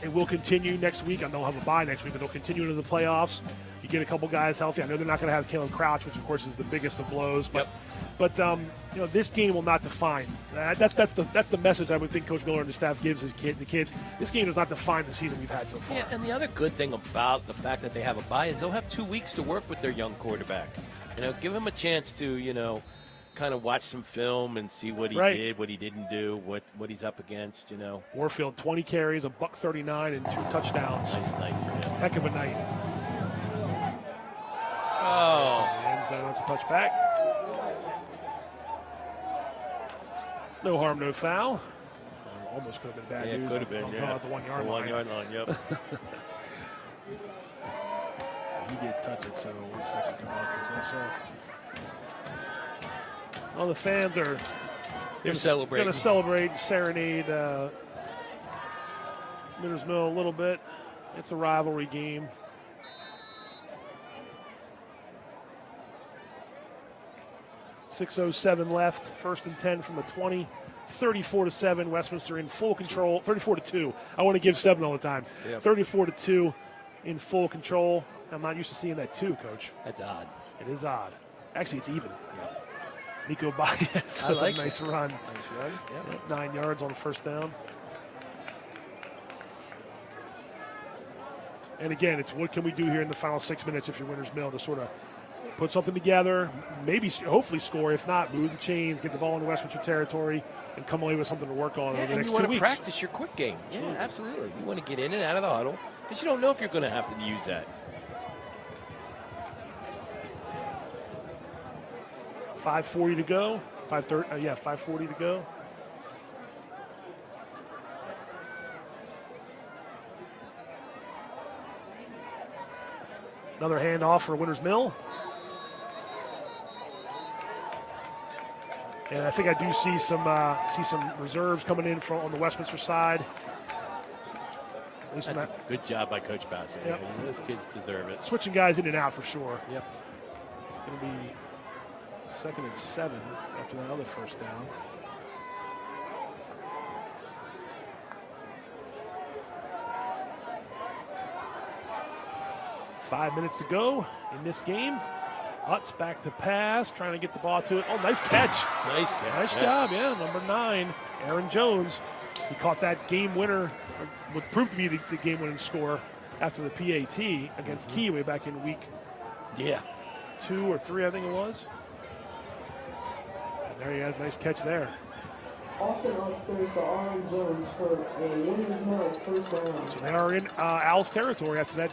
It will continue next week. I know they'll have a bye next week, but they'll continue into the playoffs. You get a couple guys healthy. I know they're not going to have Kalen Crouch, which of course is the biggest of blows. But, you know, this game will not define. That's the message I would think Coach Miller and the staff gives the kids. This game does not define the season we've had so far. Yeah, and the other good thing about the fact that they have a bye is they'll have 2 weeks to work with their young quarterback. You know, give him a chance to, you know, kind of watch some film and see what he did, what he didn't do, what he's up against, you know. Warfield, 20 carries, $139, and 2 touchdowns. Nice night for him. Heck of a night. Oh. End zone, it's a touchback. No harm, no foul. Almost could have been bad news. Yeah, could have been, At the 1 yard line. 1 yard line, yep. He did touch it, so 1 second come off. Well, the fans are going to celebrate, serenade Winters Mill a little bit. It's a rivalry game. .607 left. 1st and 10 from the 20. 34-7. Westminster in full control. 34-2. I want to give 7 all the time. Yep. 34-2 in full control. I'm not used to seeing that too, Coach. That's odd. It is odd. Actually, it's even. Yep. Nico Baez with a nice run. Nice run. Yep. 9 yards on the first down. And again, it's what can we do here in the final 6 minutes if you're Winters Mill to sort of put something together, maybe, hopefully score. If not, move the chains, get the ball into Westminster territory, and come away with something to work on over the next 2 weeks. You want to practice your quick game. Yeah, absolutely. You want to get in and out of the huddle because you don't know if you're going to have to use that. 5:40 to go. 5:40 to go. Another handoff for Winters Mill. And I think I do see some reserves coming in on the Westminster side. That's a good job by Coach Bassett. Yep. Those kids deserve it. Switching guys in and out for sure. Yep. Going to be 2nd and 7 after that other first down. Five minutes to go in this game. Utz back to pass, trying to get the ball to it. Oh, nice catch. Nice catch. Nice job, yeah. Number 9, Aaron Jones. He caught that game winner, what proved to be the game-winning score after the PAT against Key way back in week 2 or 3, I think it was. And there he has a nice catch there. Also upstairs to Aaron Jones for a Winters Mill first down. So they are in Owls territory after that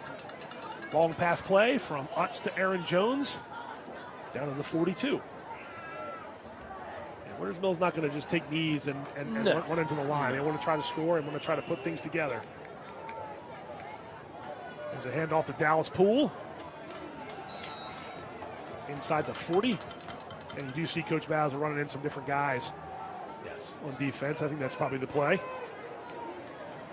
long pass play from Utz to Aaron Jones down in the 42. And Winters Mill's not going to just take knees and run into the line. They want to try to score and want to try to put things together. There's a handoff to Dallas Poole. Inside the 40. And you do see Coach Bowser running in some different guys on defense. I think that's probably the play.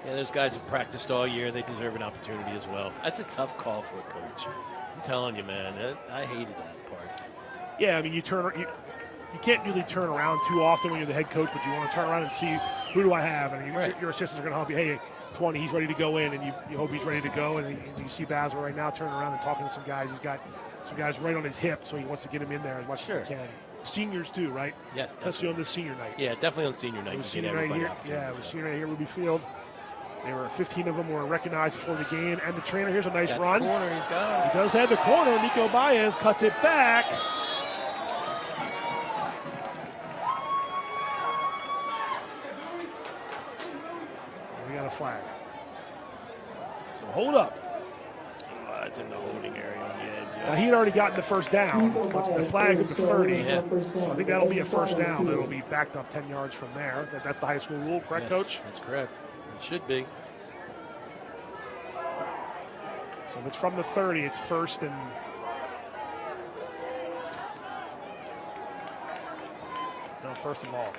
Yeah, those guys have practiced all year. They deserve an opportunity as well. That's a tough call for a coach. I'm telling you, man. I hated that part. Yeah, I mean, you can't really turn around too often when you're the head coach, but you want to turn around and see who do I have, and your assistants are going to help you. Hey, 20, he's ready to go in, and you hope he's ready to go. And you see Bowser right now turning around and talking to some guys. He's got some guys right on his hip, so he wants to get him in there as much as he can. Seniors too, right? Yes, especially on this senior night. Yeah, definitely on senior night. It was senior night here. Yeah, it was senior night here at Ruby Field. There were 15 of them were recognized before the game, and the trainer. Here's a nice run. Corner, he's got it. He does have the corner. Nico Baez cuts it back. We got a flag. So hold up. It's in the holding area on the edge. Now, he had already gotten the first down. The flag's at the 30. So I think that'll be a first down. That'll be backed up 10 yards from there. That's the high school rule, correct, Coach? That's correct. It should be. So if it's from the 30, it's first and... No, first and long.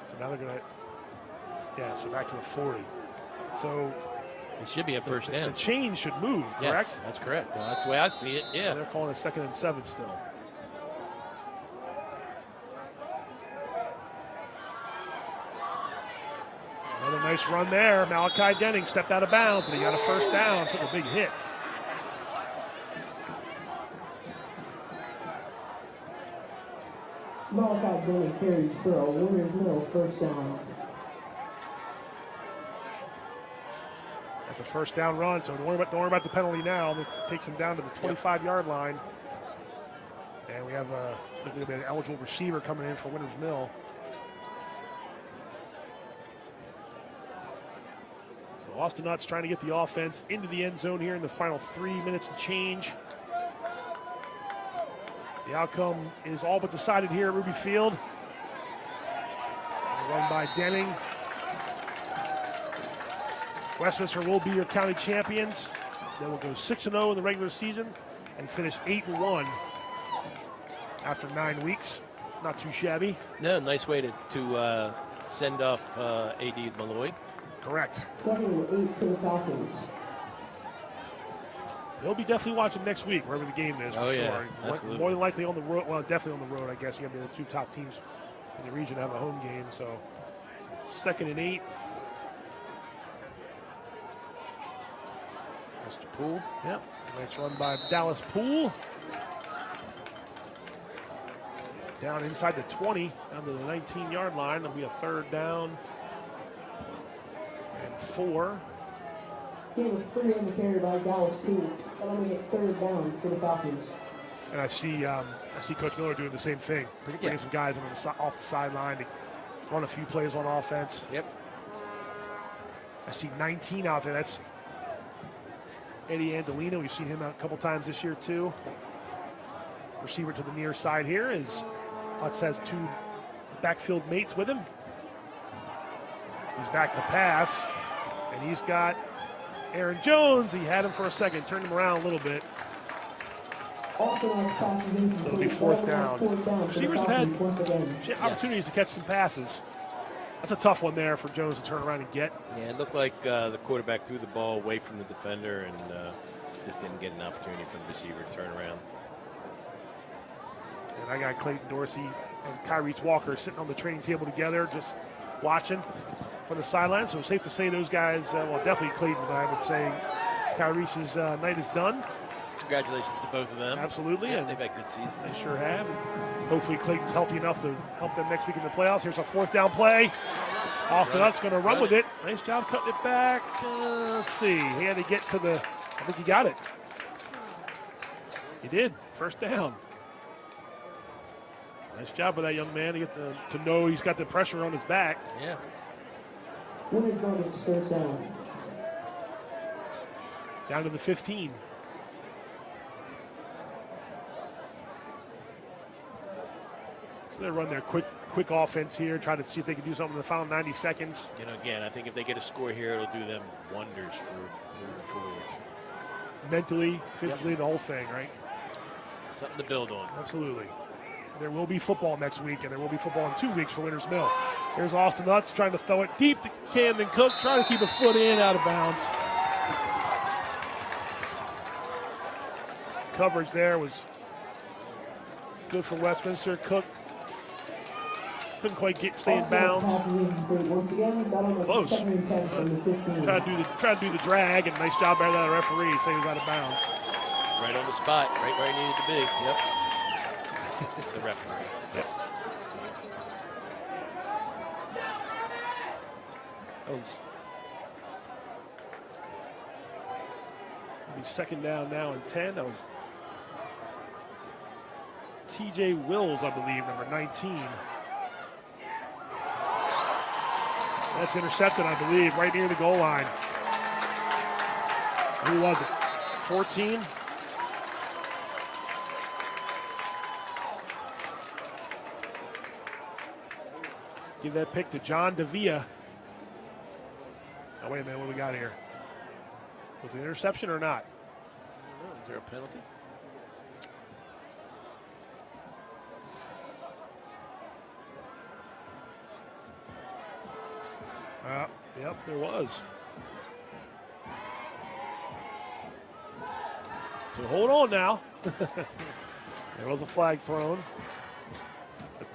So now they're going to... so back to the 40. So... It should be a first down. The chain should move, correct? Yes, that's correct. Well, that's the way I see it, yeah. They're calling it 2nd and 7 still. Another nice run there. Malachi Denning stepped out of bounds, but he got a first down, took a big hit. Malachi Denning carries for a Winters Mill first down. That's a first down run, so don't worry about the penalty now. It takes him down to the 25-yard line. And we have an eligible receiver coming in for Winters Mill. So Austin Utz trying to get the offense into the end zone here in the final 3 minutes and change. The outcome is all but decided here at Ruby Field. Run by Denning. Westminster will be your county champions. They will go 6-0 in the regular season and finish 8-1 after 9 weeks. Not too shabby. No, nice way to send off A.D. Malloy. Correct. 2nd and 8 to the Falcons. They'll be definitely watching next week, wherever the game is, for sure. Absolutely. More than likely on the road. Well, definitely on the road, I guess. You have the two top teams in the region have a home game. So 2nd and 8. Mr. Poole. Yep. Nice run by Dallas Poole. Down inside the 20, down to the 19-yard line. It'll be a third down 4. He was 3 on the carry by Dallas, too. That'll make it 3rd down for the Falcons. And I see Coach Miller doing the same thing, bringing some guys off the sideline to run a few plays on offense. Yep. I see 19 out there. That's Eddie Andolino. We've seen him out a couple times this year, too. Receiver to the near side here is Utz has 2 backfield mates with him. He's back to pass, and he's got Aaron Jones. He had him for a second, turned him around a little bit. It'll be 4th down. Receivers have had opportunities to catch some passes. That's a tough one there for Jones to turn around and get. Yeah, it looked like the quarterback threw the ball away from the defender and just didn't get an opportunity for the receiver to turn around. And I got Clayton Dorsey and Kyrese Walker sitting on the training table together, just watching from the sideline. So it's safe to say those guys, well, definitely Clayton, but I would say Kyrese's night is done. Congratulations to both of them. Absolutely. Yeah, and they've had good seasons. They sure have. And hopefully Clayton's healthy enough to help them next week in the playoffs. Here's a 4th down play. Austin Hutt's going to run with it. Nice job cutting it back. Let's see. He had to get to the, I think he got it. He did. 1st down. Nice job by that young man to get to know he's got the pressure on his back. Yeah. Winner's going to 1st down. Down to the 15. So they run their quick offense here, try to see if they can do something in the final 90 seconds. You know, again, I think if they get a score here, it'll do them wonders for moving forward. Mentally, physically, the whole thing, right? Something to build on. Absolutely. There will be football next week, and there will be football in 2 weeks for Winters Mill. Here's Austin Utz trying to throw it deep to Camden Cook, trying to keep a foot in, out of bounds. Coverage there was good for Westminster. Cook couldn't quite stay in bounds. Close. Trying to do the drag, and nice job by that referee to say he was out of bounds. Right on the spot, right where he needed to be. Yep. The referee. Yep. That was maybe 2nd down now and 10. That was TJ Wills, I believe, number 19. That's intercepted, I believe, right near the goal line. Who was it? 14? Give that pick to John Davia. Oh, wait a minute, what do we got here? Was it an interception or not? I don't know. Is there a penalty? Yep, there was. So hold on now. There was a flag thrown. The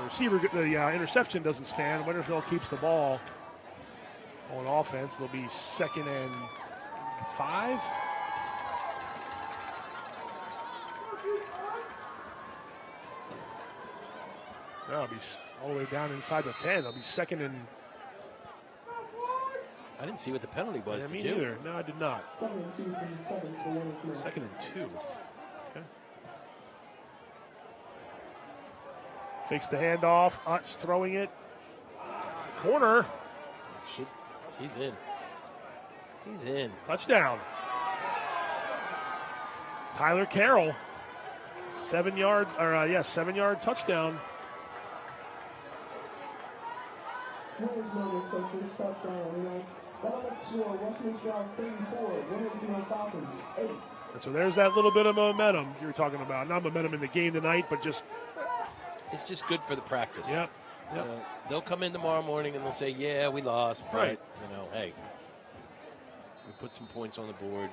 receiver, the interception doesn't stand. Wintersville keeps the ball on offense. It'll be 2nd and 5. That'll be all the way down inside the 10. That'll be 2nd and. I didn't see what the penalty was. Yeah, me neither. No, I did not. 2nd and 2. Okay. Fakes the handoff. Utz throwing it. Corner. He's in. He's in. Touchdown. Tyler Carroll. 7-yard, 7-yard touchdown. And so there's that little bit of momentum you were talking about. Not momentum in the game tonight, but just. It's just good for the practice. Yep. They'll come in tomorrow morning and they'll say, yeah, we lost. But, right. Hey, we put some points on the board.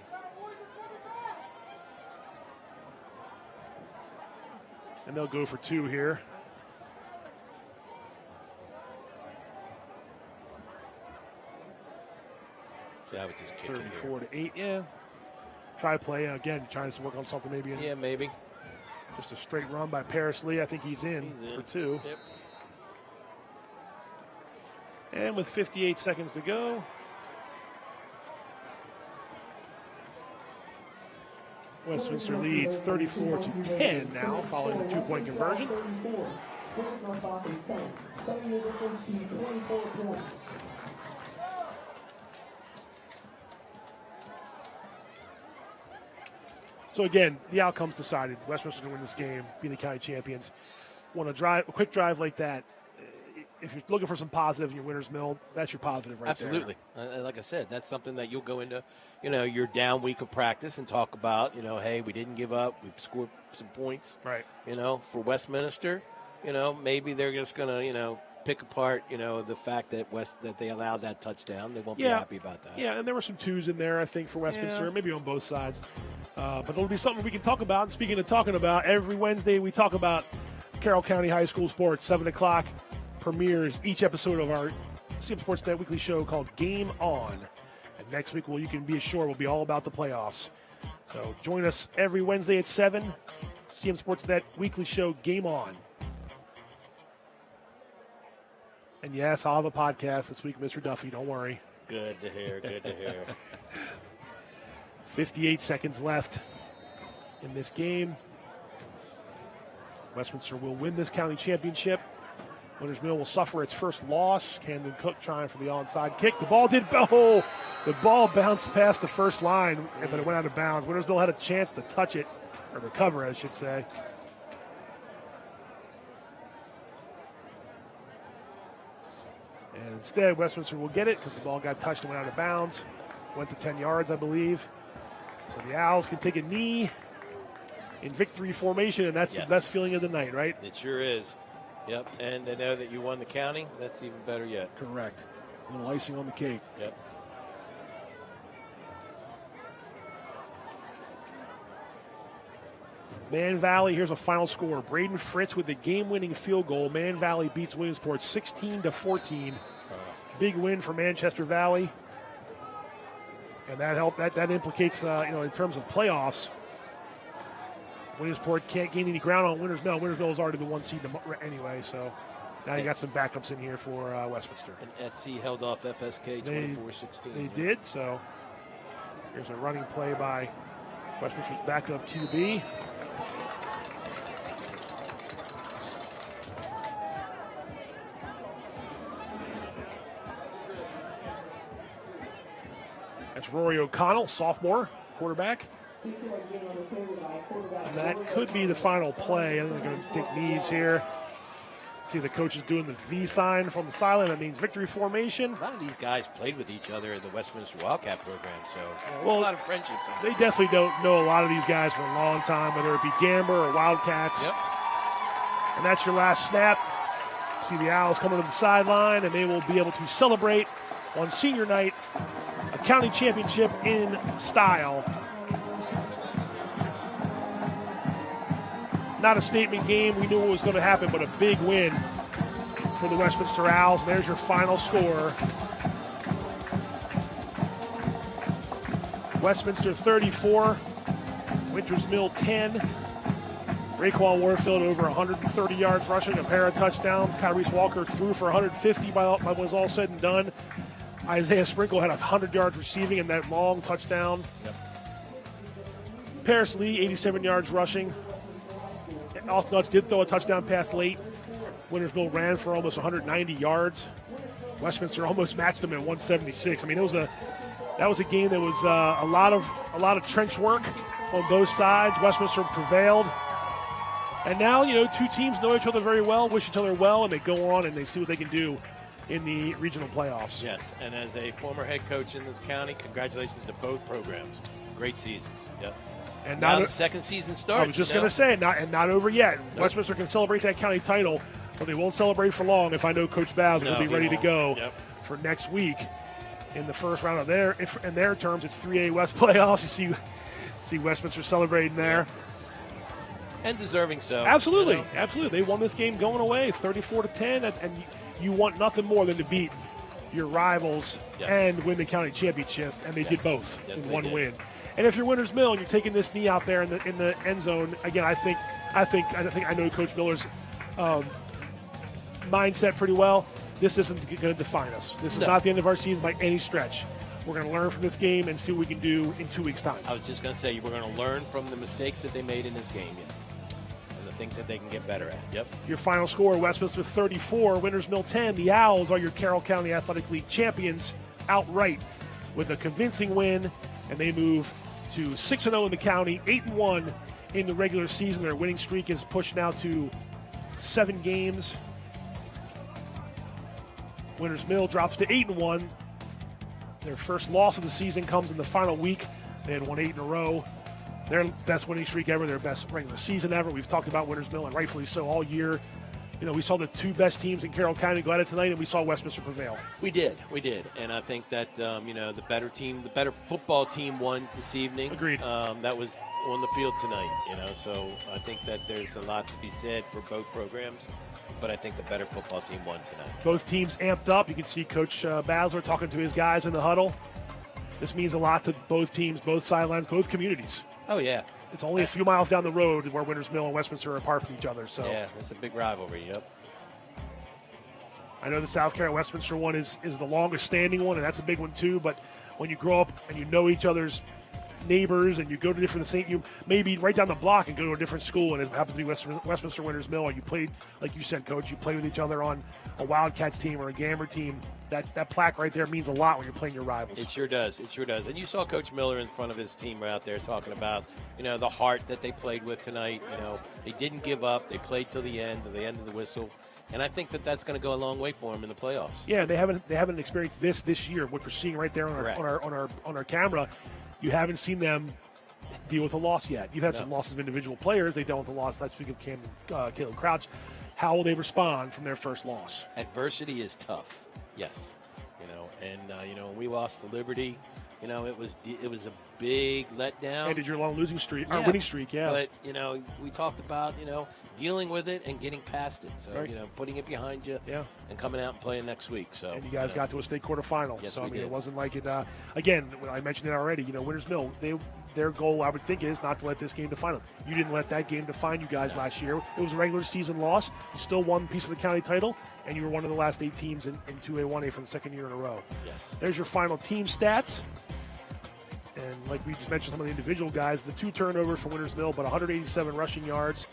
And they'll go for 2 here. So I would just kick 34-8, yeah. Try to play again, trying to work on something maybe. Yeah, maybe. Just a straight run by Paris Lee. I think he's in for 2. Yep. And with 58 seconds to go, Westminster leads 34-10 now, following the 2-point conversion. So again, the outcome's decided. Westminster win this game, be the county champions. Want a quick drive like that. If you're looking for some positive in your winner's mill, that's your positive right Absolutely. There. Like I said, that's something that you'll go into, your down week of practice and talk about, hey, we didn't give up. We scored some points. Right. For Westminster, maybe they're just going to, pick apart, the fact that that they allowed that touchdown. They won't be happy about that. Yeah, and there were some twos in there, I think, for Westminster, maybe on both sides. But it'll be something we can talk about. And speaking of talking about, every Wednesday we talk about Carroll County High School sports. 7 o'clock premieres each episode of our CMSportsNet weekly show called Game On. And next week, you can be assured, will be all about the playoffs. So join us every Wednesday at 7, CMSportsNet weekly show Game On. And yes, I'll have a podcast this week, Mr. Duffy. Don't worry. Good to hear. Good to hear. 58 seconds left in this game. Westminster will win this county championship. Winners Mill will suffer its first loss. Camden Cook trying for the onside kick. The ball bounced past the first line, but it went out of bounds. Winners Mill had a chance to touch it, or recover, I should say. And instead, Westminster will get it because the ball got touched and went out of bounds. Went to 10 yards, I believe. So the Owls can take a knee in victory formation, and that's the best feeling of the night, right? It sure is. Yep, and to know that you won the county, that's even better yet. Correct. A little icing on the cake. Yep. Man Valley, here's a final score. Braden Fritz with the game-winning field goal. Man Valley beats Williamsport 16-14. Big win for Manchester Valley. And that helped. That implicates, in terms of playoffs, Williamsport can't gain any ground on Winners Mill. Winners Mill is already the 1 seed anyway, so now you got some backups in here for Westminster. And SC held off FSK 24-16. They did, so here's a running play by Westminster's backup QB. That's Rory O'Connell, sophomore quarterback. And that could be the final play. I'm going to take knees here. See the coach is doing the V sign from the sideline. That means victory formation. A lot of these guys played with each other in the Westminster Wildcat program, so a lot of friendships. They definitely don't know a lot of these guys for a long time, whether it be Gamber or Wildcats. Yep. And that's your last snap. See the Owls coming to the sideline, and they will be able to celebrate on senior night a county championship in style. Not a statement game. We knew what was going to happen, but a big win for the Westminster Owls. And there's your final score. Westminster 34, Winters Mill 10. Raekwon Warfield over 130 yards rushing, a pair of touchdowns. Kyrese Walker threw for 150 by when it was all said and done. Isaiah Sprinkle had 100 yards receiving in that long touchdown. Yep. Paris Lee, 87 yards rushing. Austin Nuts did throw a touchdown pass late. Winners Mill ran for almost 190 yards. Westminster almost matched them at 176. I mean, that was a game that was a lot of trench work on both sides. Westminster prevailed. And now, two teams know each other very well, wish each other well, and they go on and they see what they can do in the regional playoffs. Yes, and as a former head coach in this county, congratulations to both programs. Great seasons. Yep. And now the second season starts. I was just going to say, not over yet. Nope. Westminster can celebrate that county title, but they won't celebrate for long if I know Coach Bowes will be ready to go for next week in the first round of in their terms, it's 3A West playoffs. You see Westminster celebrating there. And deserving so. Absolutely. Absolutely. They won this game going away 34-10, and you want nothing more than to beat your rivals and win the county championship, and they did both in one win. And if you're Winners Mill and you're taking this knee out there in the end zone, again, I think I know Coach Miller's mindset pretty well. This isn't going to define us. This is not the end of our season by any stretch. We're going to learn from this game and see what we can do in 2 weeks' time. I was just going to say, we're going to learn from the mistakes that they made in this game, yes, and the things that they can get better at. Yep. Your final score, Westminster 34, Winters Mill 10. The Owls are your Carroll County Athletic League champions outright with a convincing win, and they move to 6-0 in the county, 8-1 in the regular season. Their winning streak is pushed now to 7 games. Winters Mill drops to 8-1. Their first loss of the season comes in the final week. They had won 8 in a row. Their best winning streak ever, their best regular season ever. We've talked about Winters Mill, and rightfully so, all year. You know, we saw the 2 best teams in Carroll County go at it tonight, and we saw Westminster prevail. We did. And I think that, the better team, the better football team won this evening. Agreed. That was on the field tonight, so I think that there's a lot to be said for both programs, but I think the better football team won tonight. Both teams amped up. You can see Coach Basler talking to his guys in the huddle. This means a lot to both teams, both sidelines, both communities. Oh, yeah. It's only a few miles down the road where Winters Mill and Westminster are apart from each other. So yeah, it's a big rivalry, yep. I know the South Carolina Westminster one is the longest standing one, and that's a big one too. But when you grow up and you know each other's neighbors and you go to different, you maybe right down the block and go to a different school, and it happens to be Westminster Winters Mill, and you played, like you said, Coach, you play with each other on a Wildcats team or a Gamber team. That plaque right there means a lot when you're playing your rivals. It sure does. And you saw Coach Miller in front of his team right out there talking about, the heart that they played with tonight. They didn't give up. They played till the end of the whistle. And I think that that's going to go a long way for them in the playoffs. Yeah, they haven't experienced this year. What we're seeing right there on our camera, you haven't seen them deal with a loss yet. You've had some losses of individual players. They dealt with a loss. Let's speak of Caleb Crouch. How will they respond from their first loss? Adversity is tough. Yes, when we lost to Liberty, it was a big letdown. Ended your long losing streak, or winning streak, yeah. But we talked about dealing with it and getting past it. So putting it behind you, and coming out and playing next week. So and you guys got to a state quarterfinal. Yes, so we did. It wasn't like it. Again, I mentioned it already. Winters Mill, their goal, I would think, is not to let this game define them. You didn't let that game define you guys last year. It was a regular season loss. You still won a piece of the county title, and you were one of the last 8 teams in 2A, 1A for the second year in a row. Yes. There's your final team stats. And like we just mentioned, some of the individual guys, the 2 turnovers for Winters Mill, but 187 rushing yards.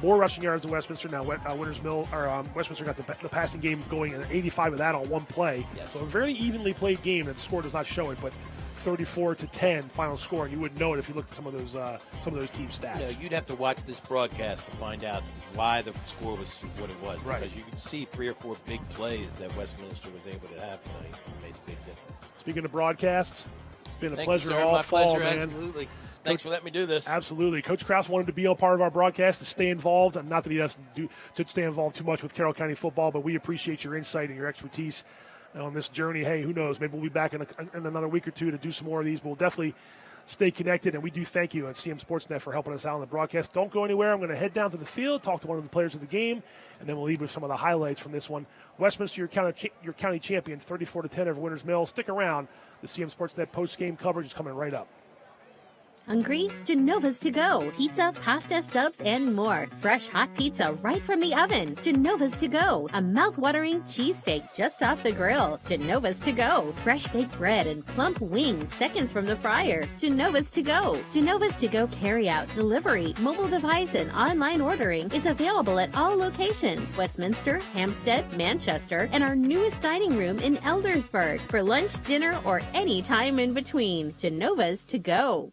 More rushing yards than Westminster. Now, Westminster got the passing game going, and 85 of that on one play. Yes. So a very evenly played game. That score does not show it, but 34-10 final score, and you wouldn't know it if you looked at some of those team stats. You'd have to watch this broadcast to find out why the score was what it was. Right. Because you can see 3 or 4 big plays that Westminster was able to have tonight and made a big difference. Speaking of broadcasts, it's been a Thank pleasure you, sir. all My fall, pleasure, man. absolutely. Thanks for letting me do this. Absolutely. Coach Kraus wanted to be a part of our broadcast, to stay involved. Not that he doesn't to stay involved too much with Carroll County football, but we appreciate your insight and your expertise on this journey. Hey, who knows? Maybe we'll be back in another week or two to do some more of these. But we'll definitely stay connected, and we do thank you at CMSportsNet for helping us out on the broadcast. Don't go anywhere. I'm going to head down to the field, talk to one of the players of the game, and then we'll leave with some of the highlights from this one. Westminster, your county champions, 34-10 over Winters Mill. Stick around. The CMSportsNet post-game coverage is coming right up. Hungry? Genova's to go. Pizza, pasta, subs, and more. Fresh hot pizza right from the oven. Genova's to go. A mouth-watering cheesesteak just off the grill. Genova's to go. Fresh baked bread and plump wings seconds from the fryer. Genova's to go. Genova's to go carry-out, delivery, mobile device, and online ordering is available at all locations. Westminster, Hampstead, Manchester, and our newest dining room in Eldersburg. For lunch, dinner, or any time in between. Genova's to go.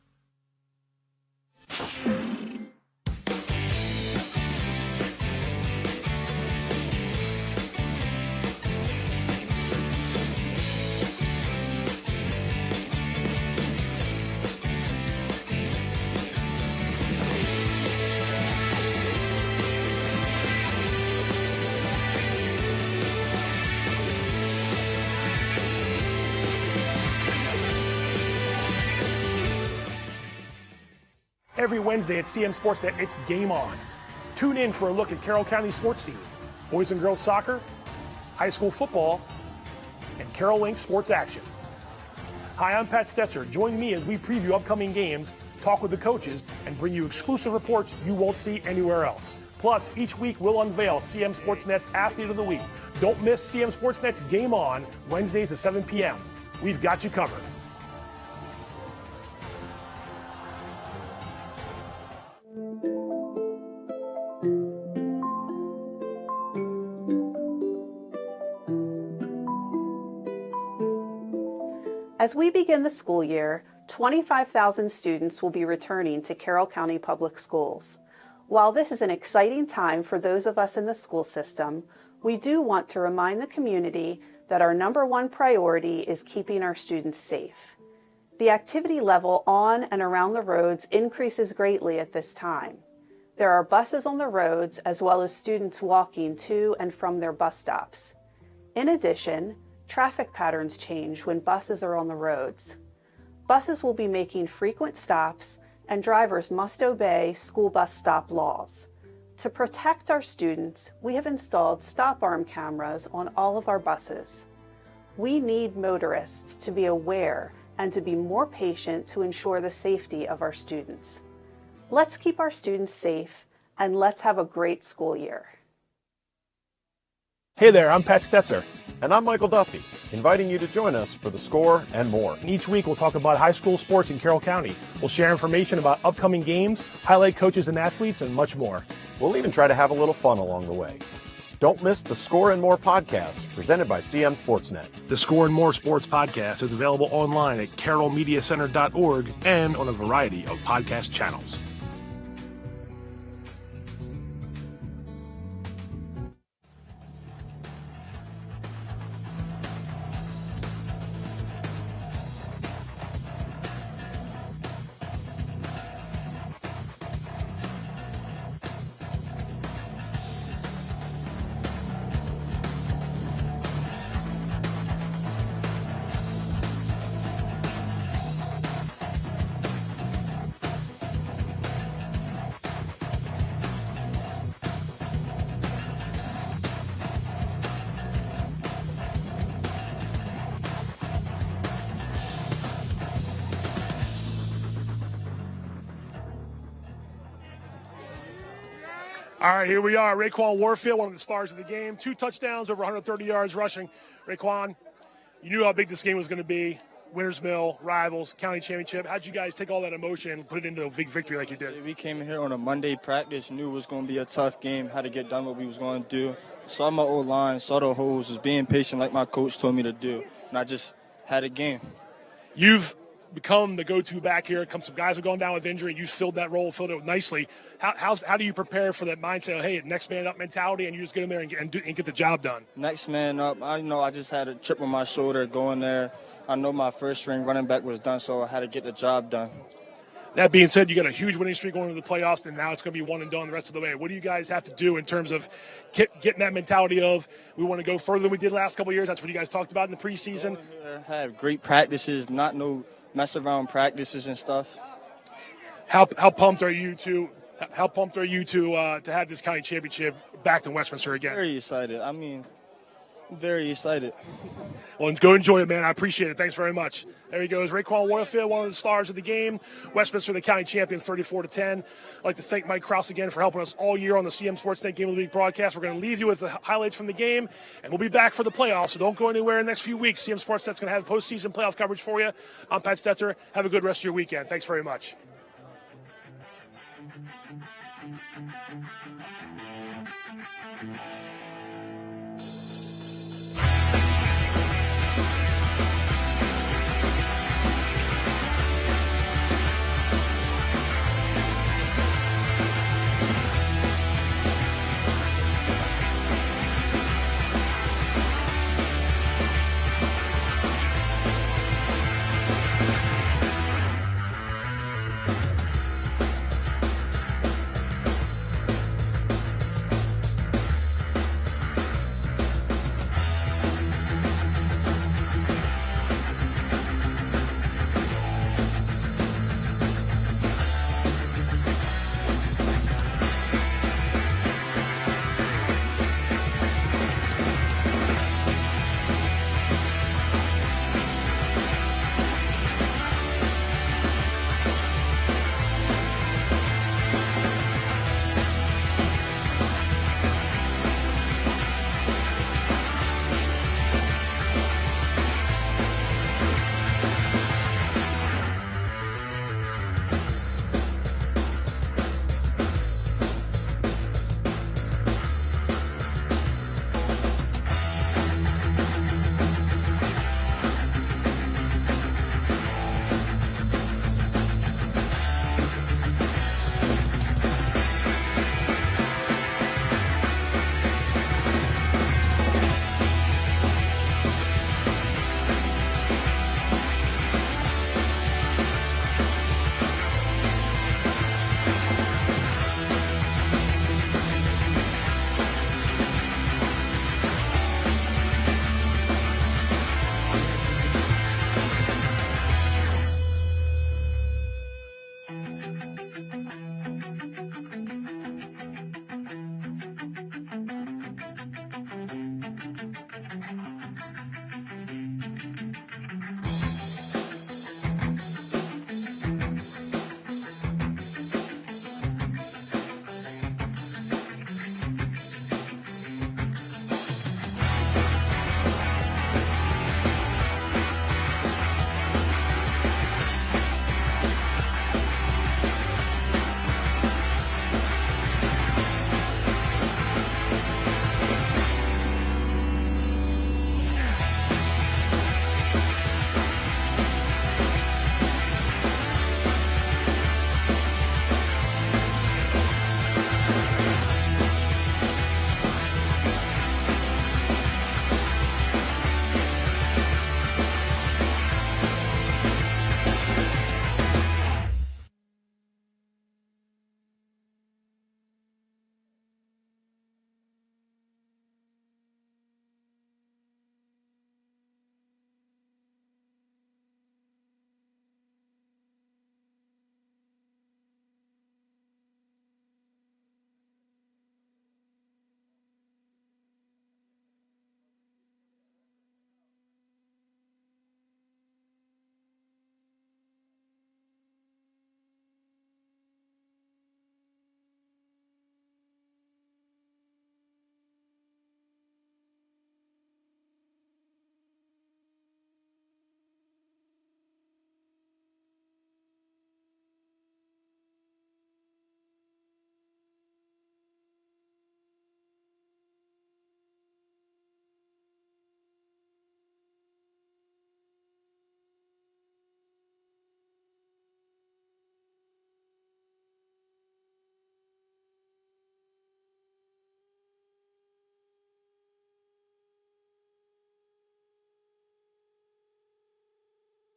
Every Wednesday at CMSportsNet, it's Game On. Tune in for a look at Carroll County sports scene, boys and girls soccer, high school football, and Carroll Link sports action. Hi, I'm Pat Stoetzer. Join me as we preview upcoming games, talk with the coaches, and bring you exclusive reports you won't see anywhere else. Plus, each week we'll unveil CMSportsNet's Athlete of the Week. Don't miss CMSportsNet's Game On, Wednesdays at 7 p.m. we've got you covered. As we begin the school year, 25,000 students will be returning to Carroll County Public Schools. While this is an exciting time for those of us in the school system, we do want to remind the community that our number one priority is keeping our students safe. The activity level on and around the roads increases greatly at this time. There are buses on the roads as well as students walking to and from their bus stops. In addition, traffic patterns change when buses are on the roads. Buses will be making frequent stops and drivers must obey school bus stop laws. To protect our students, we have installed stop arm cameras on all of our buses. We need motorists to be aware and to be more patient to ensure the safety of our students. Let's keep our students safe and let's have a great school year. Hey there, I'm Pat Stoetzer. And I'm Michael Duffy, inviting you to join us for The Score and more. Each week we'll talk about high school sports in Carroll County. We'll share information about upcoming games, highlight coaches and athletes, and much more. We'll even try to have a little fun along the way. Don't miss The Score and More podcast presented by CMSportsNet. The Score and More Sports podcast is available online at carrollmediacenter.org and on a variety of podcast channels. All right, here we are. Raekwon Warfield, one of the stars of the game. 2 touchdowns, over 130 yards rushing. Raekwon, you knew how big this game was going to be. Winters Mill, rivals, county championship. How'd you guys take all that emotion and put it into a big victory like you did? We came here on a Monday practice, knew it was going to be a tough game, had to get done what we was going to do. Saw my old line, saw the holes, was being patient like my coach told me to do, and I just had a game. You've become the go-to back here. Some guys have gone down with injury. You filled that role, filled it nicely. How do you prepare for that mindset of, hey, next man up mentality, and you just get in there and get the job done? Next man up. I know I just had a chip on my shoulder going there. I know my first string running back was done, so I had to get the job done. That being said, you got a huge winning streak going into the playoffs, and now it's going to be one and done the rest of the way. What do you guys have to do in terms of getting that mentality of we want to go further than we did last couple of years? That's what you guys talked about in the preseason. Have great practices, not no mess around practices and stuff. How pumped are you to have this county championship back to Westminster again? Very excited. Very excited. Well, go enjoy it, man. I appreciate it. Thanks very much. There he goes. Raekwon Warfield, one of the stars of the game. Westminster, the county champions, 34-10. I'd like to thank Mike Kraus again for helping us all year on the CMSportsNet Game of the Week broadcast. We're going to leave you with the highlights from the game, and we'll be back for the playoffs, so don't go anywhere in the next few weeks. CMSportsNet's going to have postseason playoff coverage for you. I'm Pat Stoetzer. Have a good rest of your weekend. Thanks very much.